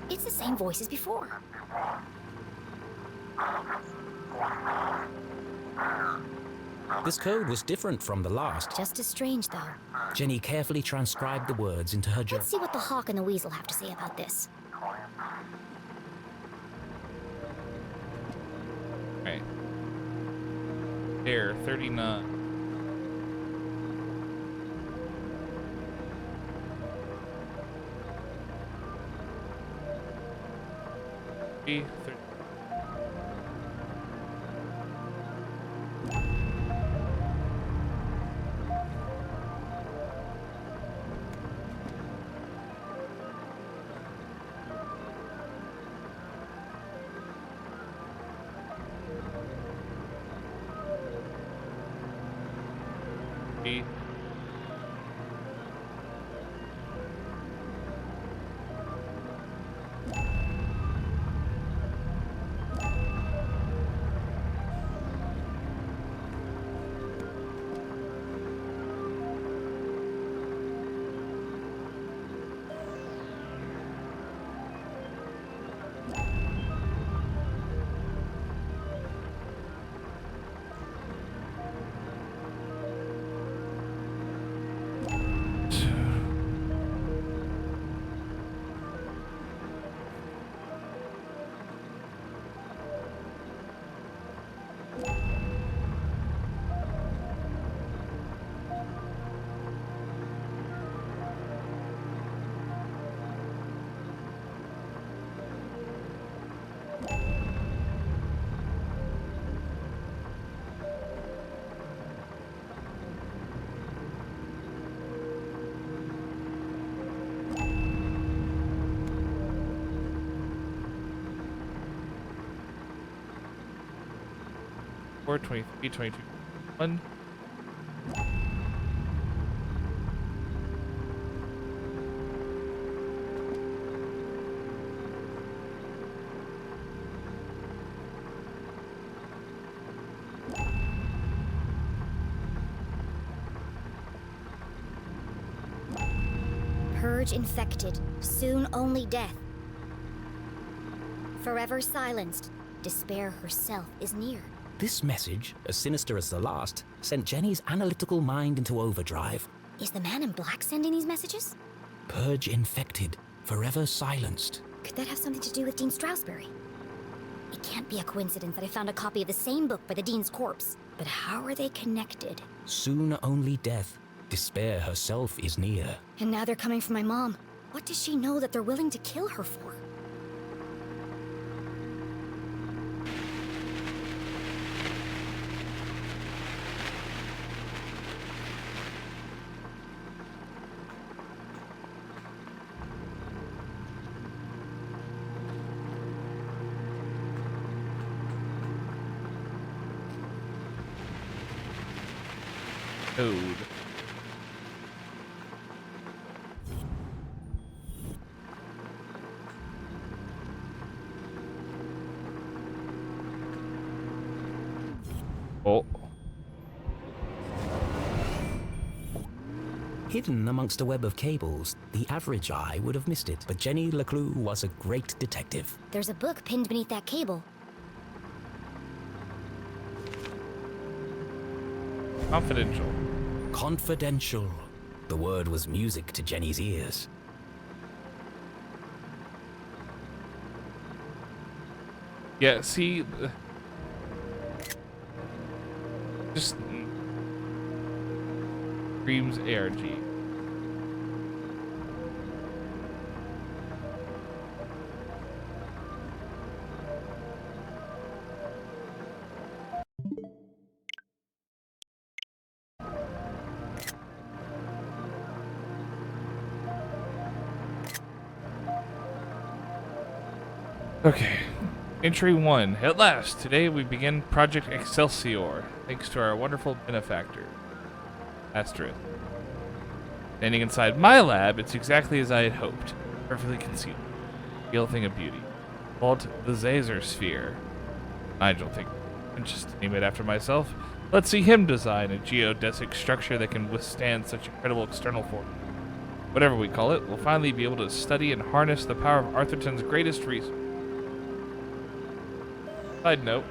It's the same voice as before. This code was different from the last. Just as strange, though. Jenny carefully transcribed the words into her journal. Let's see what the hawk and the weasel have to say about this. Right. Air 39. B 30. B. Four 23 22 1. Purge infected, soon only death. Forever silenced, despair herself is near. This message, as sinister as the last, sent Jenny's analytical mind into overdrive. Is the man in black sending these messages? Purge infected, forever silenced. Could that have something to do with Dean Strasberry? It can't be a coincidence that I found a copy of the same book by the Dean's corpse. But how are they connected? Soon only death. Despair herself is near. And now they're coming for my mom. What does she know that they're willing to kill her for? Code. Oh. Hidden amongst a web of cables, the average eye would have missed it, but Jenny LeClue was a great detective. There's a book pinned beneath that cable. Confidential. Confidential. The word was music to Jenny's ears. Yeah, see, just screams ARG. Okay. Entry 1. At last, today we begin Project Excelsior, thanks to our wonderful benefactor, Asterisk. Standing inside my lab, it's exactly as I had hoped. Perfectly concealed. Real thing of beauty. Called the Zazer Sphere. Nigel thinks I'm just to name it after myself. Let's see him design a geodesic structure that can withstand such incredible external force. Whatever we call it, we'll finally be able to study and harness the power of Arthurton's greatest resource. Side note,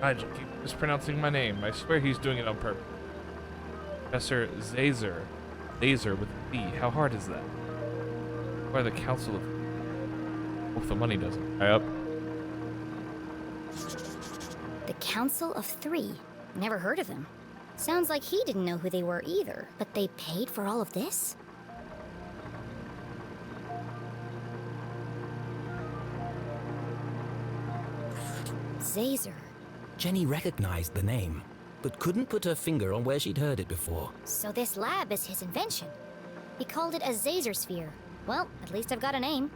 Nigel keeps mispronouncing my name. I swear he's doing it on purpose. Professor Zazer. Zazer with a B. How hard is that? Or the Council of... Hope the money doesn't tie up. The Council of Three. Never heard of them. Sounds like he didn't know who they were either. But they paid for all of this? Zazer. Jenny recognized the name, but couldn't put her finger on where she'd heard it before. So this lab is his invention. He called it a Zazer Sphere. Well, at least I've got a name.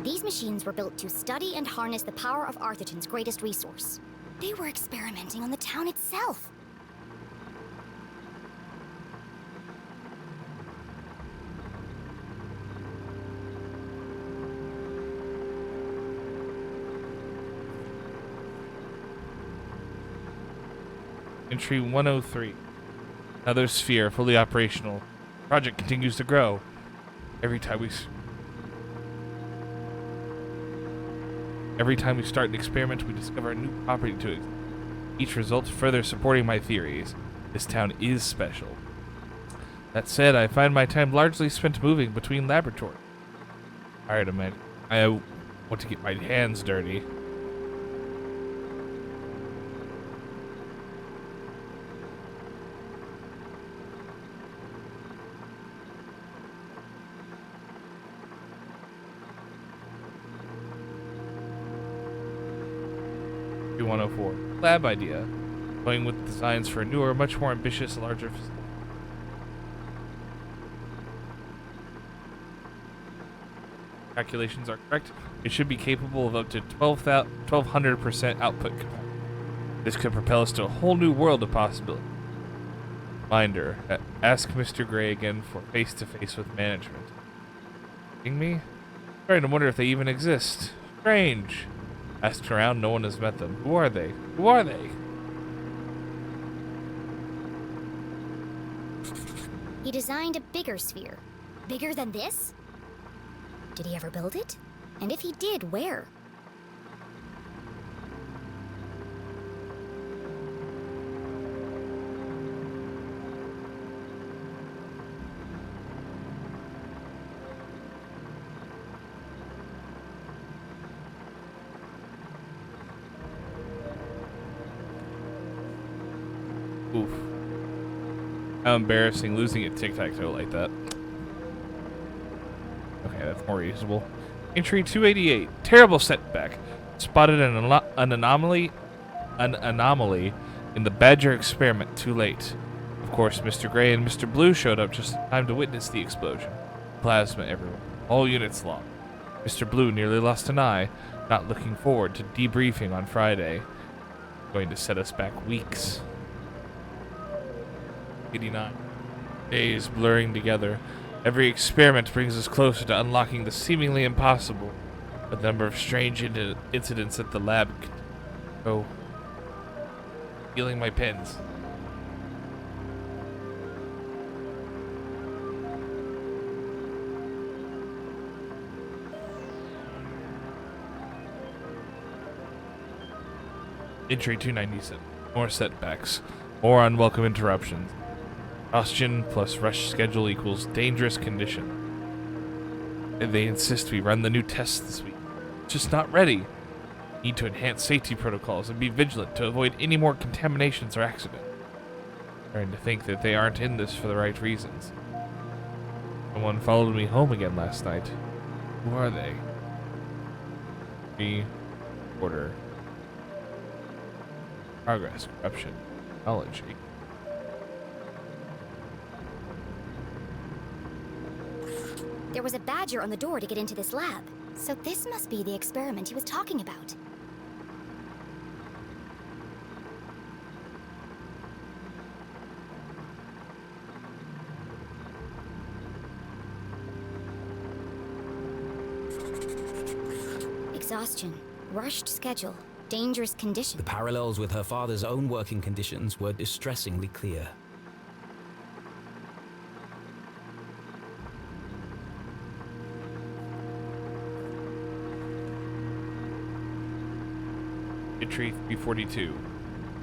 These machines were built to study and harness the power of Arthurton's greatest resource. They were experimenting on the town itself. Entry 103. Another sphere fully operational. Project continues to grow. Every time we start an experiment, we discover a new property to it. Each result further supporting my theories. This town is special. That said, I find my time largely spent moving between laboratories. Tired of man. I want to get my hands dirty. (104) Lab idea. Going with designs for a newer, much more ambitious, larger facility. Calculations are correct. It should be capable of up to 1200% output capacity. This could propel us to a whole new world of possibility. Reminder, ask Mr. Gray again for face-to-face with management. Kidding me? Starting to wonder if they even exist. Strange. Asked around, no one has met them. Who are they? Who are they? He designed a bigger sphere. Bigger than this? Did he ever build it? And if he did, where? Oof. How embarrassing losing at tic-tac-toe like that. Okay, that's more reasonable. Entry 288. Terrible setback. Spotted an anomaly in the Badger experiment too late. Of course, Mr. Gray and Mr. Blue showed up just in time to witness the explosion. Plasma everywhere. All units lost. Mr. Blue nearly lost an eye. Not looking forward to debriefing on Friday. Going to set us back weeks. 89. Days blurring together. Every experiment brings us closer to unlocking the seemingly impossible. A number of strange incidents at the lab. Oh. Feeling my pens. Entry 297. More setbacks. More unwelcome interruptions. Oxygen plus rush schedule equals dangerous condition. And they insist we run the new tests this week. Just not ready. Need to enhance safety protocols and be vigilant to avoid any more contaminations or accidents. Starting to think that they aren't in this for the right reasons. Someone followed me home again last night. Who are they? Order. Progress, corruption, knowledge. There was a badger on the door to get into this lab. So this must be the experiment he was talking about. Exhaustion, rushed schedule, dangerous condition. The parallels with her father's own working conditions were distressingly clear. Entry 342.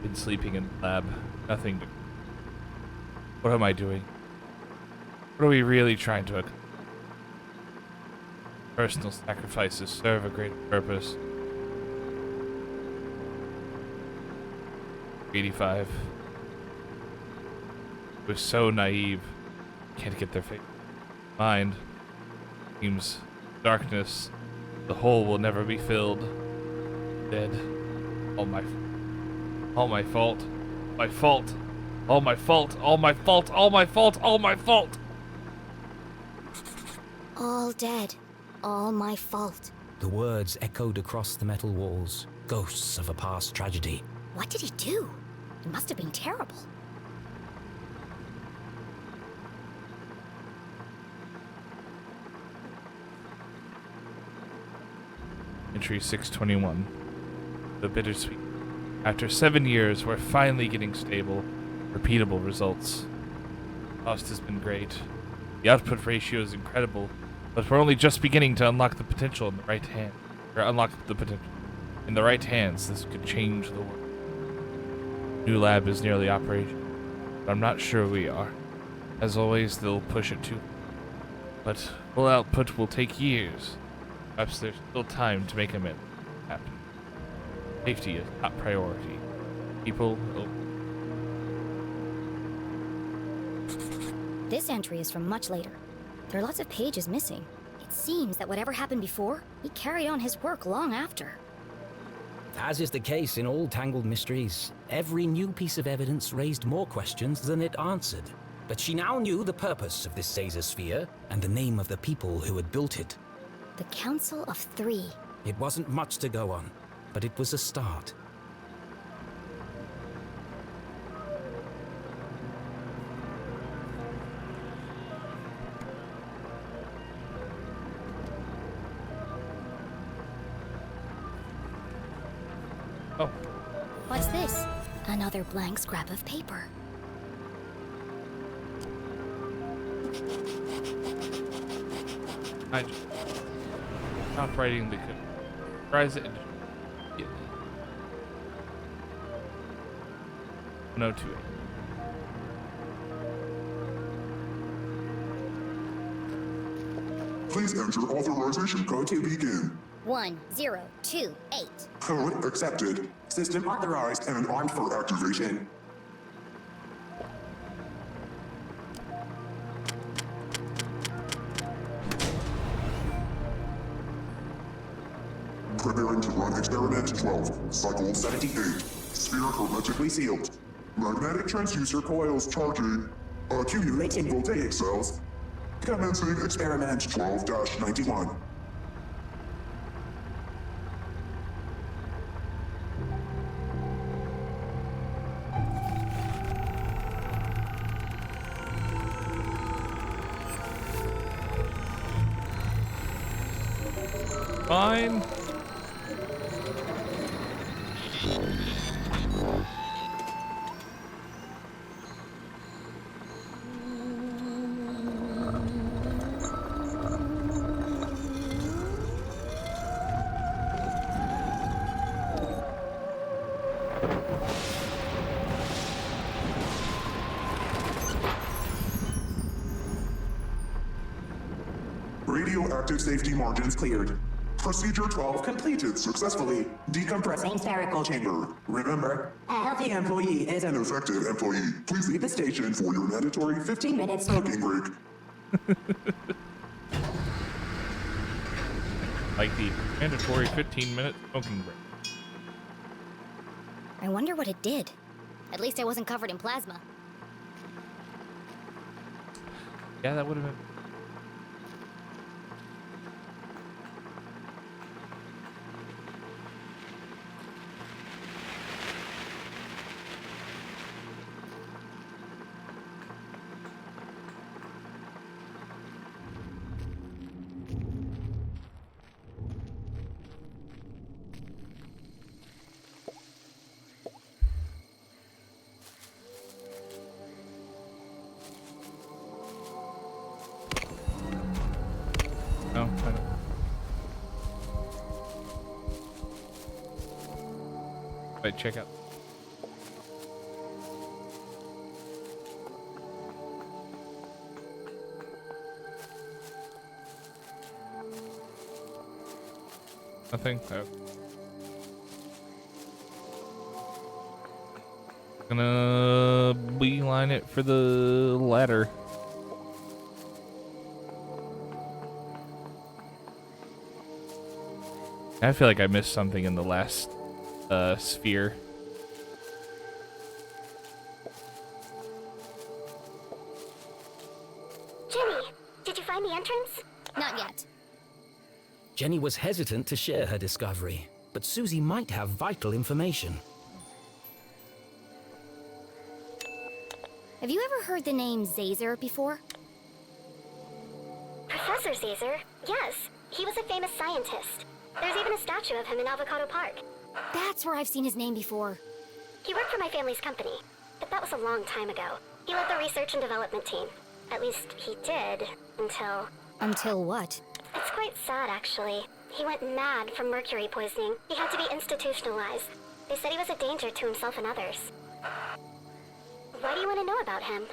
Been sleeping in the lab. Nothing to... What am I doing? What are we really trying to accomplish? Personal sacrifices serve a greater purpose. 85. Was so naive. Can't get their face. Mind. Seems darkness. The hole will never be filled. Dead. All my fault. My fault. All my fault. All my fault. All my fault. All my fault. All dead. All my fault. The words echoed across the metal walls, ghosts of a past tragedy. What did he do? It must have been terrible. Entry 621. The bittersweet. After 7 years, we're finally getting stable, repeatable results. Cost has been great. The output ratio is incredible, but we're only just beginning to unlock the potential in the right hand. Or unlock the potential. In the right hands, this could change the world. New lab is nearly operational, but I'm not sure we are. As always, they'll push it too. But full output will take years. Perhaps there's still time to make it happen. Safety is top priority. People... This entry is from much later. There are lots of pages missing. It seems that whatever happened before, he carried on his work long after. As is the case in all tangled mysteries, every new piece of evidence raised more questions than it answered. But she now knew the purpose of this Caesar sphere and the name of the people who had built it. The Council of Three. It wasn't much to go on, but it was a start. Oh. What's this? Another blank scrap of paper. I just stop writing the code. Tries it. Yeah. 102. Please enter authorization code to begin. 1028. Code accepted. System authorized and armed for activation. Preparing to run experiment 12, cycle 78. Sphere hermetically sealed. Magnetic transducer coils charging. Accumulating voltaic cells. Commencing experiment 12-91. Fine. Radioactive safety margins cleared. Procedure 12 completed successfully. Decompressing spherical chamber. Remember, a healthy employee is an affected employee. Please leave the station for your mandatory 15-minute smoking break. Like the mandatory 15-minute smoking break. I wonder what it did. At least I wasn't covered in plasma. Yeah, that would have been. No, I don't. Wait, check out. Nothing? Oh. Gonna beeline it for the ladder. I feel like I missed something in the last sphere. Jenny, did you find the entrance? Not yet. Jenny was hesitant to share her discovery, but Susie might have vital information. Have you ever heard the name Zazer before? Professor Zazer? Yes. He was a famous scientist. There's even a statue of him in Avocado Park. That's where I've seen his name before. He worked for my family's company, but that was a long time ago. He led the research and development team. At least he did, until... Until what? It's quite sad, actually. He went mad from mercury poisoning. He had to be institutionalized. They said he was a danger to himself and others. Why do you want to know about him?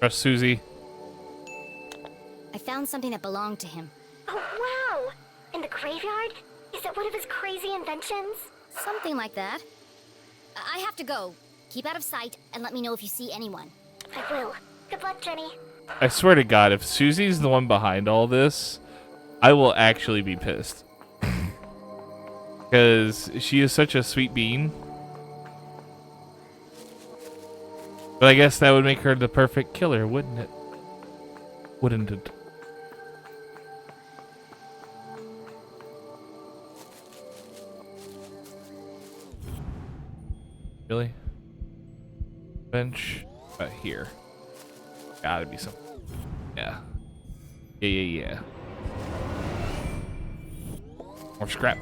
Trust Susie. I found something that belonged to him. Oh, wow! In the graveyard? Is it one of his crazy inventions? Something like that. I have to go. Keep out of sight and let me know if you see anyone. I will. Good luck, Jenny. I swear to God, if Susie's the one behind all this, I will actually be pissed. Because she is such a sweet bean. But I guess that would make her the perfect killer, wouldn't it? Wouldn't it? Really? Bench here. Gotta be some. Yeah. Yeah. More scrap.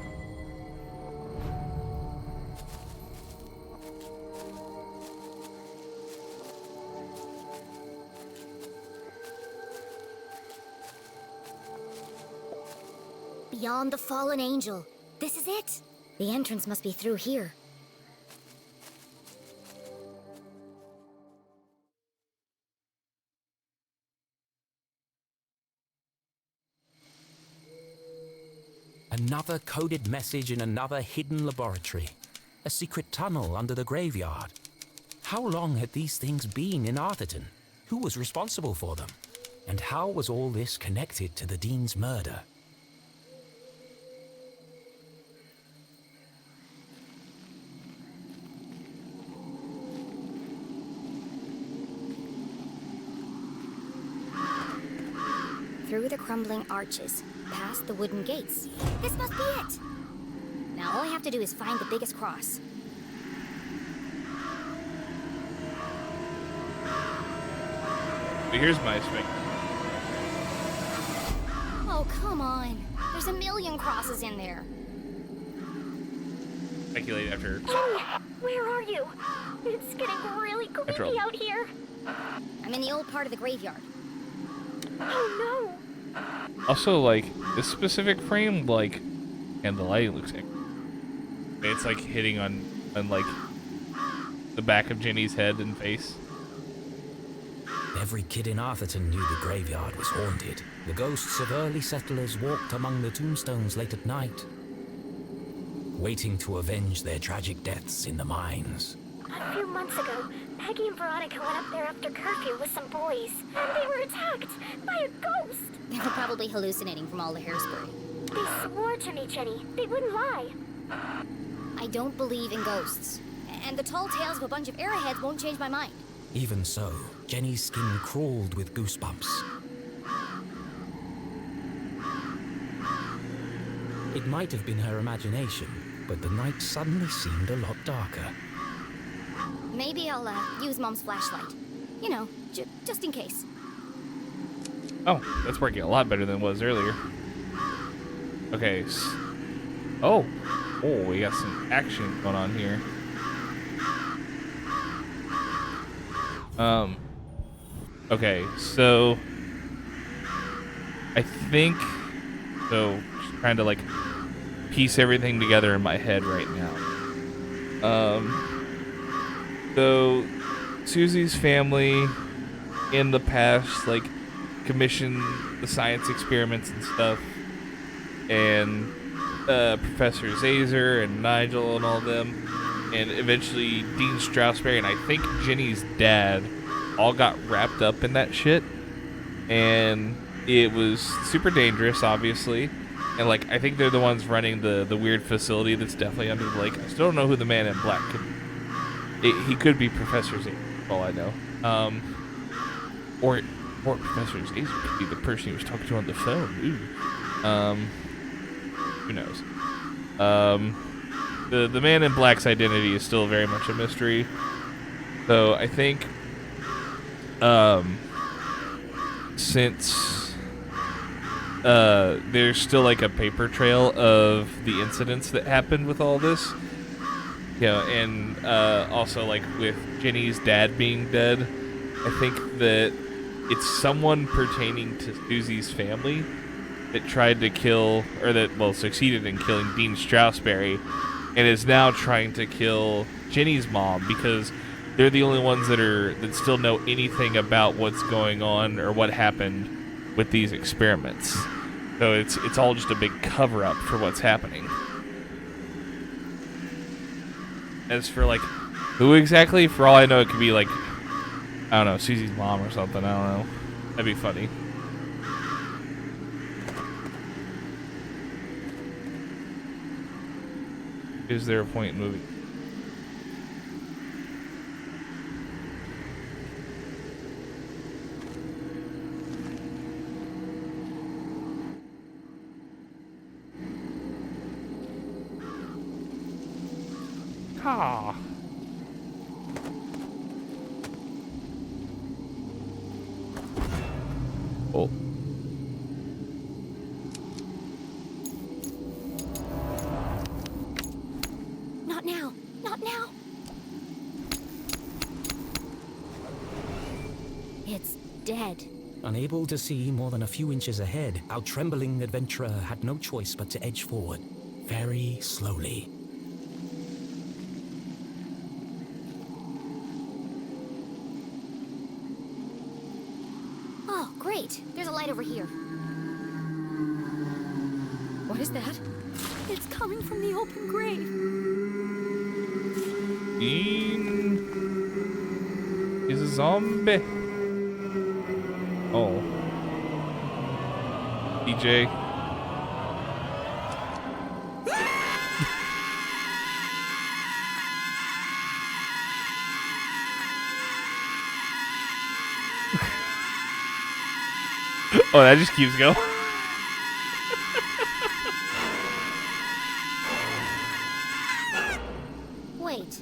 Beyond the fallen angel. This is it. The entrance must be through here. Another coded message in another hidden laboratory. A secret tunnel under the graveyard. How long had these things been in Arthurton? Who was responsible for them? And how was all this connected to the Dean's murder? Through the crumbling arches, past the wooden gates. This must be it! Now all I have to do is find the biggest cross. But here's my spec. Oh, come on. There's a million crosses in there. Speculate after. Jenny, where are you? It's getting really creepy out here. I'm in the old part of the graveyard. Oh Also, like, this specific frame, like, and the lighting looks it's like hitting on like the back of Jenny's head and face. Every kid in Arthurton knew the graveyard was haunted. The ghosts of early settlers walked among the tombstones late at night, waiting to avenge their tragic deaths in the mines. A few months ago, Peggy and Veronica went up there after curfew with some boys, and they were attacked by a ghost. They were probably hallucinating from all the hairspray. They swore to me, Jenny. They wouldn't lie. I don't believe in ghosts. And the tall tales of a bunch of arrowheads won't change my mind. Even so, Jenny's skin crawled with goosebumps. It might have been her imagination, but the night suddenly seemed a lot darker. Maybe I'll use Mom's flashlight. You know, just in case. Oh, that's working a lot better than it was earlier. Okay. Oh, we got some action going on here. Okay, so I think just trying to like piece everything together in my head right now. So Susie's family in the past like commissioned the science experiments and stuff, and Professor Zazer and Nigel and all them, and eventually Dean Strasberg and I think Jenny's dad all got wrapped up in that shit, and it was super dangerous, obviously. And like I think they're the ones running the weird facility that's definitely under the lake. I still don't know who the man in black could be. He could be Professor Zazer, for all I know. Or Professor Zazer could be the person he was talking to on the phone. Ooh. Who knows? The man in black's identity is still very much a mystery. So I think since there's still like a paper trail of the incidents that happened with all this, and also like with Jenny's dad being dead, I think that it's someone pertaining to Susie's family that tried to kill, or that, well, succeeded in killing Dean Strasberg, and is now trying to kill Jenny's mom because they're the only ones that still know anything about what's going on or what happened with these experiments. So it's all just a big cover-up for what's happening. As for like who exactly, for all I know, it could be like, I don't know, Susie's mom or something. I don't know. That'd be funny. Is there a point in movie? Ah. Oh. Not now! Not now! It's dead. Unable to see more than a few inches ahead, our trembling adventurer had no choice but to edge forward, very slowly. Oh, great. There's a light over here. What is that? It's coming from the open grave. He's a zombie. Oh. DJ. Oh, that just keeps going. Wait.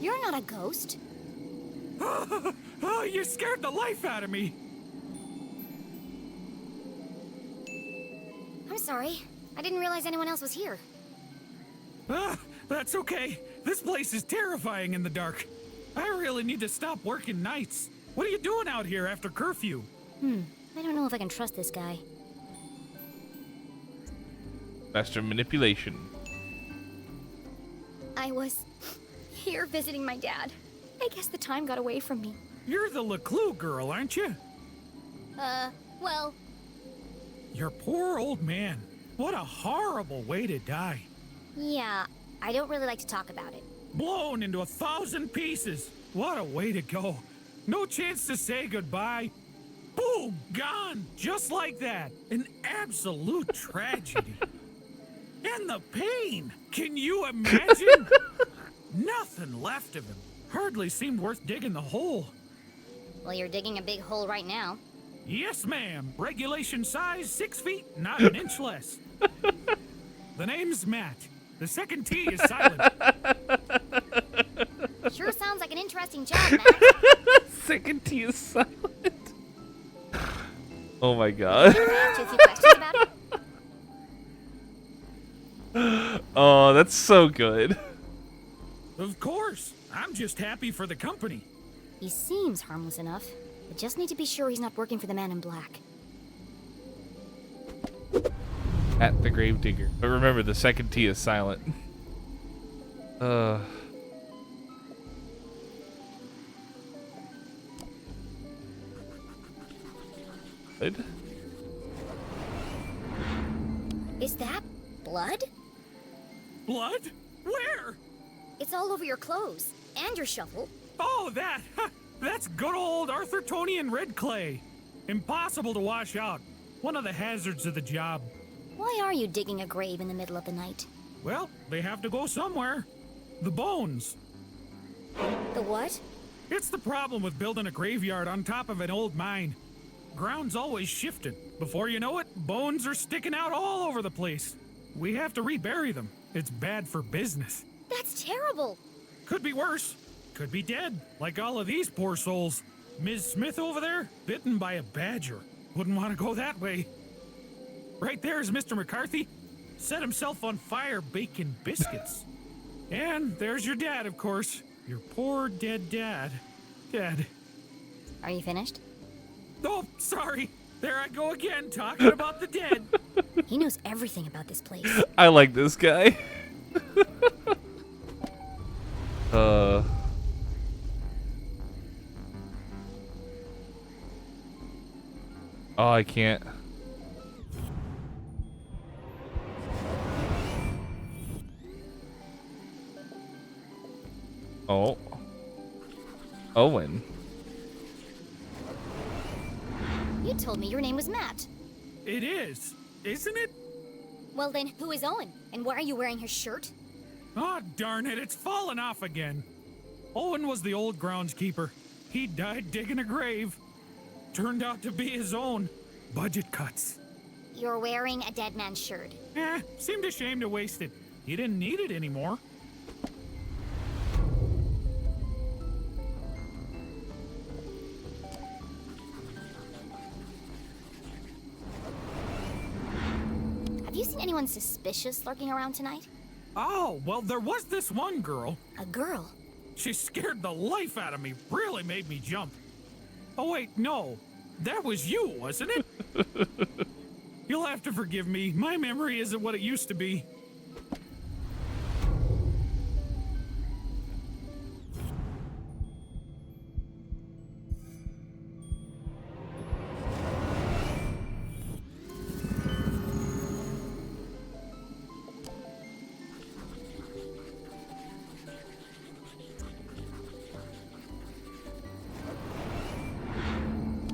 You're not a ghost. Oh, you scared the life out of me. I'm sorry. I didn't realize anyone else was here. That's okay. This place is terrifying in the dark. I really need to stop working nights. What are you doing out here after curfew? I don't know if I can trust this guy. Master manipulation. I was here visiting my dad. I guess the time got away from me. You're the Leclue girl, aren't you? Well... Your poor old man. What a horrible way to die. Yeah, I don't really like to talk about it. Blown into 1,000 pieces. What a way to go. No chance to say goodbye. Boom! Gone! Just like that. An absolute tragedy. And the pain! Can you imagine? Nothing left of him. Hardly seemed worth digging the hole. Well, you're digging a big hole right now. Yes, ma'am. Regulation size 6 feet, not an inch less. The name's Matt. The second T is silent. Sure sounds like an interesting job, Matt. Second T is silent. Oh my god. Can I ask you a few questions about it? Oh, that's so good. Of course. I'm just happy for the company. He seems harmless enough. I just need to be sure he's not working for the Man in Black. At the Gravedigger. But remember, the second T is silent. Good. Is that blood? Blood? Where? It's all over your clothes. And your shovel. Oh, that! That's good old Arthurtonian red clay. Impossible to wash out. One of the hazards of the job. Why are you digging a grave in the middle of the night? Well, they have to go somewhere. The bones. The what? It's the problem with building a graveyard on top of an old mine. Ground's always shifting. Before you know it, bones are sticking out all over the place. We have to rebury them. It's bad for business. That's terrible. Could be worse. Could be dead, like all of these poor souls. Ms. Smith over there, bitten by a badger. Wouldn't want to go that way. Right there's Mr. McCarthy. Set himself on fire baking biscuits. And there's your dad, of course. Your poor dead dad. Dead. Are you finished? Oh, sorry. There I go again, talking about the dead. He knows everything about this place. I like this guy. Oh, I can't. Oh. Owen. You told me your name was Matt. It is, isn't it? Well then, who is Owen? And why are you wearing his shirt? Oh, darn it, it's fallen off again. Owen was the old groundskeeper. He died digging a grave. Turned out to be his own. Budget cuts. You're wearing a dead man's shirt. Seemed a shame to waste it. He didn't need it anymore. Have you seen anyone suspicious lurking around tonight? Oh, well, there was this one girl. A girl? She scared the life out of me, really made me jump. Oh wait, no. That was you, wasn't it? You'll have to forgive me. My memory isn't what it used to be.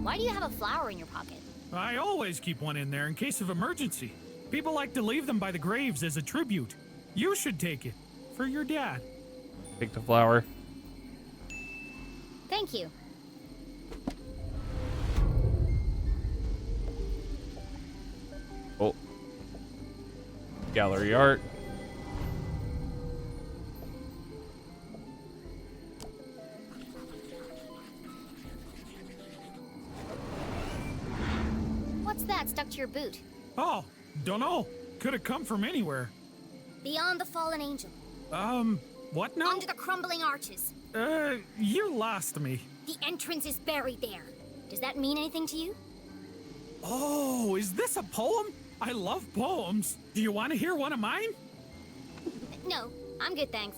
Why do you have a flower in your pocket? I always keep one in there in case of emergency. People like to leave them by the graves as a tribute. You should take it. For your dad. Take the flower. Thank you. Oh. Gallery art. What's that stuck to your boot? Oh, dunno. Could have come from anywhere. Beyond the fallen angel. What now? Under the crumbling arches. You lost me. The entrance is buried there. Does that mean anything to you? Oh, is this a poem? I love poems. Do you want to hear one of mine? No, I'm good, thanks.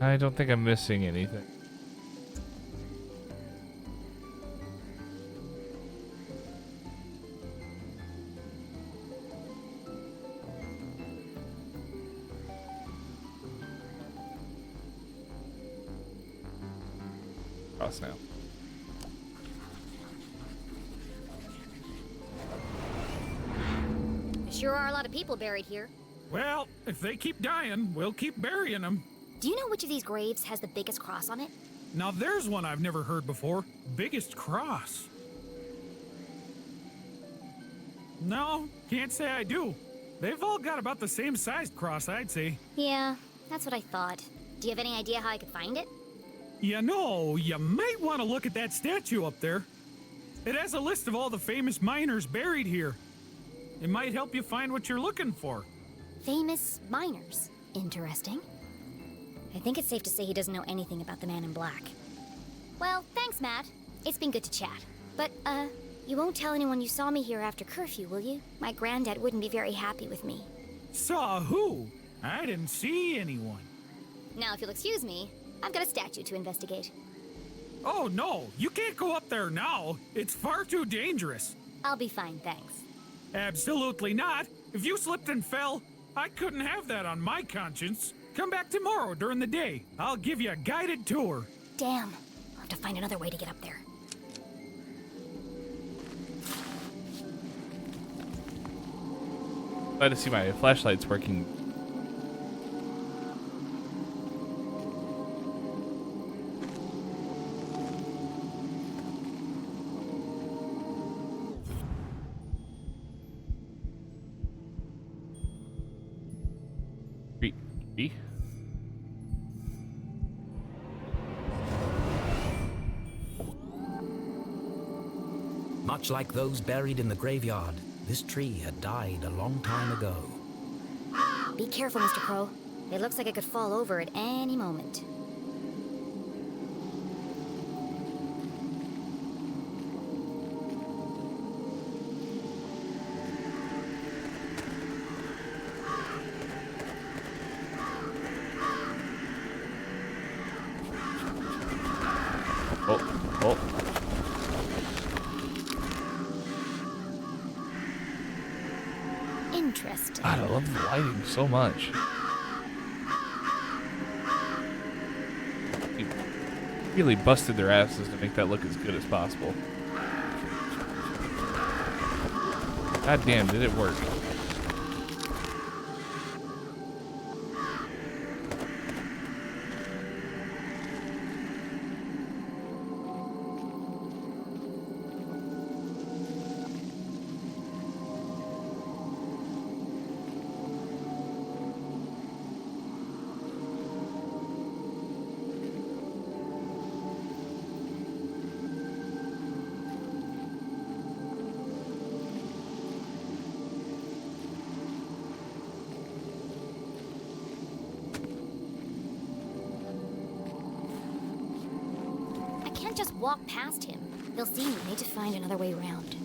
I don't think I'm missing anything. Cross now. There sure are a lot of people buried here. Well, if they keep dying, we'll keep burying them. Do you know which of these graves has the biggest cross on it? Now there's one I've never heard before. Biggest cross. No, can't say I do. They've all got about the same sized cross, I'd say. Yeah, that's what I thought. Do you have any idea how I could find it? You know, you might want to look at that statue up there. It has a list of all the famous miners buried here. It might help you find what you're looking for. Famous miners. Interesting. I think it's safe to say he doesn't know anything about the Man in Black. Well, thanks, Matt. It's been good to chat. But, you won't tell anyone you saw me here after curfew, will you? My granddad wouldn't be very happy with me. Saw who? I didn't see anyone. Now, if you'll excuse me, I've got a statue to investigate. Oh, no, you can't go up there now. It's far too dangerous. I'll be fine, thanks. Absolutely not. If you slipped and fell, I couldn't have that on my conscience. Come back tomorrow during the day. I'll give you a guided tour. Damn. I'll have to find another way to get up there. Glad to see my flashlight's working. B. Much like those buried in the graveyard, this tree had died a long time ago. Be careful, Mr. Crow. It looks like it could fall over at any moment. Oh. Interesting. God, I love the lighting so much. You really busted their asses to make that look as good as possible. God damn, did it work. can't just walk past him. They'll see me. Need to find another way around.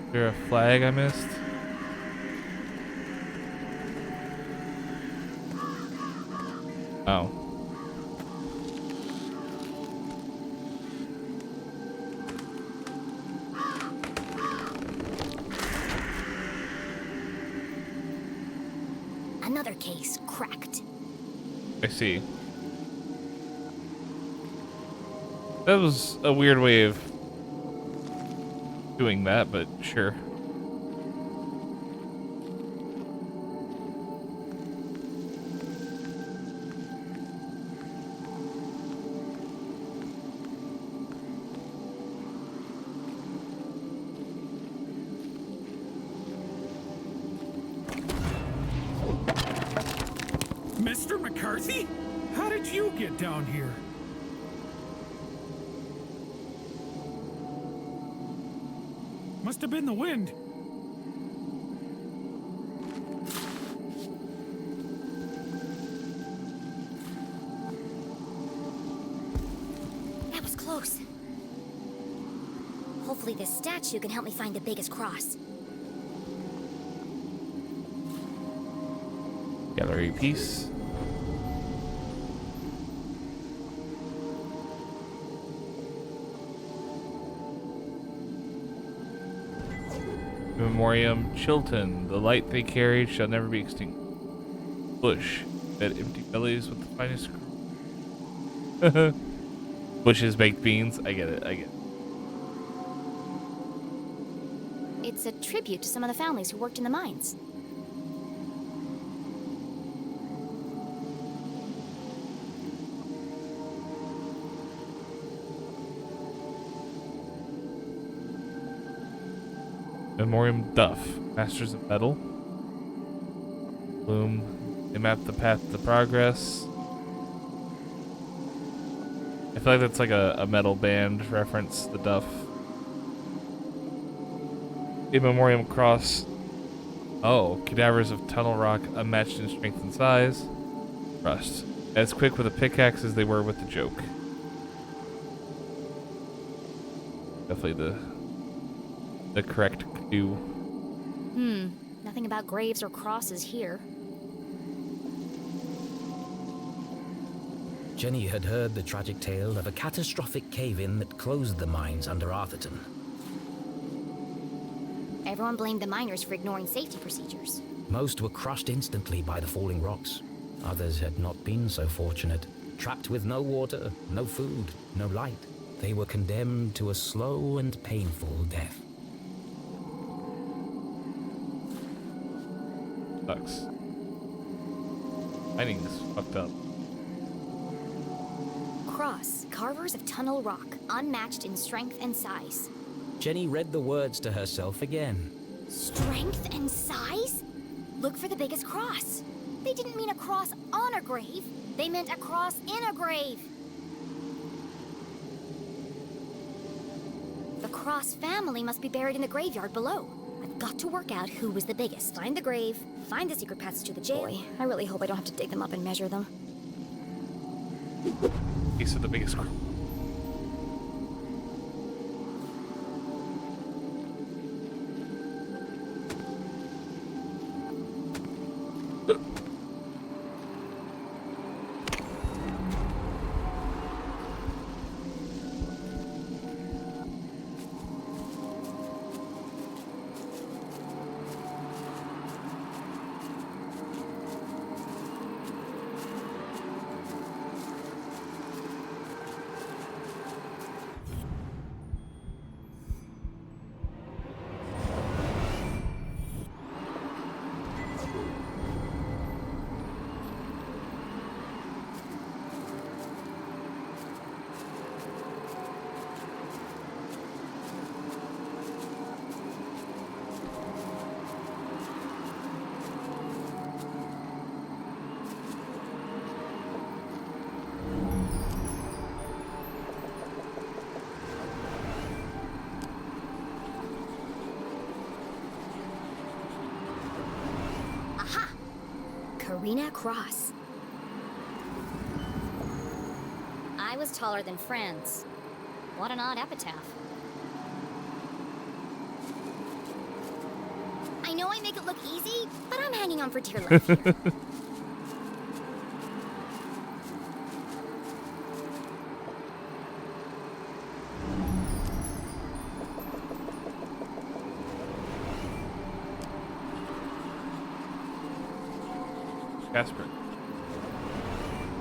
Is there a flag I missed? Oh. Another case cracked. I see. That was a weird way of doing that, but sure. Mr. McCarthy? How did you get down here? Must have been the wind. That was close. Hopefully this statue can help me find the biggest cross. Gallery piece. Memoriam Chilton, the light they carried shall never be extinct. Bush, fed empty bellies with the finest. Bush's baked beans. I get it. I get it. It's a tribute to some of the families who worked in the mines. Memoriam Duff, Masters of Metal. Bloom, they map the path to progress. I feel like that's like a metal band reference, the Duff. In Memoriam Cross. Oh, cadavers of tunnel rock unmatched in strength and size. Rust. As quick with a pickaxe as they were with the joke. Definitely the correct cue. Nothing about graves or crosses here. Jenny had heard the tragic tale of a catastrophic cave-in that closed the mines under Arthurton. Everyone blamed the miners for ignoring safety procedures. Most were crushed instantly by the falling rocks. Others had not been so fortunate. Trapped with no water, no food, no light. They were condemned to a slow and painful death. Sucks. Mining is fucked up. Cross, carvers of tunnel rock, unmatched in strength and size. Jenny read the words to herself again. Strength and size? Look for the biggest cross. They didn't mean a cross on a grave. They meant a cross in a grave. The Cross family must be buried in the graveyard below. I've got to work out who was the biggest. Find the grave, find the secret paths to the jail. Boy, I really hope I don't have to dig them up and measure them. He said the biggest. Karina Cross. I was taller than Franz. What an odd epitaph. I know I make it look easy, but I'm hanging on for dear life here. Casper.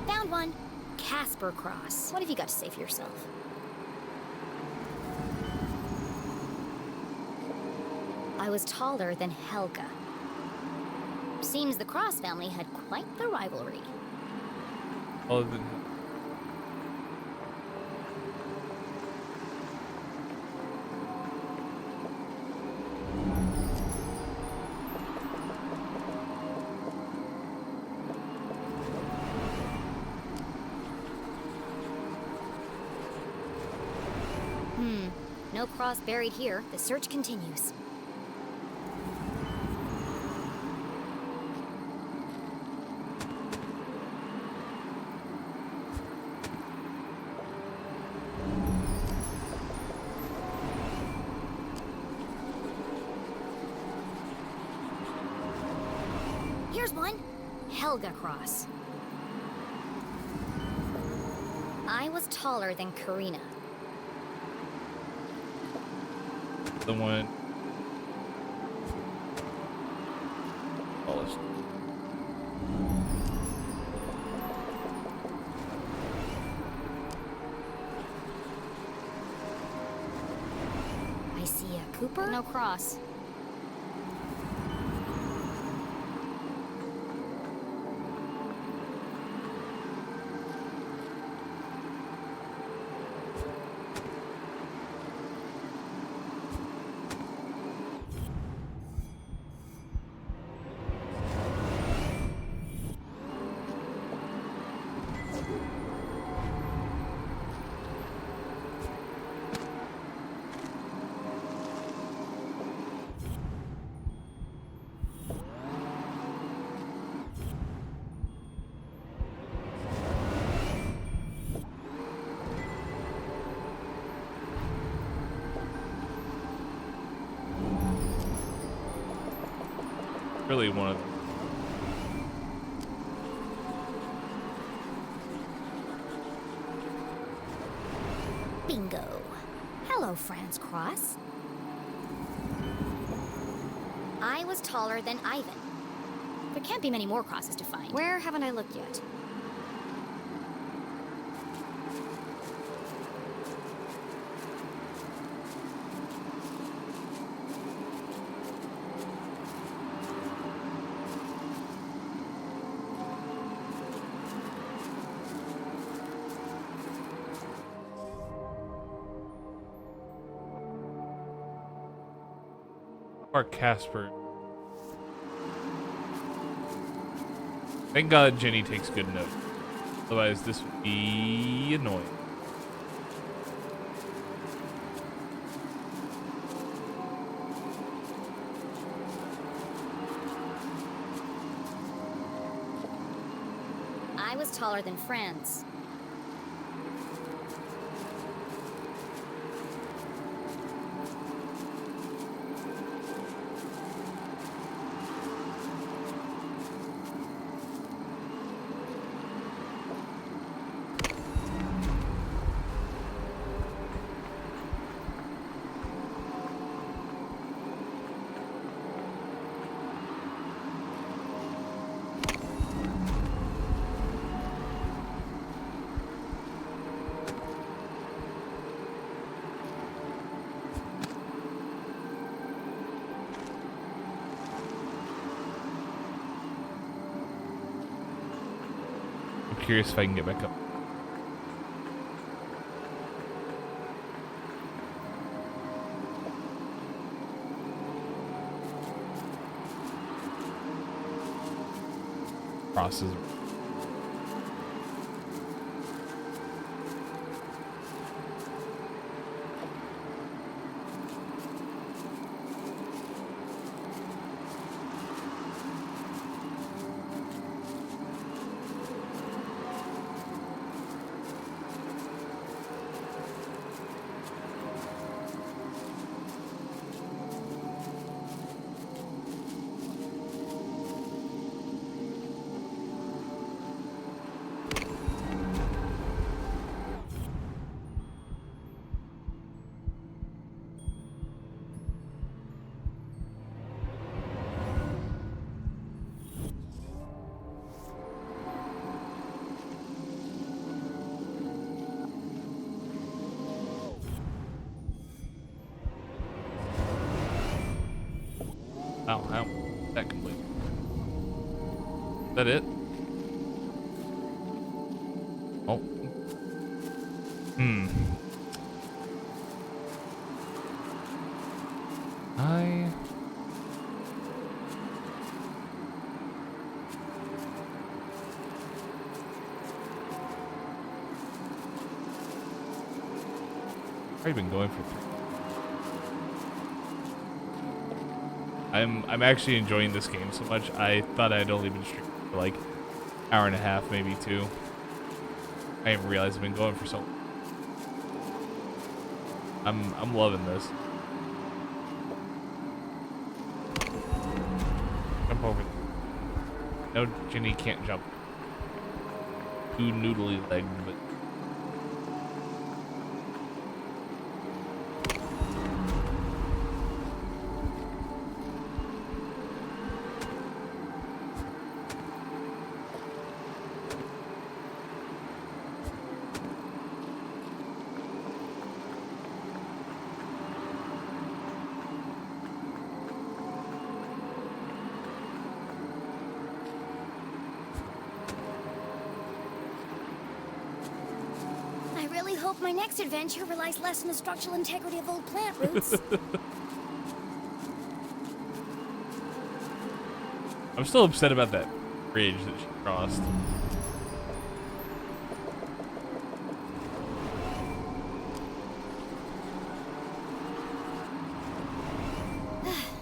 Found one. Casper Cross. What have you got to say for yourself? I was taller than Helga. Seems the Cross family had quite the rivalry. Taller than No Cross buried here. The search continues. Here's one. Helga Cross. I was taller than Karina. the one. Tallest. I see a Cooper. No Cross. Really one of Bingo. Hello, Franz Cross. I was taller than Ivan. There can't be many more crosses to find. Where haven't I looked yet? Mark Casper. Thank God Jenny takes good notes. Otherwise, this would be annoying. I was taller than Franz. I'm curious if I can get back up. Crosses. that it? Oh. I've been going for 3. I'm actually enjoying this game so much. I thought I'd only been streaming for like an hour and a half, maybe 2. I didn't realize I've been going for so long. I'm loving this. Jump over. No, Jenny can't jump. Too noodly legged, but. My next adventure relies less on the structural integrity of old plant roots. I'm still upset about that bridge that she crossed.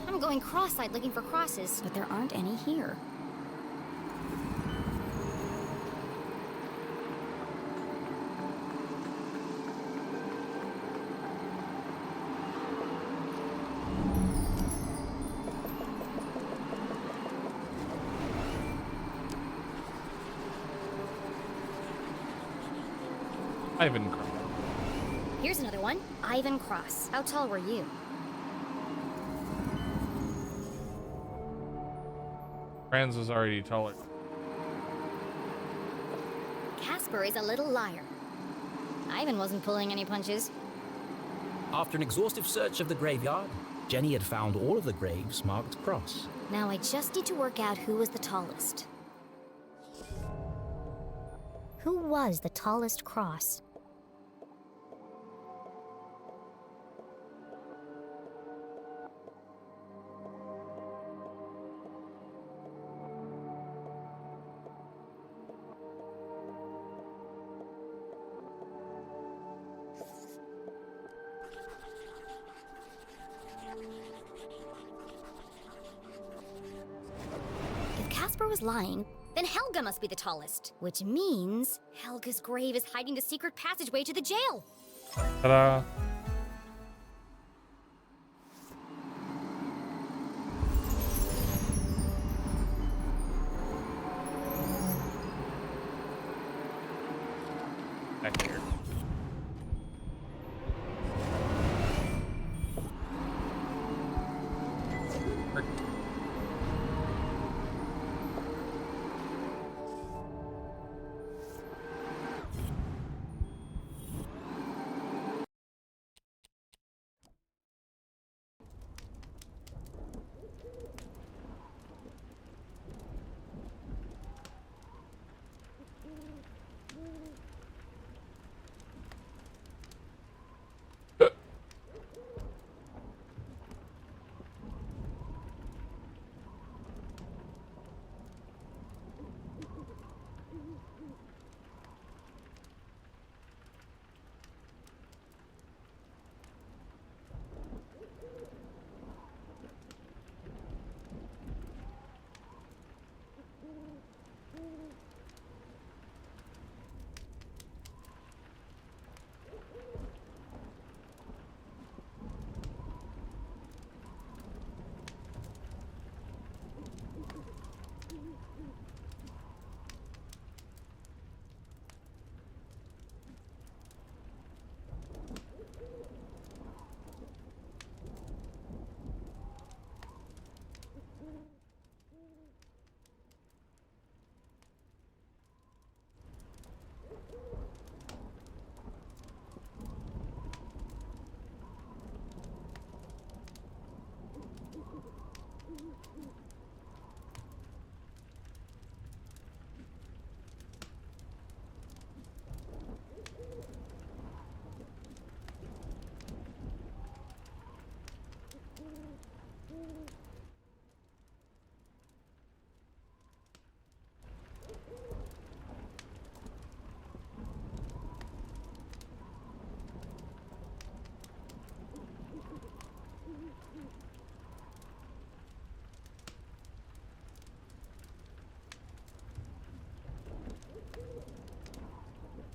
I'm going cross-eyed looking for crosses, but there aren't any here. Ivan Cross. Here's another one. Ivan Cross. How tall were you? Franz was already taller. Casper is a little liar. Ivan wasn't pulling any punches. After an exhaustive search of the graveyard, Jenny had found all of the graves marked cross. Now I just need to work out who was the tallest. Who was the tallest cross? If Casper was lying, then Helga must be the tallest, which means Helga's grave is hiding the secret passageway to the jail. Ta-da! Back here.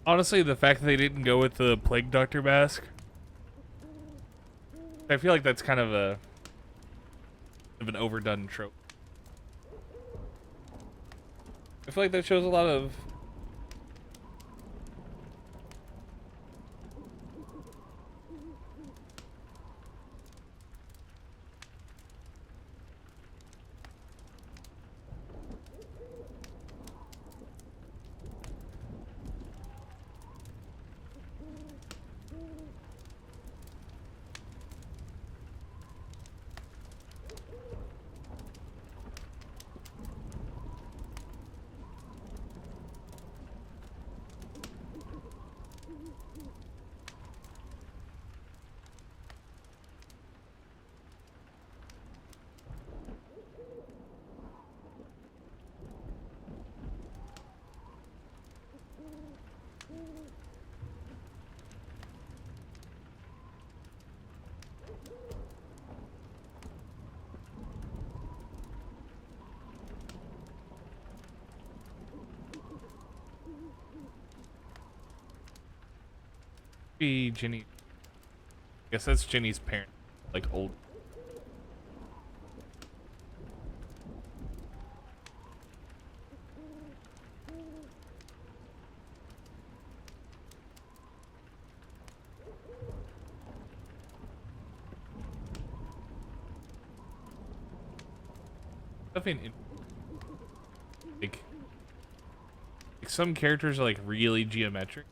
Honestly, the fact that they didn't go with the Plague Doctor mask, I feel like that's kind of an overdone trope. I feel like that shows a lot of Ginny. I guess that's Ginny's parent, like old. Nothing like some characters are like really geometric.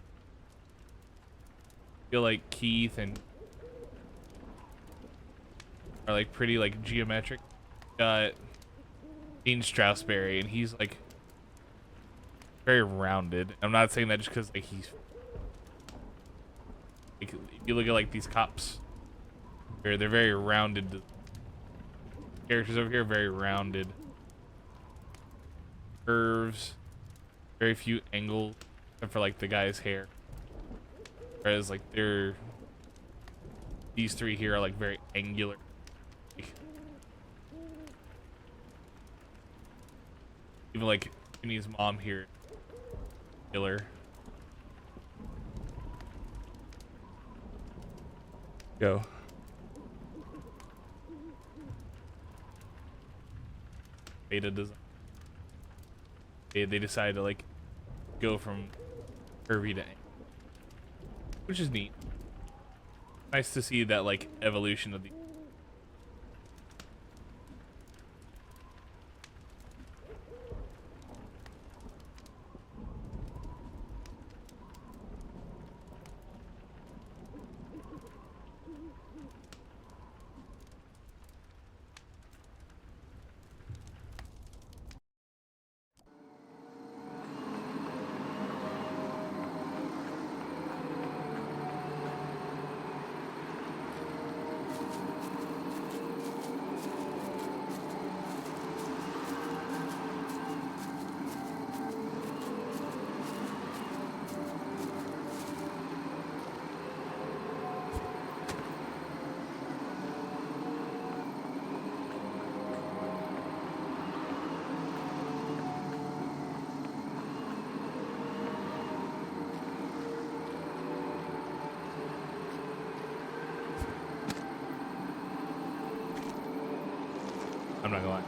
I feel like Keith and are like pretty like geometric. Got Dean Strasberry, and he's like very rounded. I'm not saying that just because like he's like, if you look at like these cops, they're very rounded. Characters over here are very rounded. Curves, very few angles, except for like the guy's hair. Whereas like these three here are like very angular. Even like Ginny's mom here, angular. Go. Beta design. They decided to like go from curvy to angle, which is neat. Nice to see that like evolution of the. I'm not gonna lie.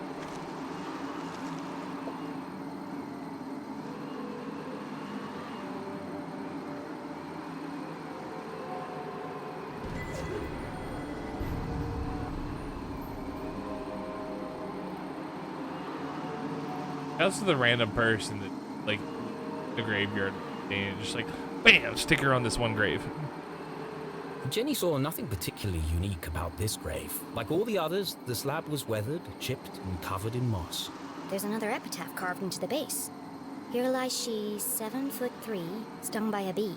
Also the random person that like the graveyard and just like bam, stick her on this one grave. Jenny saw nothing particularly unique about this grave. Like all the others, the slab was weathered, chipped, and covered in moss. There's another epitaph carved into the base. Here lies she, 7'3", stung by a bee.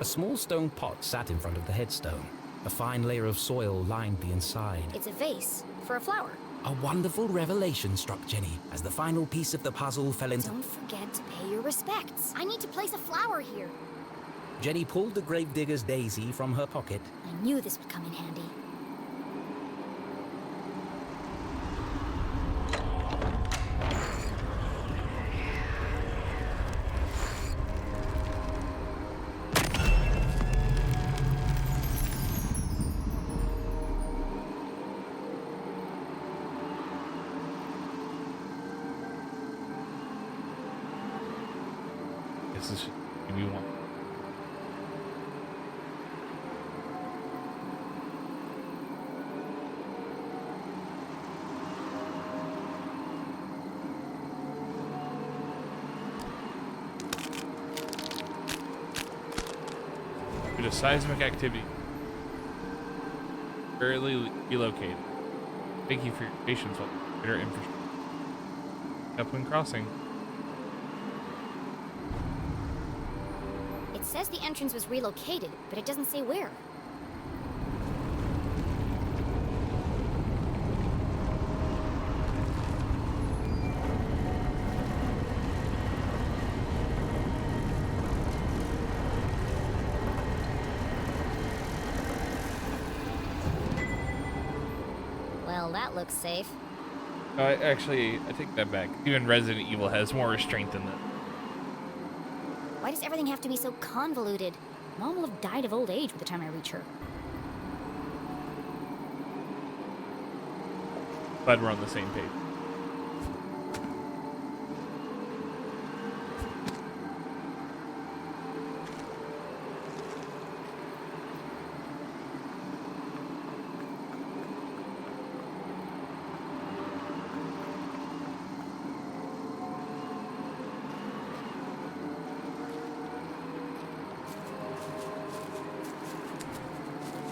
A small stone pot sat in front of the headstone. A fine layer of soil lined the inside. It's a vase for a flower. A wonderful revelation struck Jenny as the final piece of the puzzle fell into... Don't forget to pay your respects. I need to place a flower here. Jenny pulled the gravedigger's daisy from her pocket. I knew this would come in handy. This is maybe one. Due to seismic activity, currently relocated. Thank you for your patience while better infrastructure. Upwind Crossing. It says the entrance was relocated, but it doesn't say where. Well, that looks safe. I take that back. Even Resident Evil has more restraint than that. Why does everything have to be so convoluted? Mom will have died of old age by the time I reach her. Glad we're on the same page.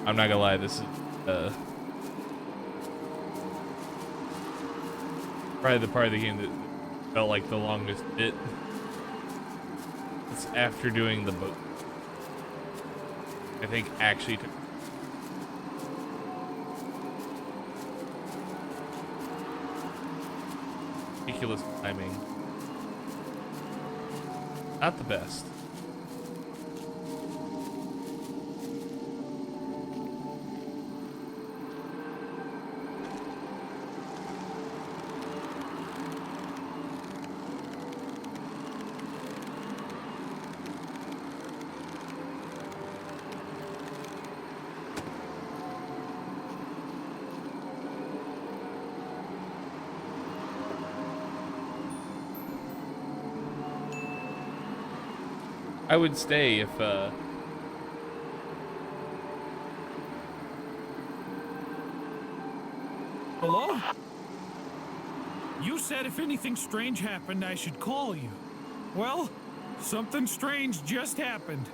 I'm not gonna lie, this is probably the part of the game that felt like the longest bit. It's after doing the boat. I think actually took ridiculous timing. Not the best. I would stay if, Hello? You said if anything strange happened, I should call you. Well, something strange just happened.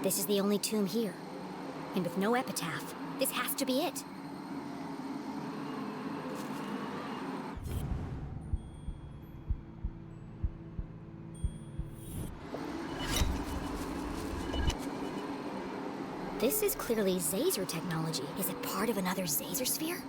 This is the only tomb here. And with no epitaph, this has to be it. This is clearly Zazer technology. Is it part of another Zazer sphere?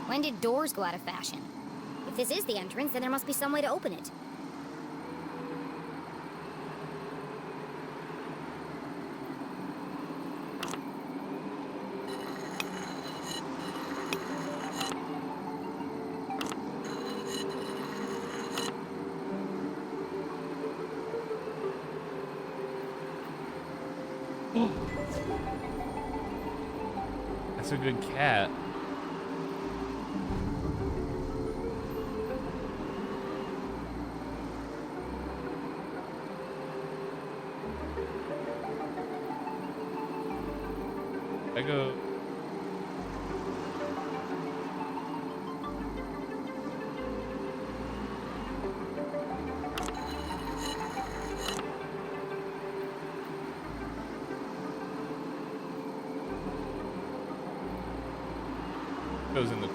When did doors go out of fashion? If this is the entrance, then there must be some way to open it. That's a good cat. I go. Goes in the.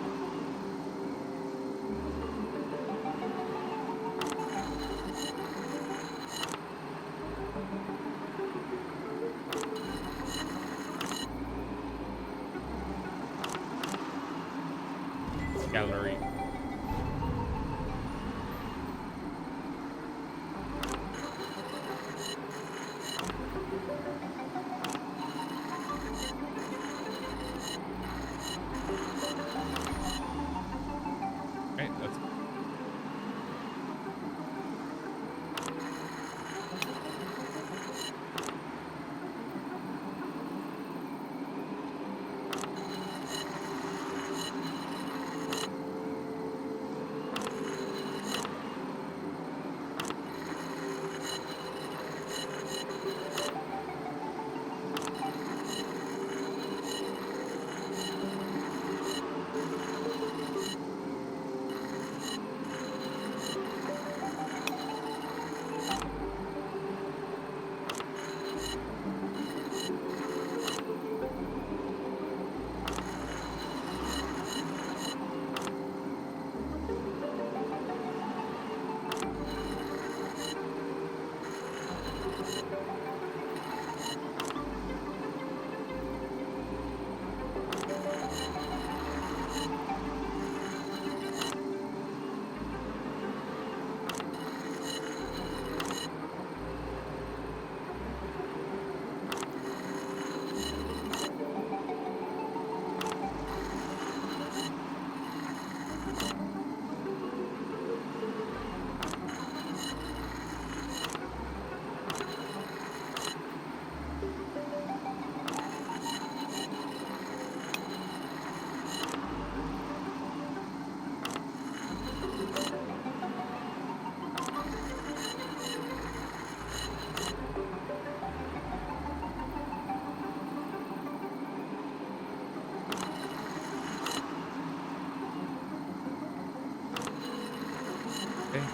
Okay.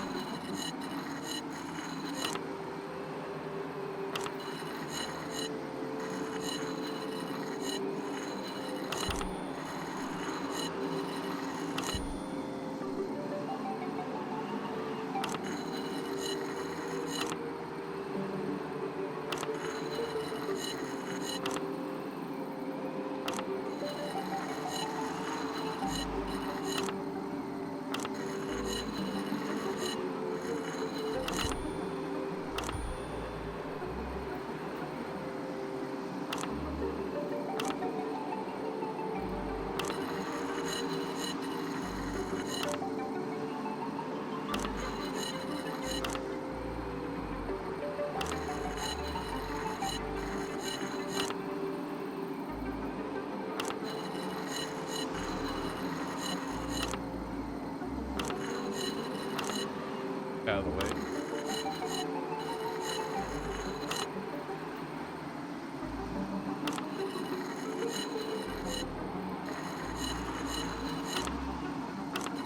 Out of the way.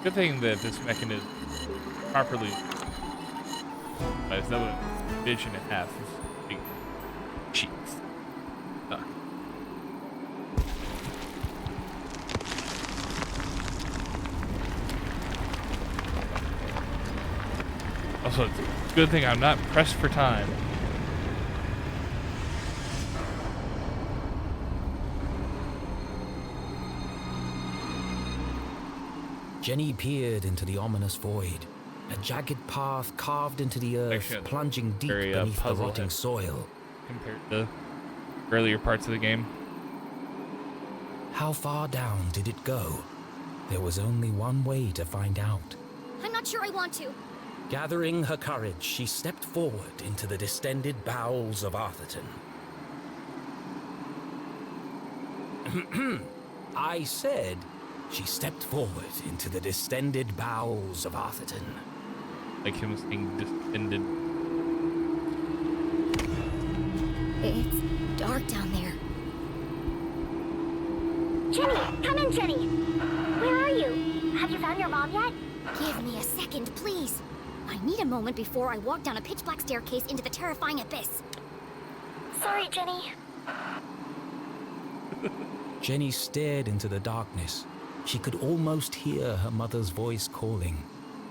Good thing that this mechanism properly is that what bitch and a half is big cheeks. Also, it's a good thing I'm not pressed for time. Jenny peered into the ominous void, a jagged path carved into the earth, Actually, plunging deep very, beneath the puzzle rotting soil. Compared to earlier parts of the game. How far down did it go? There was only one way to find out. I'm not sure I want to. Gathering her courage, she stepped forward into the distended bowels of Arthurton. I said she stepped forward into the distended bowels of Arthurton. Like him being distended. It's dark down there. Jenny! Come in, Jenny! Where are you? Have you found your mom yet? Give me a second, please. I need a moment before I walk down a pitch-black staircase into the terrifying abyss. Sorry, Jenny. Jenny stared into the darkness. She could almost hear her mother's voice calling.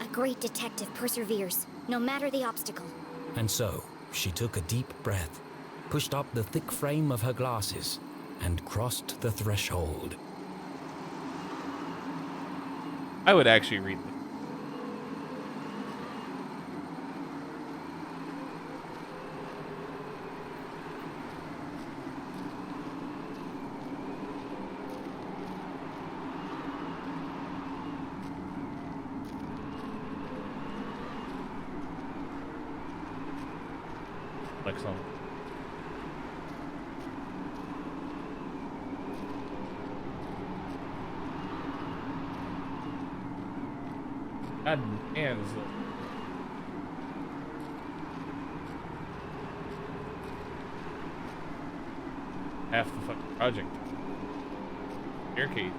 A great detective perseveres, no matter the obstacle. And so, she took a deep breath, pushed up the thick frame of her glasses, and crossed the threshold. I would actually read them. Like some. God damn, this is half the fucking project. Staircase.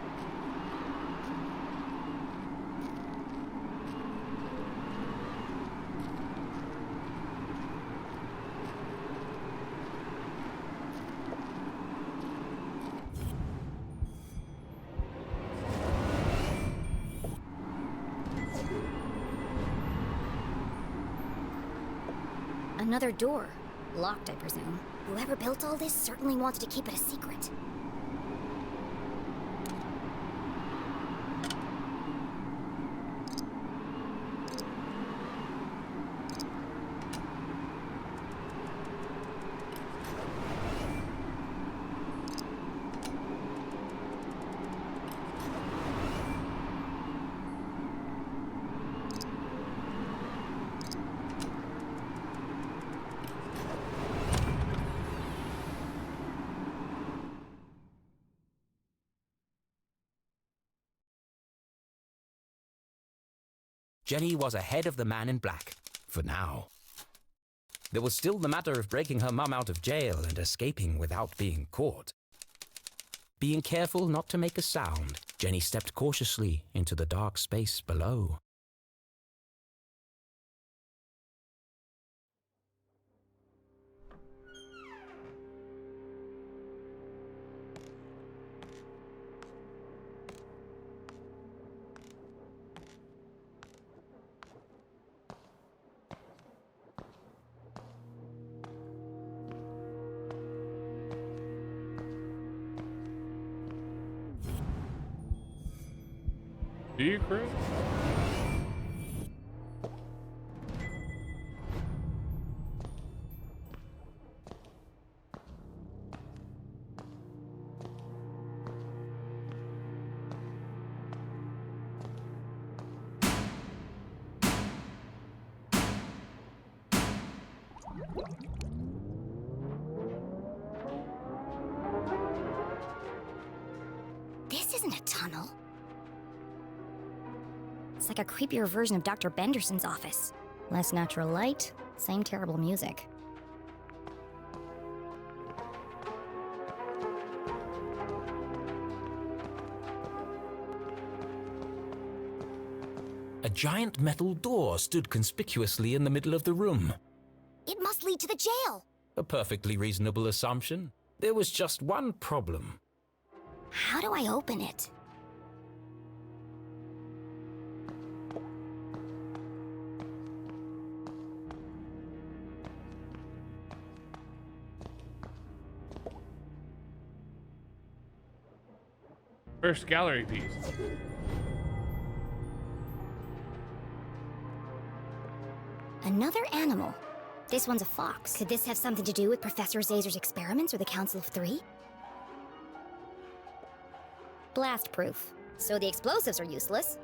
Another door. Locked, I presume. Whoever built all this certainly wanted to keep it a secret. Jenny was ahead of the man in black, for now. There was still the matter of breaking her mum out of jail and escaping without being caught. Being careful not to make a sound, Jenny stepped cautiously into the dark space below. Do you, Chris? This isn't a tunnel. It's like a creepier version of Dr. Benderson's office. Less natural light, same terrible music. A giant metal door stood conspicuously in the middle of the room. It must lead to the jail! A perfectly reasonable assumption. There was just one problem. How do I open it? First gallery piece. Another animal. This one's a fox. Could this have something to do with Professor Zazer's experiments or the Council of Three? Blast proof. So the explosives are useless.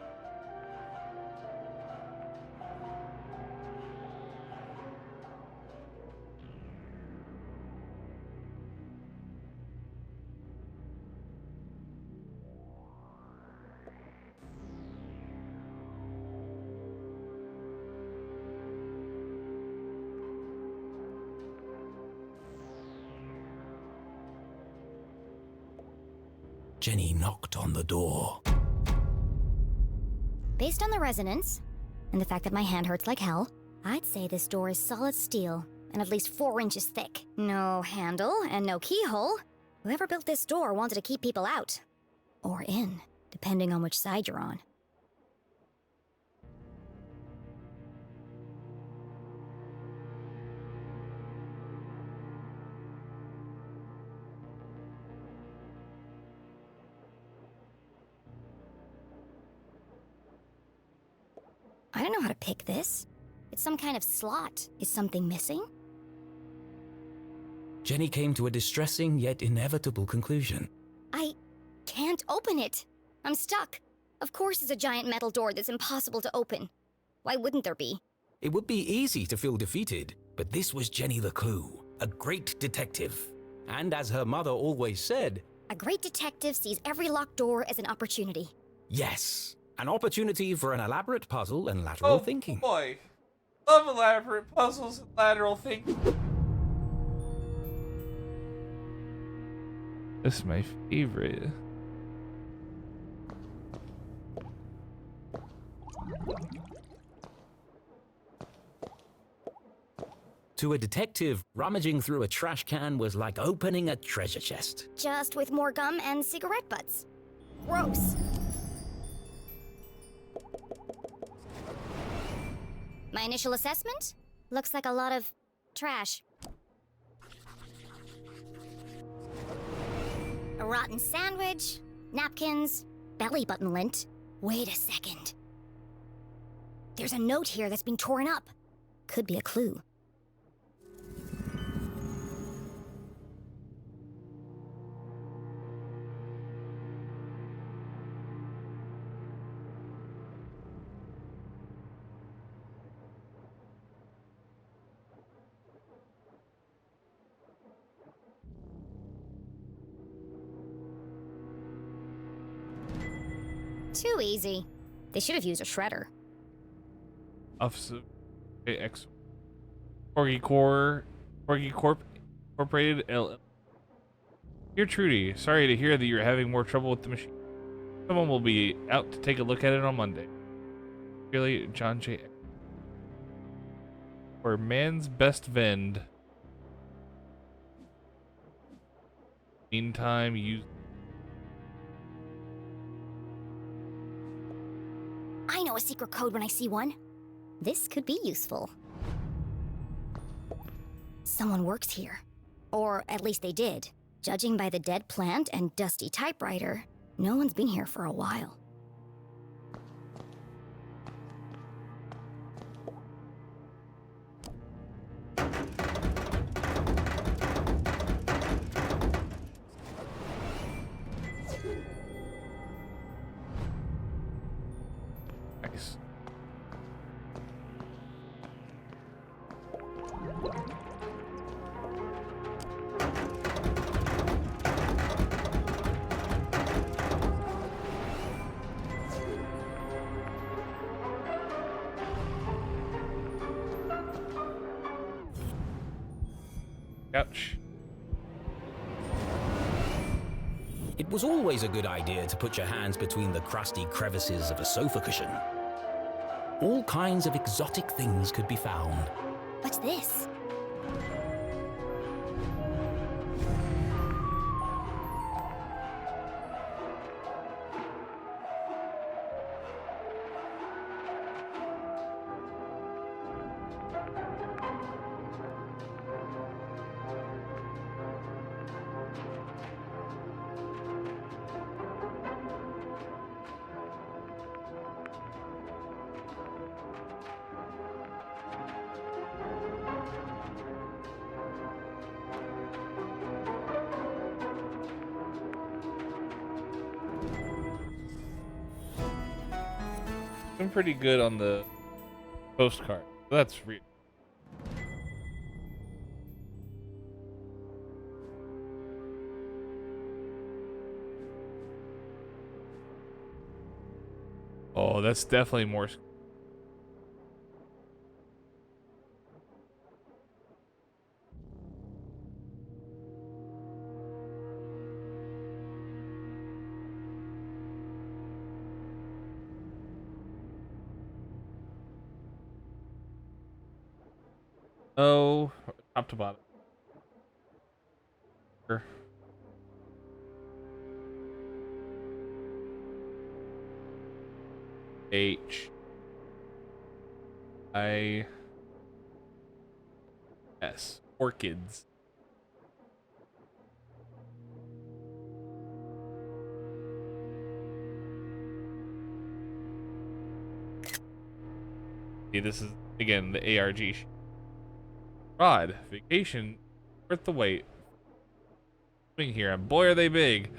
Jenny knocked on the door. Based on the resonance, and the fact that my hand hurts like hell, I'd say this door is solid steel, and at least 4 inches thick. No handle, and no keyhole. Whoever built this door wanted to keep people out. Or in, depending on which side you're on. I don't know how to pick this. It's some kind of slot. Is something missing? Jenny came to a distressing yet inevitable conclusion. I can't open it. I'm stuck. Of course it's a giant metal door that's impossible to open. Why wouldn't there be? It would be easy to feel defeated, but this was Jenny the Clue, a great detective. And as her mother always said, a great detective sees every locked door as an opportunity. Yes, an opportunity for an elaborate puzzle and lateral thinking. Oh boy, love elaborate puzzles and lateral thinking. This is my favorite. To a detective, rummaging through a trash can was like opening a treasure chest. Just with more gum and cigarette butts. Gross. My initial assessment? Looks like a lot of trash. A rotten sandwich, napkins, belly button lint. Wait a second. There's a note here that's been torn up. Could be a clue. Too easy. They should have used a shredder. Office of X Corgi Corp Incorporated LL. Dear Trudy, sorry to hear that you're having more trouble with the machine. Someone will be out to take a look at it on Monday. Really, John J. For man's best vend. Meantime, use. I know a secret code when I see one. This could be useful. Someone works here. Or at least they did. Judging by the dead plant and dusty typewriter, no one's been here for a while. couch. It was always a good idea to put your hands between the crusty crevices of a sofa cushion. All kinds of exotic things could be found. What's this? Been pretty good on the postcard. That's real. Oh, that's definitely more. Oh, top to bottom. Sure. H I S. Orchids. See, this is again the ARG. Rod, vacation, worth the wait. Swing here, and boy are they big.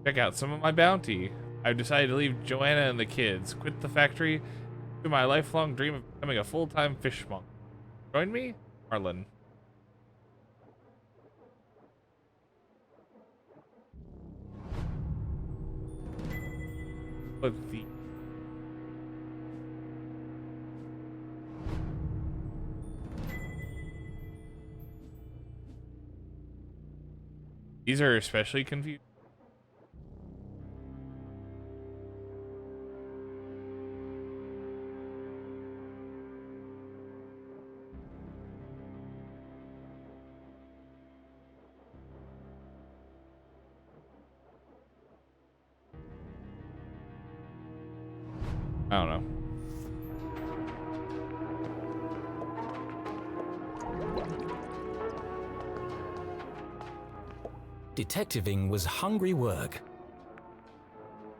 Check out some of my bounty. I've decided to leave Joanna and the kids, quit the factory, to my lifelong dream of becoming a full-time fish monk. Join me, Marlin. But the these are especially confusing. I don't know. Detectiving was hungry work.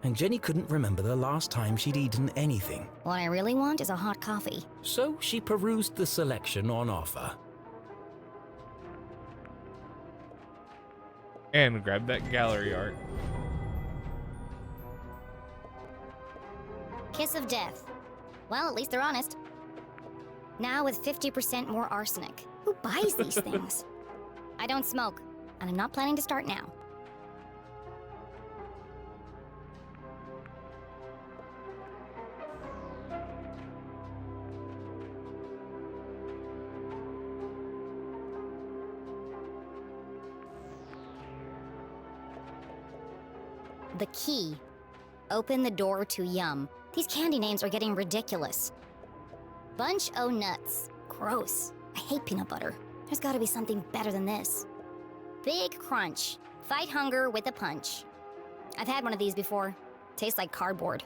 And Jenny couldn't remember the last time she'd eaten anything. What I really want is a hot coffee. So she perused the selection on offer. And grab that gallery art. Kiss of death. Well, at least they're honest. Now with 50% more arsenic. Who buys these things? I don't smoke, and I'm not planning to start now. The key. Open the door to Yum. These candy names are getting ridiculous. Bunch o' Nuts. Gross. I hate peanut butter. There's gotta be something better than this. Big Crunch. Fight hunger with a punch. I've had one of these before. Tastes like cardboard.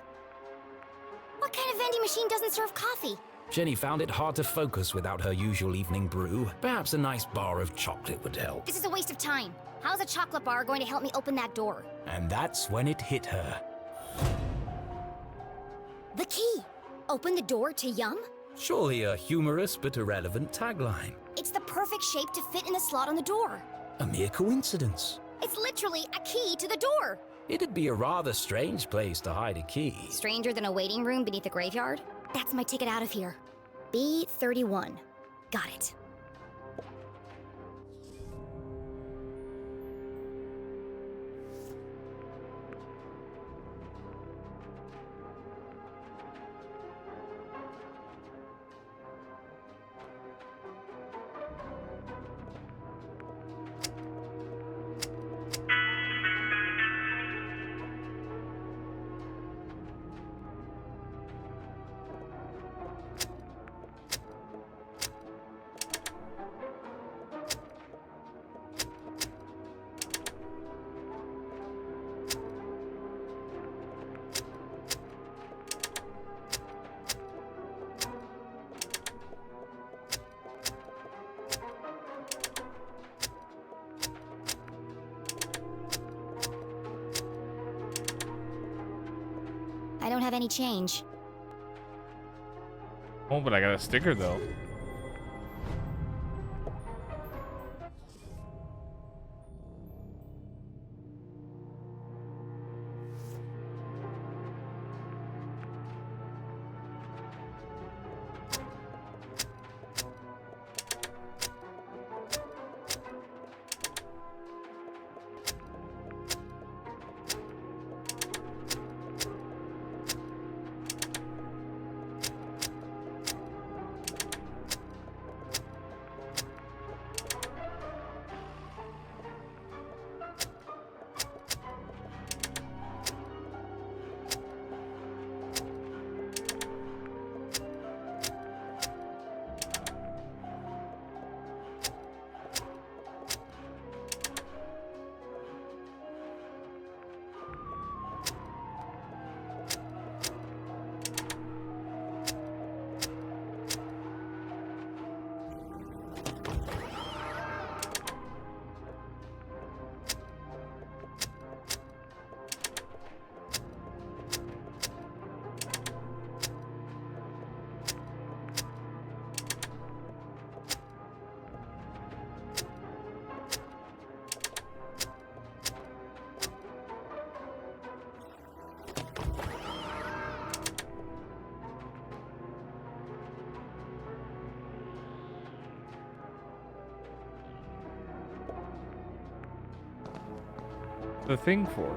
What kind of vending machine doesn't serve coffee? Jenny found it hard to focus without her usual evening brew. Perhaps a nice bar of chocolate would help. This is a waste of time. How's a chocolate bar going to help me open that door? And that's when it hit her. The key. Open the door to Yum? Surely a humorous but irrelevant tagline. It's the perfect shape to fit in the slot on the door. A mere coincidence. It's literally a key to the door. It'd be a rather strange place to hide a key. Stranger than a waiting room beneath a graveyard? That's my ticket out of here. B31. Got it. any change. Oh, but I got a sticker though. The thing for?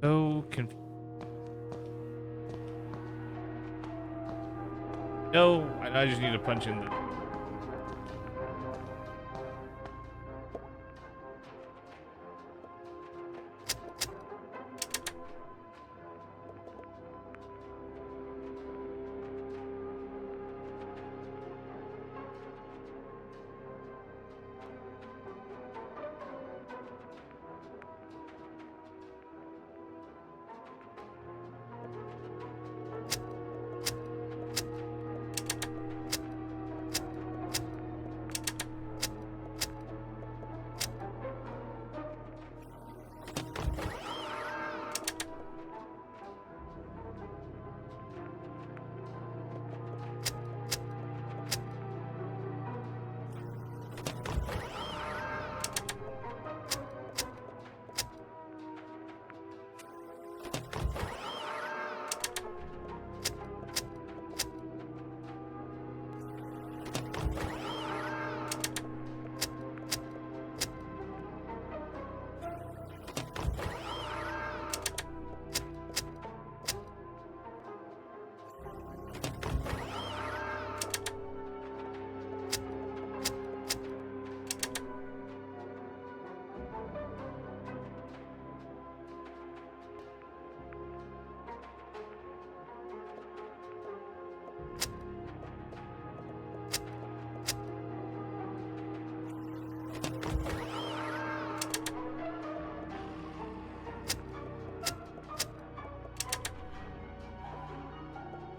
So No, I just need to punch in the...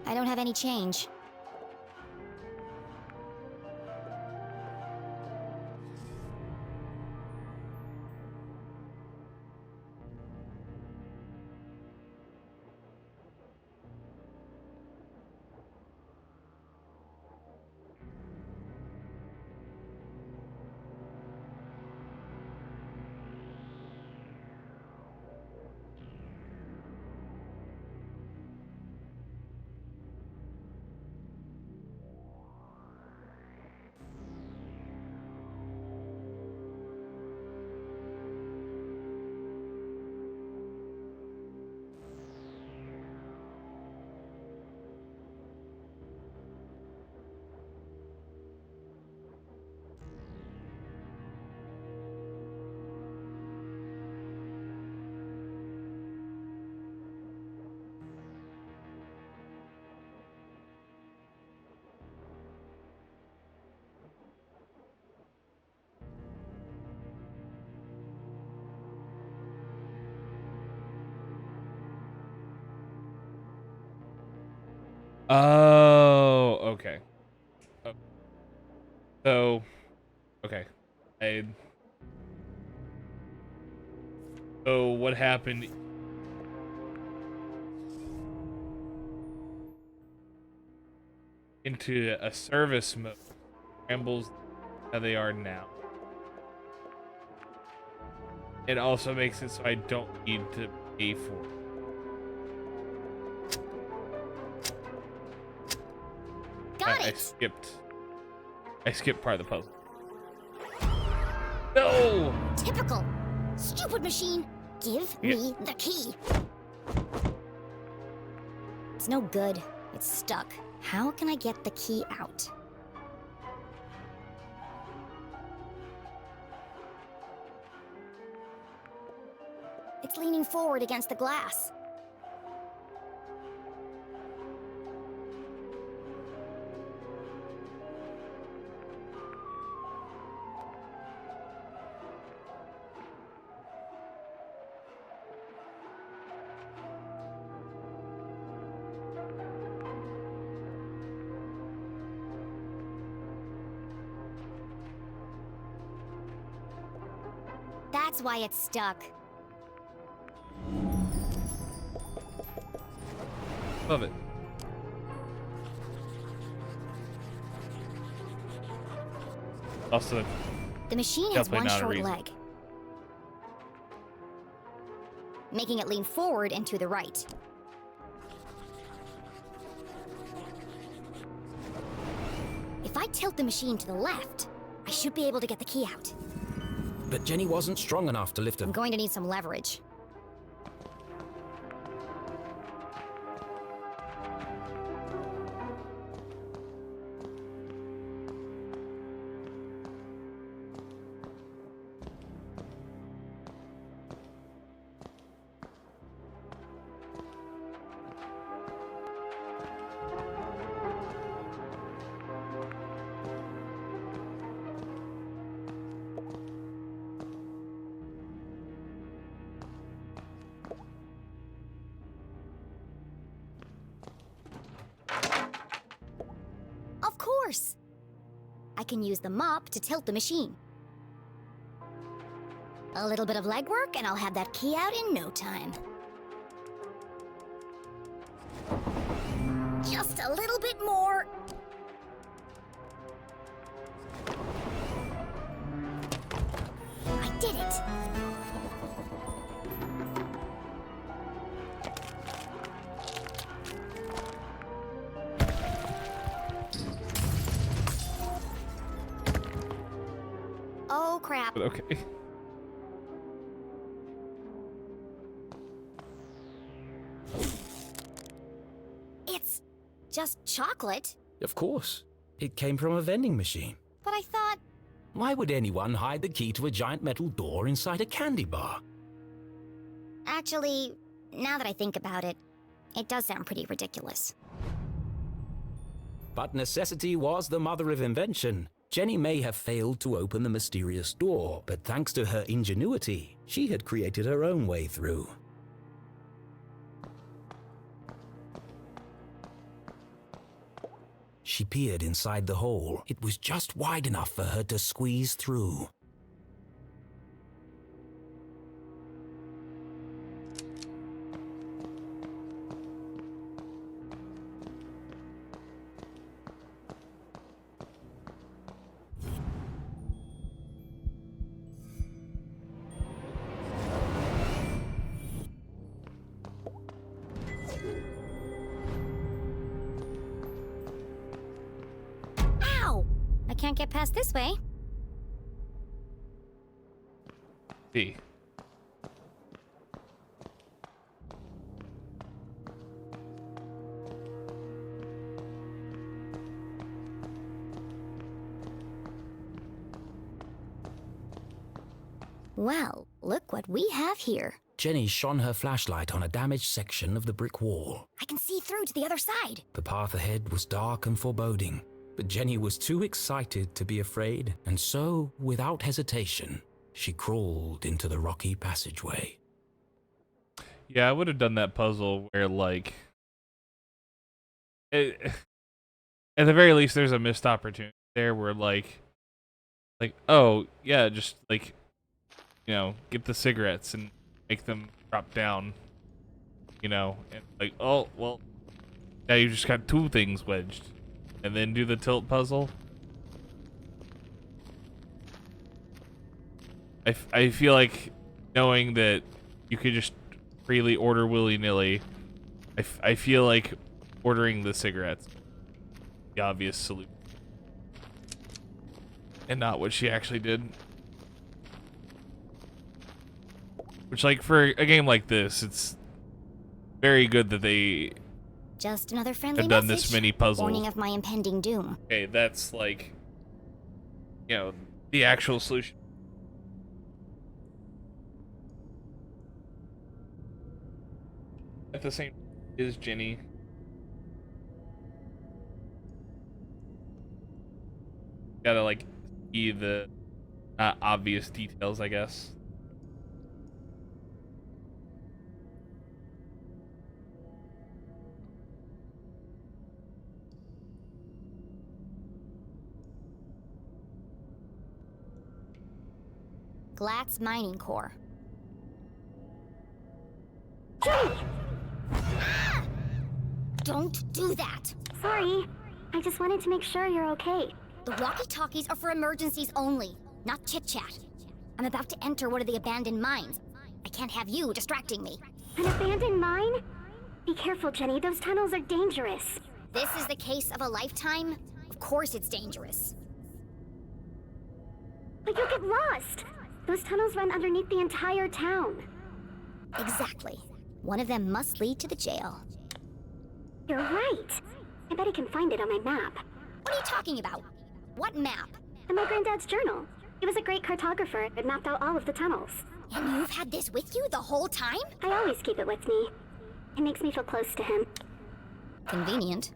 I don't have any change. Oh, okay. Oh. So, okay. So what happened? Into a service mode, scrambles how they are now. It also makes it so I don't need to pay for it. I skipped part of the puzzle. No! Typical. Stupid machine. Give me the key. It's no good. It's stuck. How can I get the key out? It's leaning forward against the glass. That's why it's stuck. Love it. Also, the machine has one short leg, making it lean forward and to the right. If I tilt the machine to the left, I should be able to get the key out. But Jenny wasn't strong enough to lift I'm it. going to need some leverage. Of course! I can use the mop to tilt the machine. A little bit of legwork and I'll have that key out in no time. Just a little bit more. I did it! Oh, crap. but okay. It's just chocolate. Of course. It came from a vending machine. But I thought... Why would anyone hide the key to a giant metal door inside a candy bar? Actually, now that I think about it, it does sound pretty ridiculous. But necessity was the mother of invention. Jenny may have failed to open the mysterious door, but thanks to her ingenuity, she had created her own way through. She peered inside the hole. It was just wide enough for her to squeeze through. Ow! I can't get past this way. B. Well, look what we have here. Jenny shone her flashlight on a damaged section of the brick wall. I can see through to the other side. The path ahead was dark and foreboding, but Jenny was too excited to be afraid, and so, without hesitation, she crawled into the rocky passageway. Yeah, I would have done that puzzle where, like, at the very least, there's a missed opportunity there where like, oh yeah, just like, you know, get the cigarettes and make them drop down, you know, and like, oh well, now you just got two things wedged, and then do the tilt puzzle. I feel like knowing that you could just freely order willy-nilly, I feel like ordering the cigarettes, the obvious solution, and not what she actually did. Which, like, for a game like this, it's very good that they Just another friendly have done message. this many puzzles. Warning of my impending doom. Okay, that's like, you know, the actual solution. At the same is Jenny. Gotta like see the not obvious details, I guess. Glatz Mining Core. Don't do that! Sorry. I just wanted to make sure you're okay. The walkie-talkies are for emergencies only, not chit-chat. I'm about to enter one of the abandoned mines. I can't have you distracting me. An abandoned mine? Be careful, Jenny. Those tunnels are dangerous. This is the case of a lifetime? Of course it's dangerous. But you'll get lost. Those tunnels run underneath the entire town. Exactly. One of them must lead to the jail. You're right. I bet I can find it on my map. What are you talking about? What map? In my granddad's journal. He was a great cartographer and mapped out all of the tunnels. And you've had this with you the whole time? I always keep it with me. It makes me feel close to him. Convenient.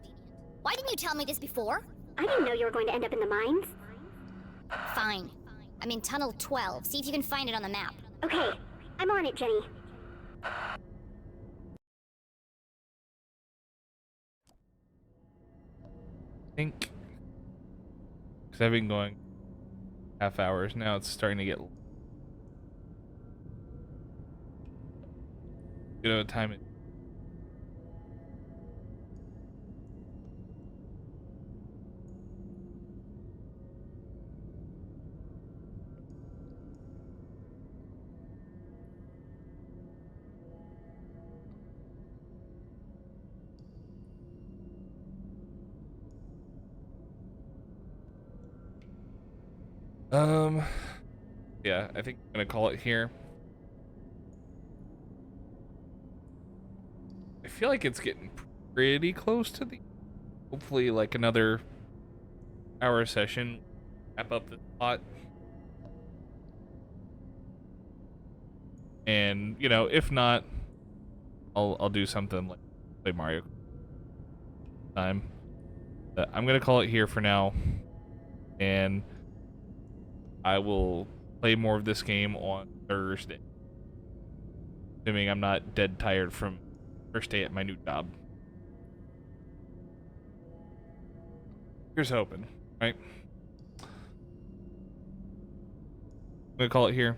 Why didn't you tell me this before? I didn't know you were going to end up in the mines. Fine. I'm in Tunnel 12. See if you can find it on the map. Okay. I'm on it, Jenny. I think because I've been going half hours now, it's starting to get. You know what time it. Yeah, I think I'm gonna call it here. I feel like it's getting pretty close to the, hopefully like another hour session, wrap up the plot. And, you know, if not, I'll do something like play Mario time. But I'm gonna call it here for now, and I will play more of this game on Thursday, assuming I'm not dead tired from first day at my new job. Here's hoping, right? I'm gonna call it here.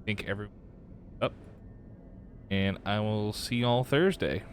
Thank everyone up, and I will see y'all Thursday.